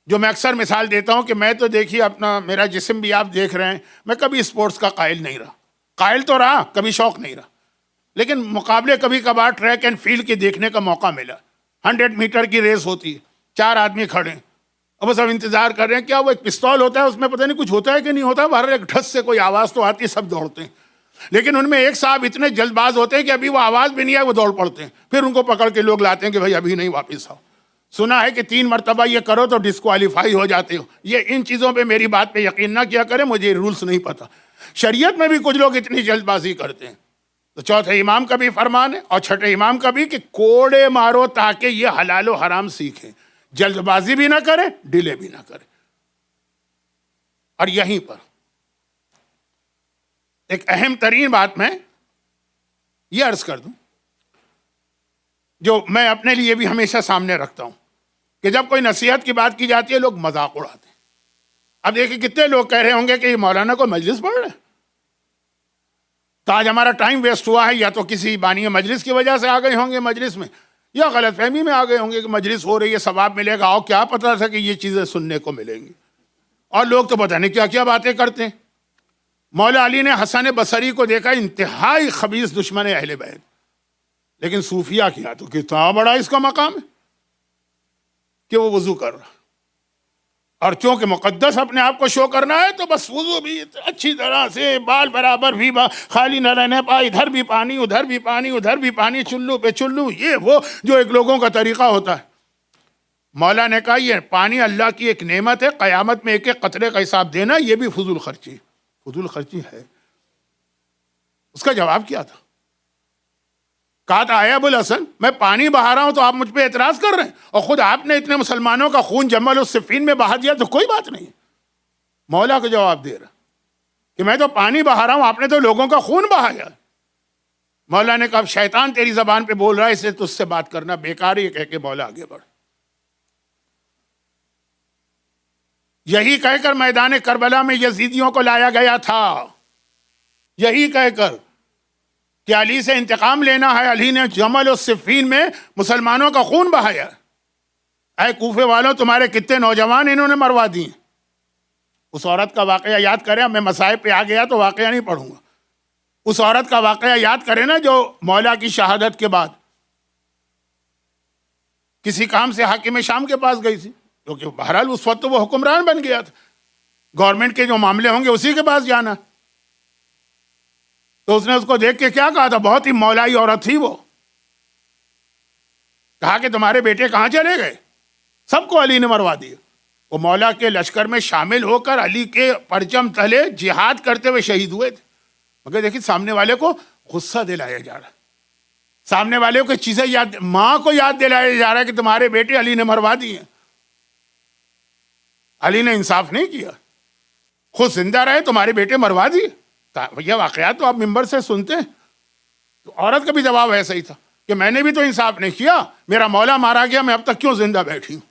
جو میں اکثر مثال دیتا ہوں کہ میں تو دیکھیے اپنا میرا جسم بھی آپ دیکھ رہے ہیں, میں کبھی اسپورٹس کا قائل نہیں رہا, قائل تو رہا, کبھی شوق نہیں رہا, لیکن مقابلے کبھی کبھار ٹریک اینڈ فیلڈ کے دیکھنے کا موقع ملا. 100 میٹر کی ریس ہوتی ہے, 4 آدمی کھڑے ہیں, اب وہ سب انتظار کر رہے ہیں, کیا وہ ایک پستول ہوتا ہے اس میں پتہ نہیں کچھ ہوتا ہے کہ نہیں ہوتا, ہر ایک ڈھس سے کوئی آواز تو آتی ہے, سب دوڑتے ہیں. لیکن ان میں ایک صاحب اتنے جلد باز ہوتے ہیں کہ ابھی وہ آواز بھی نہیں ہے وہ دوڑ پڑتے ہیں, پھر ان کو پکڑ کے لوگ لاتے ہیں کہ بھائی ابھی نہیں واپس آؤ. سنا ہے کہ 3 مرتبہ یہ کرو تو ڈسکوالیفائی ہو جاتے ہو. یہ ان چیزوں پہ میری بات پہ یقین نہ کیا کریں, مجھے رولز نہیں پتا. شریعت میں بھی کچھ لوگ اتنی جلد بازی کرتے ہیں. تو چوتھے امام کا بھی فرمان ہے اور چھٹے امام کا بھی کہ کوڑے مارو تاکہ یہ حلال و حرام سیکھیں, جلد بازی بھی نہ کریں, ڈیلے بھی نہ کریں. اور یہیں پر ایک اہم ترین بات میں یہ عرض کر دوں جو میں اپنے لیے بھی ہمیشہ سامنے رکھتا ہوں کہ جب کوئی نصیحت کی بات کی جاتی ہے لوگ مذاق اڑاتے ہیں. اب دیکھیں کتنے لوگ کہہ رہے ہوں گے کہ یہ مولانا کو مجلس پڑھ رہے ہیں, تو آج ہمارا ٹائم ویسٹ ہوا ہے, یا تو کسی بانی مجلس کی وجہ سے آ گئے ہوں گے مجلس میں, یا غلط فہمی میں آ گئے ہوں گے کہ مجلس ہو رہی ہے ثواب ملے گا, اور کیا پتہ تھا کہ یہ چیزیں سننے کو ملیں گی. اور لوگ تو پتہ نہیں کیا کیا باتیں کرتے ہیں. مولا علی نے حسن بصری کو دیکھا, انتہائی خبیث دشمن اہل بیت, لیکن صوفیہ کیا تو کتنا بڑا اس کا مقام ہے کہ وہ وضو کر رہا, اور چونکہ مقدس اپنے آپ کو شو کرنا ہے تو بس وضو بھی اچھی طرح سے بال برابر بھی خالی نہ رہنے پا, ادھر بھی پانی ادھر بھی پانی ادھر بھی پانی, چلو پہ چلو, یہ وہ جو ایک لوگوں کا طریقہ ہوتا ہے. مولا نے کہا یہ پانی اللہ کی ایک نعمت ہے, قیامت میں ایک ایک قطرے کا حساب دینا, یہ بھی فضول خرچی, فضول خرچی ہے. اس کا جواب کیا تھا؟ کہا تھا اے ابو الحسن میں پانی بہا رہا ہوں تو آپ مجھ پہ اعتراض کر رہے ہیں, اور خود آپ نے اتنے مسلمانوں کا خون جمل اور صفین میں بہا دیا تو کوئی بات نہیں. مولا کو جواب دے رہا کہ میں تو پانی بہا رہا ہوں, آپ نے تو لوگوں کا خون بہایا. مولا نے کہا شیطان تیری زبان پہ بول رہا ہے, اسے تجھ سے بات کرنا بیکار, یہ کہہ کے مولا آگے بڑھ. یہی کہہ کر میدان کربلا میں یزیدیوں کو لایا گیا تھا, یہی کہہ کر کہ علی سے انتقام لینا ہے, علی نے جمل و صفین میں مسلمانوں کا خون بہایا. اے کوفے والوں تمہارے کتنے نوجوان انہوں نے مروا دیے. اس عورت کا واقعہ یاد کریں, میں مصائب پہ آ گیا تو واقعہ نہیں پڑھوں گا. اس عورت کا واقعہ یاد کریں نا جو مولا کی شہادت کے بعد کسی کام سے حاکم شام کے پاس گئی تھی, کیونکہ بہرحال اس وقت تو وہ حکمران بن گیا تھا, گورنمنٹ کے جو معاملے ہوں گے اسی کے پاس جانا. تو اس نے اس کو دیکھ کے کیا کہا تھا, بہت ہی مولائی عورت تھی وہ, کہا کہ تمہارے بیٹے کہاں چلے گئے, سب کو علی نے مروا دیا. وہ مولا کے لشکر میں شامل ہو کر علی کے پرچم تلے جہاد کرتے ہوئے شہید ہوئے تھے. مگر دیکھیں سامنے والے کو غصہ دلایا جا رہا ہے, سامنے والے کو چیزیں یاد, ماں کو یاد دلایا جا رہا ہے کہ تمہارے بیٹے علی نے مروا دیے. علی نے انصاف نہیں کیا, خود زندہ رہے, تمہارے بیٹے مروا دیے. یہ واقعات تو آپ ممبر سے سنتے ہیں. تو عورت کا بھی جواب ایسا ہی تھا کہ میں نے بھی تو انصاف نہیں کیا, میرا مولا مارا گیا, میں اب تک کیوں زندہ بیٹھی ہوں.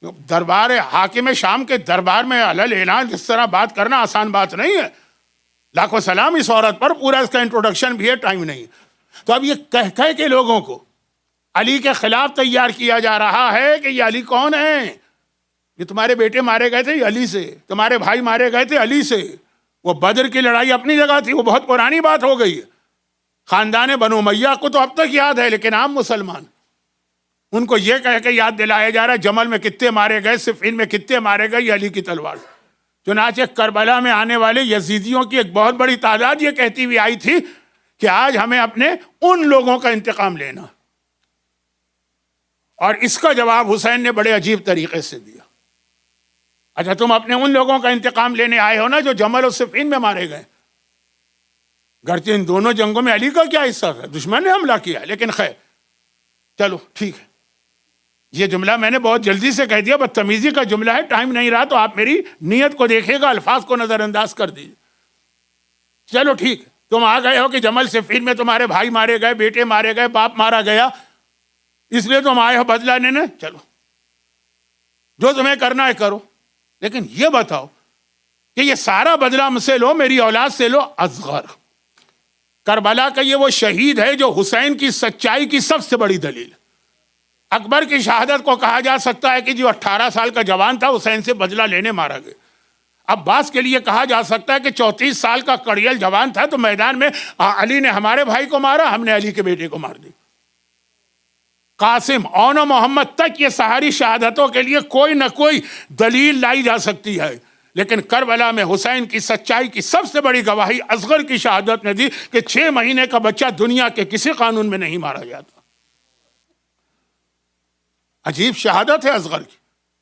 دربار حاکم شام کے دربار میں علل اعلان اس طرح بات کرنا آسان بات نہیں ہے. لاکھوں سلام اس عورت پر, پورا اس کا انٹروڈکشن بھی ہے, ٹائم نہیں. تو اب یہ کہہ کے لوگوں کو علی کے خلاف تیار کیا جا رہا ہے کہ یہ علی کون ہے, یہ تمہارے بیٹے مارے گئے تھے یہ علی سے, تمہارے بھائی مارے گئے تھے علی سے. وہ بدر کی لڑائی اپنی جگہ تھی, وہ بہت پرانی بات ہو گئی. خاندان بنو امیہ کو تو اب تک یاد ہے, لیکن عام مسلمان ان کو یہ کہہ کے یاد دلایا جا رہا ہے جمل میں کتنے مارے گئے, صفین میں کتنے مارے گئے, یہ علی کی تلوار. چنانچہ کربلا میں آنے والے یزیدیوں کی ایک بہت بڑی تعداد یہ کہتی ہوئی آئی تھی کہ آج ہمیں اپنے ان لوگوں کا انتقام لینا. اور اس کا جواب حسین نے بڑے عجیب طریقے سے دیا. اچھا تم اپنے ان لوگوں کا انتقام لینے آئے ہو نا جو جمل اور صفین میں مارے گئے. گرچہ ان دونوں جنگوں میں علی کا کیا حصہ تھا, دشمن نے حملہ کیا, لیکن خیر چلو ٹھیک ہے. یہ جملہ میں نے بہت جلدی سے کہہ دیا, بدتمیزی کا جملہ ہے, ٹائم نہیں رہا تو آپ میری نیت کو دیکھیے گا, الفاظ کو نظر انداز کر دیجیے. چلو ٹھیک ہے, تم آ گئے ہو کہ جمل صفین میں تمہارے بھائی مارے گئے, بیٹے مارے گئے, باپ مارا گیا, اس لیے تم آئے ہو بدلہ لینے. چلو جو تمہیں کرنا ہے کرو, لیکن یہ بتاؤ کہ یہ سارا بدلہ مجھ سے لو, میری اولاد سے لو. اصغر کربلا کا یہ وہ شہید ہے جو حسین کی سچائی کی سب سے بڑی دلیل. اکبر کی شہادت کو کہا جا سکتا ہے کہ جو 18 سال کا جوان تھا حسین سے بدلہ لینے مارا گیا. عباس کے لیے کہا جا سکتا ہے کہ 34 سال کا کڑیل جوان تھا تو میدان میں علی نے ہمارے بھائی کو مارا, ہم نے علی کے بیٹے کو مار دی. قاسم اور محمد تک یہ ساری شہادتوں کے لیے کوئی نہ کوئی دلیل لائی جا سکتی ہے, لیکن کربلا میں حسین کی سچائی کی سب سے بڑی گواہی اصغر کی شہادت نے دی کہ 6 مہینے کا بچہ دنیا کے کسی قانون میں نہیں مارا جاتا. عجیب شہادت ہے اصغر کی.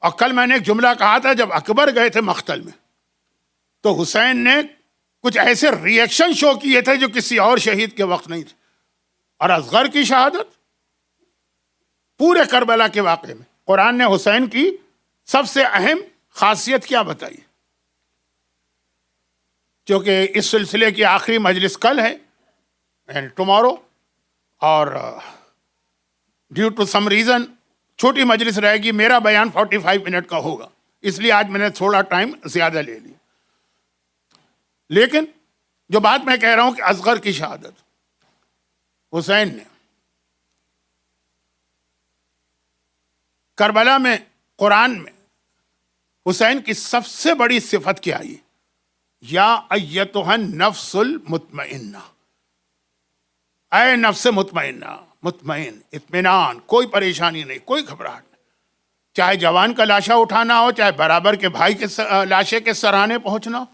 اور کل میں نے ایک جملہ کہا تھا, جب اکبر گئے تھے مقتل میں تو حسین نے کچھ ایسے ریئیکشن شو کیے تھے جو کسی اور شہید کے وقت نہیں تھے. اور اصغر کی شہادت پورے کربلا کے واقعے میں قرآن نے حسین کی سب سے اہم خاصیت کیا بتائی. کیونکہ اس سلسلے کی آخری مجلس کل ہے ٹمارو, اور ڈیو ٹو سم ریزن چھوٹی مجلس رہے گی. میرا بیان 45 منٹ کا ہوگا, اس لیے آج میں نے تھوڑا ٹائم زیادہ لے لیا. لیکن جو بات میں کہہ رہا ہوں کہ اصغر کی شہادت, حسین نے کربلا میں قرآن میں حسین کی سب سے بڑی صفت کیا آئی, یا ایتھا النفس المطمئنہ, اے نفس مطمئنہ, مطمئن, اطمینان, کوئی پریشانی نہیں, کوئی گھبراہٹ نہیں. چاہے جوان کا لاشا اٹھانا ہو, چاہے برابر کے بھائی کے لاشے کے سرانے پہنچنا ہو,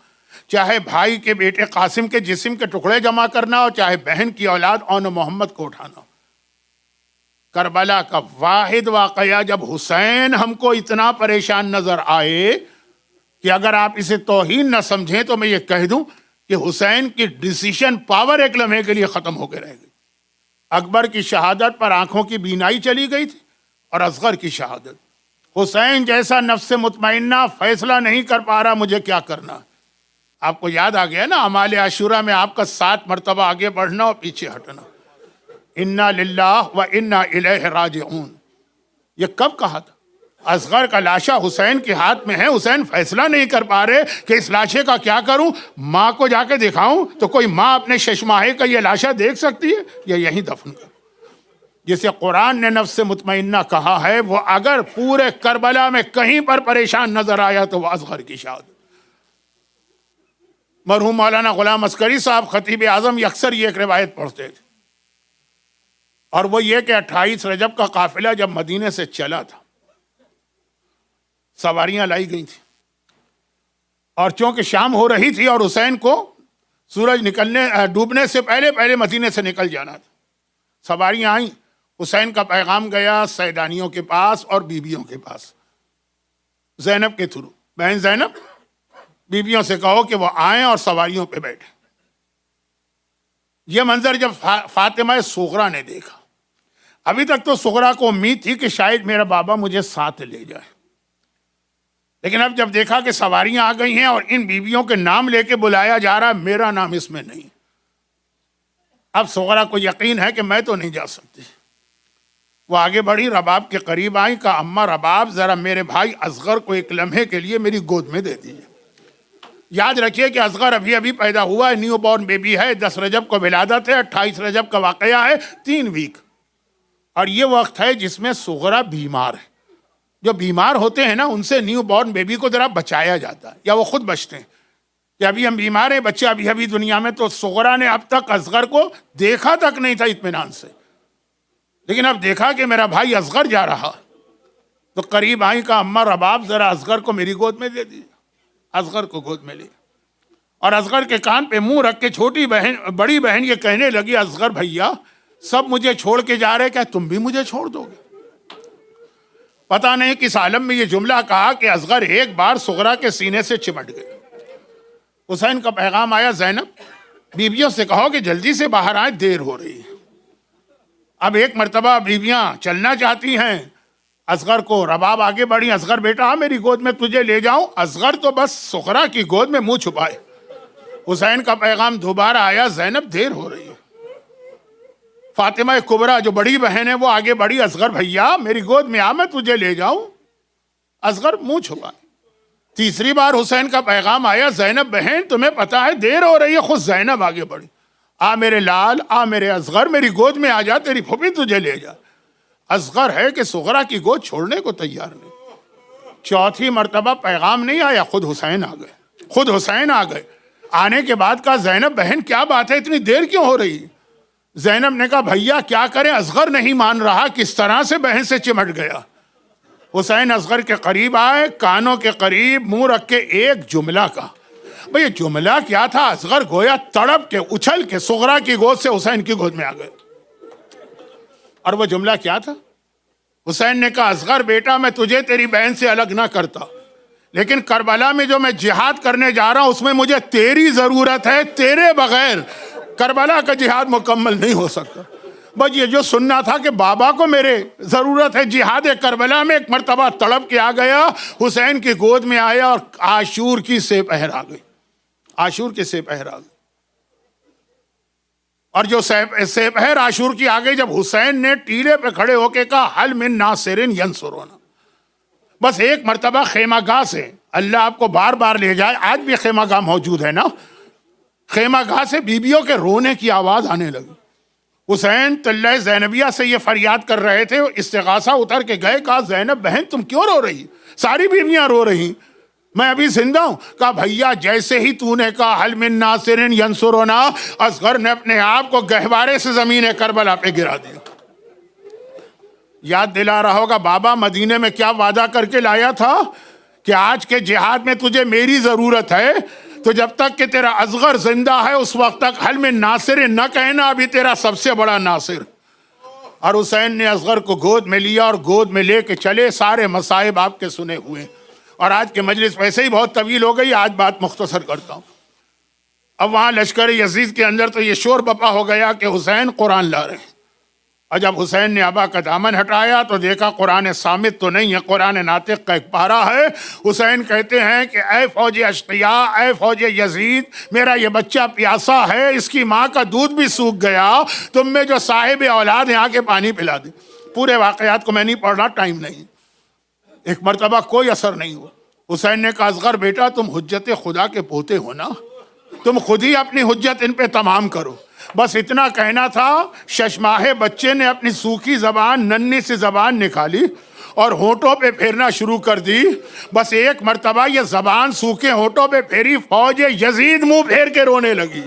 چاہے بھائی کے بیٹے قاسم کے جسم کے ٹکڑے جمع کرنا ہو, چاہے بہن کی اولاد اون محمد کو اٹھانا ہو. کربلا کا واحد واقعہ جب حسین ہم کو اتنا پریشان نظر آئے کہ اگر آپ اسے توہین نہ سمجھیں تو میں یہ کہہ دوں کہ حسین کی ڈیسیشن پاور ایک لمحے کے لیے ختم ہو کے رہ گئی. اکبر کی شہادت پر آنکھوں کی بینائی چلی گئی تھی, اور اصغر کی شہادت, حسین جیسا نفس مطمئنہ فیصلہ نہیں کر پا رہا مجھے کیا کرنا. آپ کو یاد آ گیا نا اعمال عاشورہ میں آپ کا 7 مرتبہ آگے بڑھنا اور پیچھے ہٹنا. انا للہ و انا الیہ راجعون, یہ کب کہا تھا؟ اصغر کا لاشا حسین کے ہاتھ میں ہے, حسین فیصلہ نہیں کر پا رہے کہ اس لاشے کا کیا کروں, ماں کو جا کے دکھاؤں تو کوئی ماں اپنے ششماہے کا یہ لاشا دیکھ سکتی ہے, یا یہیں دفن کر. جسے قرآن نے نفس مطمئنہ کہا ہے وہ اگر پورے کربلا میں کہیں پر پریشان نظر آیا تو وہ اصغر کی شہادت. مرحوم مولانا غلام عسکری صاحب خطیب اعظم یہ اکثر یہ ایک روایت پڑھتے تھے, اور وہ یہ کہ 28 رجب کا قافلہ جب مدینے سے چلا تھا, سواریاں لائی گئی تھیں, اور چونکہ شام ہو رہی تھی اور حسین کو سورج ڈوبنے سے پہلے مدینے سے نکل جانا تھا, سواریاں آئیں, حسین کا پیغام گیا سیدانیوں کے پاس اور بیبیوں کے پاس, زینب کے تھرو, بہن زینب بیبیوں سے کہو کہ وہ آئیں اور سواریوں پہ بیٹھیں. یہ منظر جب فاطمہ صغرا نے دیکھا, ابھی تک تو صغرا کو امید تھی کہ شاید میرا بابا مجھے ساتھ لے جائے, لیکن اب جب دیکھا کہ سواریاں آ گئی ہیں اور ان بیویوں کے نام لے کے بلایا جا رہا, میرا نام اس میں نہیں, اب صغرا کو یقین ہے کہ میں تو نہیں جا سکتی. وہ آگے بڑھی، رباب کے قریب آئی، کہا اماں رباب ذرا میرے بھائی اصغر کو ایک لمحے کے لیے میری گود میں دے دیجیے۔ یاد رکھیے کہ اصغر ابھی پیدا ہوا ہے، نیو بورن بیبی ہے، 10 رجب کو ولادت ہے، 28 رجب کا واقعہ ہے، 3 ویک، اور یہ وقت ہے جس میں صغرا بیمار ہے۔ جو بیمار ہوتے ہیں نا ان سے نیو بورن بیبی کو ذرا بچایا جاتا ہے، یا وہ خود بچتے ہیں کہ ابھی ہم بیمار ہیں، بچے ابھی دنیا میں۔ تو صغرا نے اب تک اصغر کو دیکھا تک نہیں تھا اطمینان سے، لیکن اب دیکھا کہ میرا بھائی اصغر جا رہا، تو قریب آئی، کہا اماں رباب ذرا اصغر کو میری گود میں دے دیجیے۔ اصغر کو گود میں لیا اور اصغر کے کان پہ منہ رکھ کے بڑی بہن یہ کہنے لگی، اصغر بھیا سب مجھے چھوڑ کے جا رہے، کیا تم بھی مجھے چھوڑ دو گے؟ پتہ نہیں کس عالم میں یہ جملہ کہا کہ اصغر ایک بار صغرا کے سینے سے چمٹ گئے۔ حسین کا پیغام آیا، زینب بیویوں سے کہو کہ جلدی سے باہر آئیں، دیر ہو رہی ہے۔ اب ایک مرتبہ بیویاں چلنا چاہتی ہیں، اصغر کو رباب آگے بڑھی، اصغر بیٹا میری گود میں تجھے لے جاؤں۔ اصغر تو بس صغرا کی گود میں منہ چھپائے۔ حسین کا پیغام دوبارہ آیا، زینب دیر ہو رہی ہے۔ فاطمہ کبریٰ جو بڑی بہن ہے وہ آگے بڑھی، اصغر بھیا میری گود میں آ، میں تجھے لے جاؤں۔ اصغر منہ چھپائے۔ تیسری بار حسین کا پیغام آیا، زینب بہن تمہیں پتا ہے دیر ہو رہی ہے۔ خود زینب آگے بڑھی، آ میرے لال، آ میرے اصغر، میری گود میں آ جا، تیری پھوپھی تجھے لے جا۔ اصغر ہے کہ صغرا کی گود چھوڑنے کو تیار نہیں۔ چوتھی مرتبہ پیغام نہیں آیا، خود حسین آ گئے۔ آنے کے بعد کہا، زینب بہن کیا بات ہے، اتنی دیر کیوں ہو رہی؟ زینب نے کہا، بھیا کیا کریں، اصغر نہیں مان رہا، کس طرح سے بہن سے چمٹ گیا۔ حسین اصغر کے قریب آئے، کانوں کے قریب منہ رکھ کے ایک جملہ کہا۔ بھئی یہ جملہ کیا تھا؟ اصغر گویا تڑپ کے اچھل کے صغرا کی گود سے حسین کی گود میں آ گئے۔ اور وہ جملہ کیا تھا؟ حسین نے کہا، اصغر بیٹا میں تجھے تیری بہن سے الگ نہ کرتا، لیکن کربلا میں جو میں جہاد کرنے جا رہا ہوں اس میں مجھے تیری ضرورت ہے، تیرے بغیر کربلا کا جہاد مکمل نہیں ہو سکتا۔ بس یہ جو سننا تھا کہ بابا کو میرے ضرورت ہے، جہاد کربلا میں ایک مرتبہ تڑپ کے آ گیا، حسین کی گود میں آیا اور عاشور کی سپہر آ گئی۔ اور جو سپہر عاشور کی آ گئی، جب حسین نے ٹیلے پہ کھڑے ہو کے کہا، حل من ناصر ینصرنا، بس ایک مرتبہ خیمہ گاہ سے، اللہ آپ کو بار بار لے جائے، آج بھی خیمہ گاہ موجود ہے نا، خیمہ گاہ سے بیویوں کے رونے کی آواز آنے لگی۔ حسین طلہ زینبیہ سے یہ فریاد کر رہے تھے، استغاثہ اتر کے گئے، کہا زینب بہن تم کیوں رو رہی؟ ساری بیویاں رو رہی، میں ابھی زندہ ہوں۔ کہا بھیا جیسے ہی تو نے کہا حل من ناصر ینصرنا، اصغر نے اپنے آپ کو گہوارے سے زمین کربلا پہ گرا دیا۔ یاد دلا رہا ہوگا بابا مدینے میں کیا وعدہ کر کے لایا تھا کہ آج کے جہاد میں تجھے میری ضرورت ہے، تو جب تک کہ تیرا اصغر زندہ ہے اس وقت تک حل من ناصر نہ کہنا، ابھی تیرا سب سے بڑا ناصر۔ اور حسین نے اصغر کو گود میں لیا اور گود میں لے کے چلے، سارے مصائب آپ کے سنے ہوئے۔ اور آج کے مجلس ویسے ہی بہت طویل ہو گئی، آج بات مختصر کرتا ہوں۔ اب وہاں لشکر یزید کے اندر تو یہ شور بپا ہو گیا کہ حسین قرآن لا رہے ہیں، اور جب حسین نے ابا کا دامن ہٹایا تو دیکھا قرآن صامت تو نہیں ہے، قرآن ناطق کا ایک پارہ ہے۔ حسین کہتے ہیں کہ اے فوج اشقیاء، اے فوج یزید، میرا یہ بچہ پیاسا ہے، اس کی ماں کا دودھ بھی سوکھ گیا، تم میں جو صاحب اولاد ہیں آ کے پانی پلا دیں۔ پورے واقعات کو میں نہیں پڑھ رہا، ٹائم نہیں۔ ایک مرتبہ کوئی اثر نہیں ہوا۔ حسین نے کہا اصغر بیٹا تم حجت خدا کے پوتے ہو نا، تم خود ہی اپنی حجت ان پہ تمام کرو۔ بس اتنا کہنا تھا، ششماہے بچے نے اپنی سوکھی زبان، ننھی سی زبان نکالی اور ہونٹوں پہ پھیرنا شروع کر دی۔ بس ایک مرتبہ یہ زبان سوکھے ہونٹوں پہ پھیری، فوج یزید منہ پھیر کے رونے لگی۔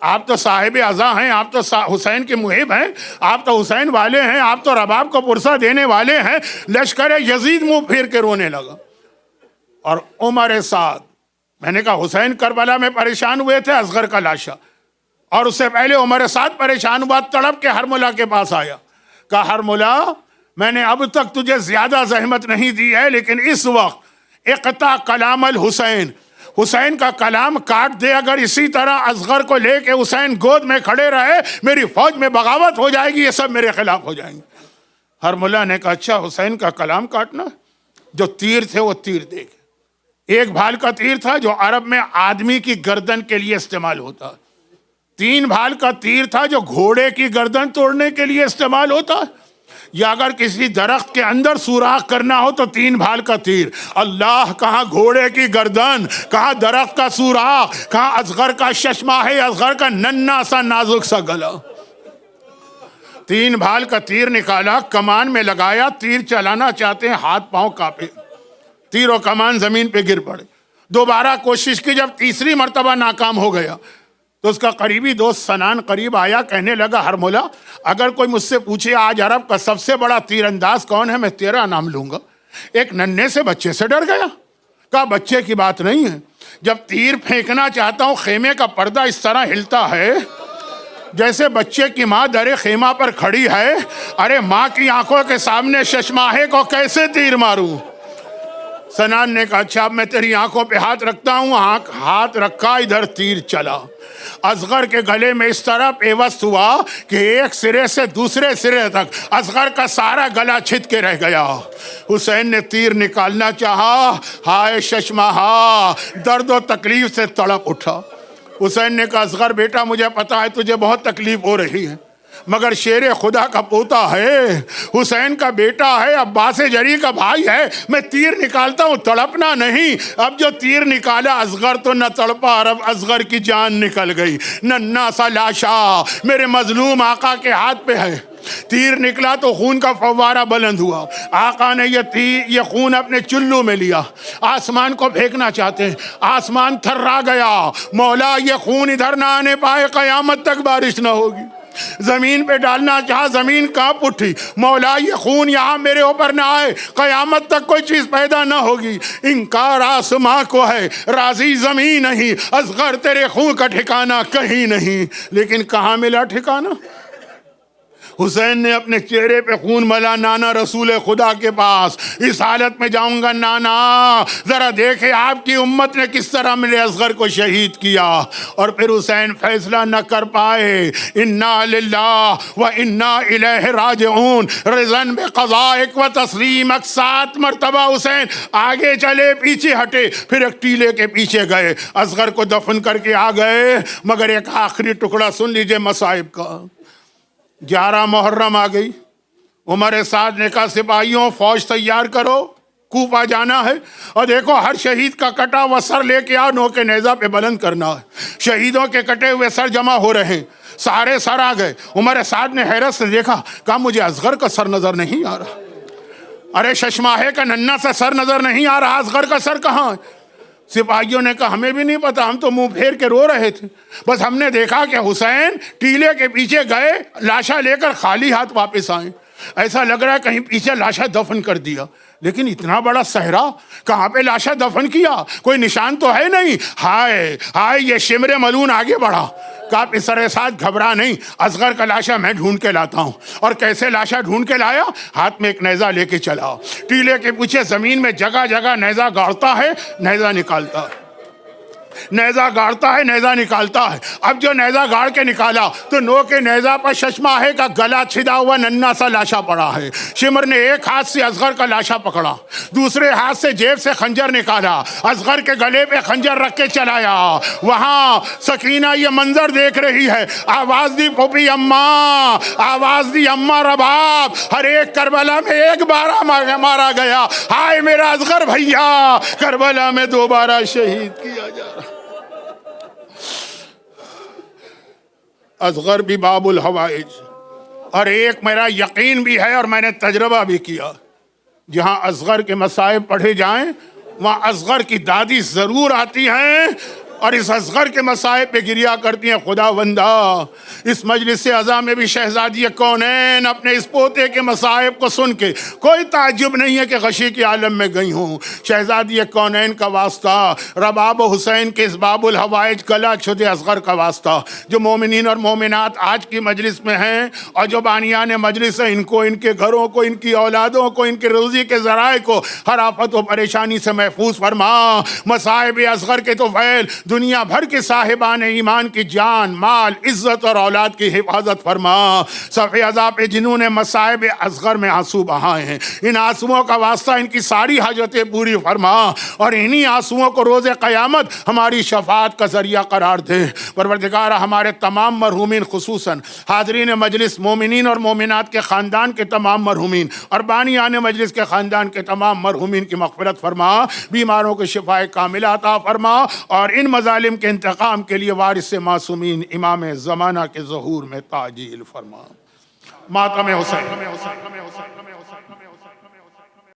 آپ تو صاحب عزا ہیں، آپ تو حسین کے محب ہیں، آپ تو حسین والے ہیں، آپ تو رباب کو پرسہ دینے والے ہیں۔ لشکر یزید منہ پھیر کے رونے لگا۔ اور عمر سعد، میں نے کہا حسین کربلا میں پریشان ہوئے تھے، اصغر کا لاشا، اور اس سے پہلے عمر سعد پریشان ہوا، تڑپ کے ہرملہ کے پاس آیا، کہا ہرملہ میں نے اب تک تجھے زیادہ زحمت نہیں دی ہے، لیکن اس وقت اقطع کلام الحسین، حسین کا کلام کاٹ دے، اگر اسی طرح اصغر کو لے کے حسین گود میں کھڑے رہے میری فوج میں بغاوت ہو جائے گی، یہ سب میرے خلاف ہو جائیں گے۔ ہرملہ نے کہا اچھا حسین کا کلام کاٹنا؟ جو تیر تھے وہ تیر دے گئے۔ ایک بھال کا تیر تھا جو عرب میں آدمی کی گردن کے لیے استعمال ہوتا، 3 بھال کا تیر تھا جو گھوڑے کی گردن توڑنے کے لیے استعمال ہوتا، یا اگر کسی درخت کے اندر سوراخ کرنا ہو تو 3 بھال کا تیر. اللہ کہاں گھوڑے کی گردن، کہاں درخت کا سوراخ، کہاں اصغر کا ششمہ ہے، اصغر کا ننھا سا نازک سا گلا. 3 بھال کا تیر نکالا، کمان میں لگایا، تیر چلانا چاہتے ہیں، ہاتھ پاؤں کانپے، تیر و کمان زمین پہ گر پڑے. دوبارہ کوشش کی، جب تیسری مرتبہ ناکام ہو گیا تو اس کا قریبی دوست سنان قریب آیا، کہنے لگا ہرمولا اگر کوئی مجھ سے پوچھے آج عرب کا سب سے بڑا تیر انداز کون ہے، میں تیرا نام لوں گا. ایک ننھے سے بچے سے ڈر گیا. کہا بچے کی بات نہیں ہے، جب تیر پھینکنا چاہتا ہوں خیمے کا پردہ اس طرح ہلتا ہے جیسے بچے کی ماں درے خیمہ پر کھڑی ہے. ارے ماں کی آنکھوں کے سامنے ششماہے کو کیسے تیر ماروں؟ سنان نے کہا اچھا اب میں تیری آنکھوں پہ ہاتھ رکھتا ہوں. ہاتھ رکھا، ادھر تیر چلا. اصغر کے گلے میں اس طرح پیوست ہوا کہ ایک سرے سے دوسرے سرے تک اصغر کا سارا گلا چھت کے رہ گیا. حسین نے تیر نکالنا چاہا، ہائے ششماہا درد و تکلیف سے تڑپ اٹھا. حسین نے کہا اصغر بیٹا مجھے پتا ہے تجھے بہت تکلیف ہو رہی ہے، مگر شیر خدا کا پوتا ہے، حسین کا بیٹا ہے، عباس جری کا بھائی ہے، میں تیر نکالتا ہوں، تڑپنا نہیں. اب جو تیر نکالا اصغر تو نہ تڑپا، اب اصغر کی جان نکل گئی. ننھا سا لاشا میرے مظلوم آقا کے ہاتھ پہ ہے. تیر نکلا تو خون کا فوارہ بلند ہوا. آقا نے یہ خون اپنے چلو میں لیا، آسمان کو پھینکنا چاہتے ہیں، آسمان تھرا گیا. مولا یہ خون ادھر نہ آنے پائے، قیامت تک بارش نہ ہوگی. زمین پہ ڈالنا چاہا، زمین کانپ اٹھی. مولا یہ خون یہاں میرے اوپر نہ آئے، قیامت تک کوئی چیز پیدا نہ ہوگی. انکار آسماں کو ہے، راضی زمین نہیں. اصغر تیرے خون کا ٹھکانہ کہیں نہیں. لیکن کہاں ملا ٹھکانہ؟ حسین نے اپنے چہرے پہ خون ملا. نانا رسول خدا کے پاس اس حالت میں جاؤں گا، نانا ذرا دیکھے آپ کی امت نے کس طرح میرے اصغر کو شہید کیا. اور پھر حسین فیصلہ نہ کر پائے. انا للہ و انا الیہ راجعون، رضن بقضائک و تسلیمک. 7 مرتبہ حسین آگے چلے، پیچھے ہٹے، پھر ایک ٹیلے کے پیچھے گئے، اصغر کو دفن کر کے آ گئے. مگر ایک آخری ٹکڑا سن لیجئے مصائب کا. 11 محرم آ گئی. عمر سعد نے کہا سپاہیوں فوج تیار کرو، کوفہ جانا ہے. اور دیکھو ہر شہید کا کٹا ہوا سر لے کے آؤ، نو کے نیزہ پہ بلند کرنا ہے. شہیدوں کے کٹے ہوئے سر جمع ہو رہے ہیں. سارے سر آ گئے. عمر سعد نے حیرت سے دیکھا، کہا مجھے اصغر کا سر نظر نہیں آ رہا. ارے ششماہے کا ننھا سا سر نظر نہیں آ رہا، اصغر کا سر کہاں ہے؟ سپاہیوں نے کہا ہمیں بھی نہیں پتا، ہم تو منہ پھیر کے رو رہے تھے. بس ہم نے دیکھا کہ حسین ٹیلے کے پیچھے گئے، لاشا لے کر خالی ہاتھ واپس آئے. ایسا لگ رہا ہے کہیں پیچھے لاشا دفن کر دیا. لیکن اتنا بڑا صحرا، کہاں پہ لاشا دفن کیا؟ کوئی نشان تو ہے نہیں. ہائے ہائے یہ شمر ملون آگے بڑھا. کہا پسر سعد گھبرا نہیں، اصغر کا لاشا میں ڈھونڈ کے لاتا ہوں. اور کیسے لاشا ڈھونڈ کے لایا؟ ہاتھ میں ایک نیزہ لے کے چلا. ٹیلے کے پیچھے زمین میں جگہ جگہ نیزہ گاڑتا ہے، نیزہ نکالتا ہے، نیزہ گاڑتا ہے، نیزہ نکالتا ہے. اب جو نیزہ گاڑ کے نکالا تو نو کے نیزہ پر ششماہے کا گلا چھدا ہوا ننھا سا لاشا پڑا ہے. شمر نے ایک ہاتھ سے اصغر کا لاشا پکڑا، دوسرے ہاتھ سے جیب سے خنجر نکالا، اصغر کے گلے پہ خنجر رکھ کے چلایا. وہاں سکینہ یہ منظر دیکھ رہی ہے. آواز دی پھوپھی اماں، آواز دی اماں رباب. ہر ایک کربلا میں ایک بارہ مارا گیا. ہائے میرا اصغر بھیا، کربلا میں 2 بارہ شہید کیا جا رہا. اصغر بھی باب الحوائج. اور ایک میرا یقین بھی ہے اور میں نے تجربہ بھی کیا، جہاں اصغر کے مصائب پڑھے جائیں وہاں اصغر کی دادی ضرور آتی ہیں اور اس اصغر کے مصائب پہ گریا کرتی ہیں. خدا بندہ اس مجلس اعظم میں بھی شہزادی کونین اپنے اس پوتے کے مصائب کو سن کے کوئی تعجب نہیں ہے کہ غشی کے عالم میں گئی ہوں. شہزادی کونین کا واسطہ، رباب حسین کے اس باب الحوائج کلا چھدے اصغر کا واسطہ. جو مومنین اور مومنات آج کی مجلس میں ہیں اور جو بانیان مجلس ہیں، ان کو، ان کے گھروں کو، ان کی اولادوں کو، ان کے روزی کے ذرائع کو ہر آفت و پریشانی سے محفوظ فرما. مصائب اصغر کے طفیل دنیا بھر کے صاحبان ایمان کی جان، مال، عزت اور اولاد کی حفاظت فرما۔ صف عذاب پہ جنہوں نے مصائب اصغر میں آنسو بہائے ہیں، ان آنسوؤں کا واسطہ ان کی ساری حاجتیں پوری فرما، اور انہی آنسوؤں کو روز قیامت ہماری شفاعت کا ذریعہ قرار دے۔ پروردگار ہمارے تمام مرحومین، خصوصاً حاضرین مجلس، مومنین اور مومنات کے خاندان کے تمام مرحومین، اور بانیان مجلس کے خاندان کے تمام مرحومین کی مغفرت فرما، بیماروں کو شفاء کاملہ عطا فرما، اور ان مظالم کے انتقام کے لیے وارث معصومین امام زمانہ کے ظہور میں تعجیل فرما۔ ماتم حسین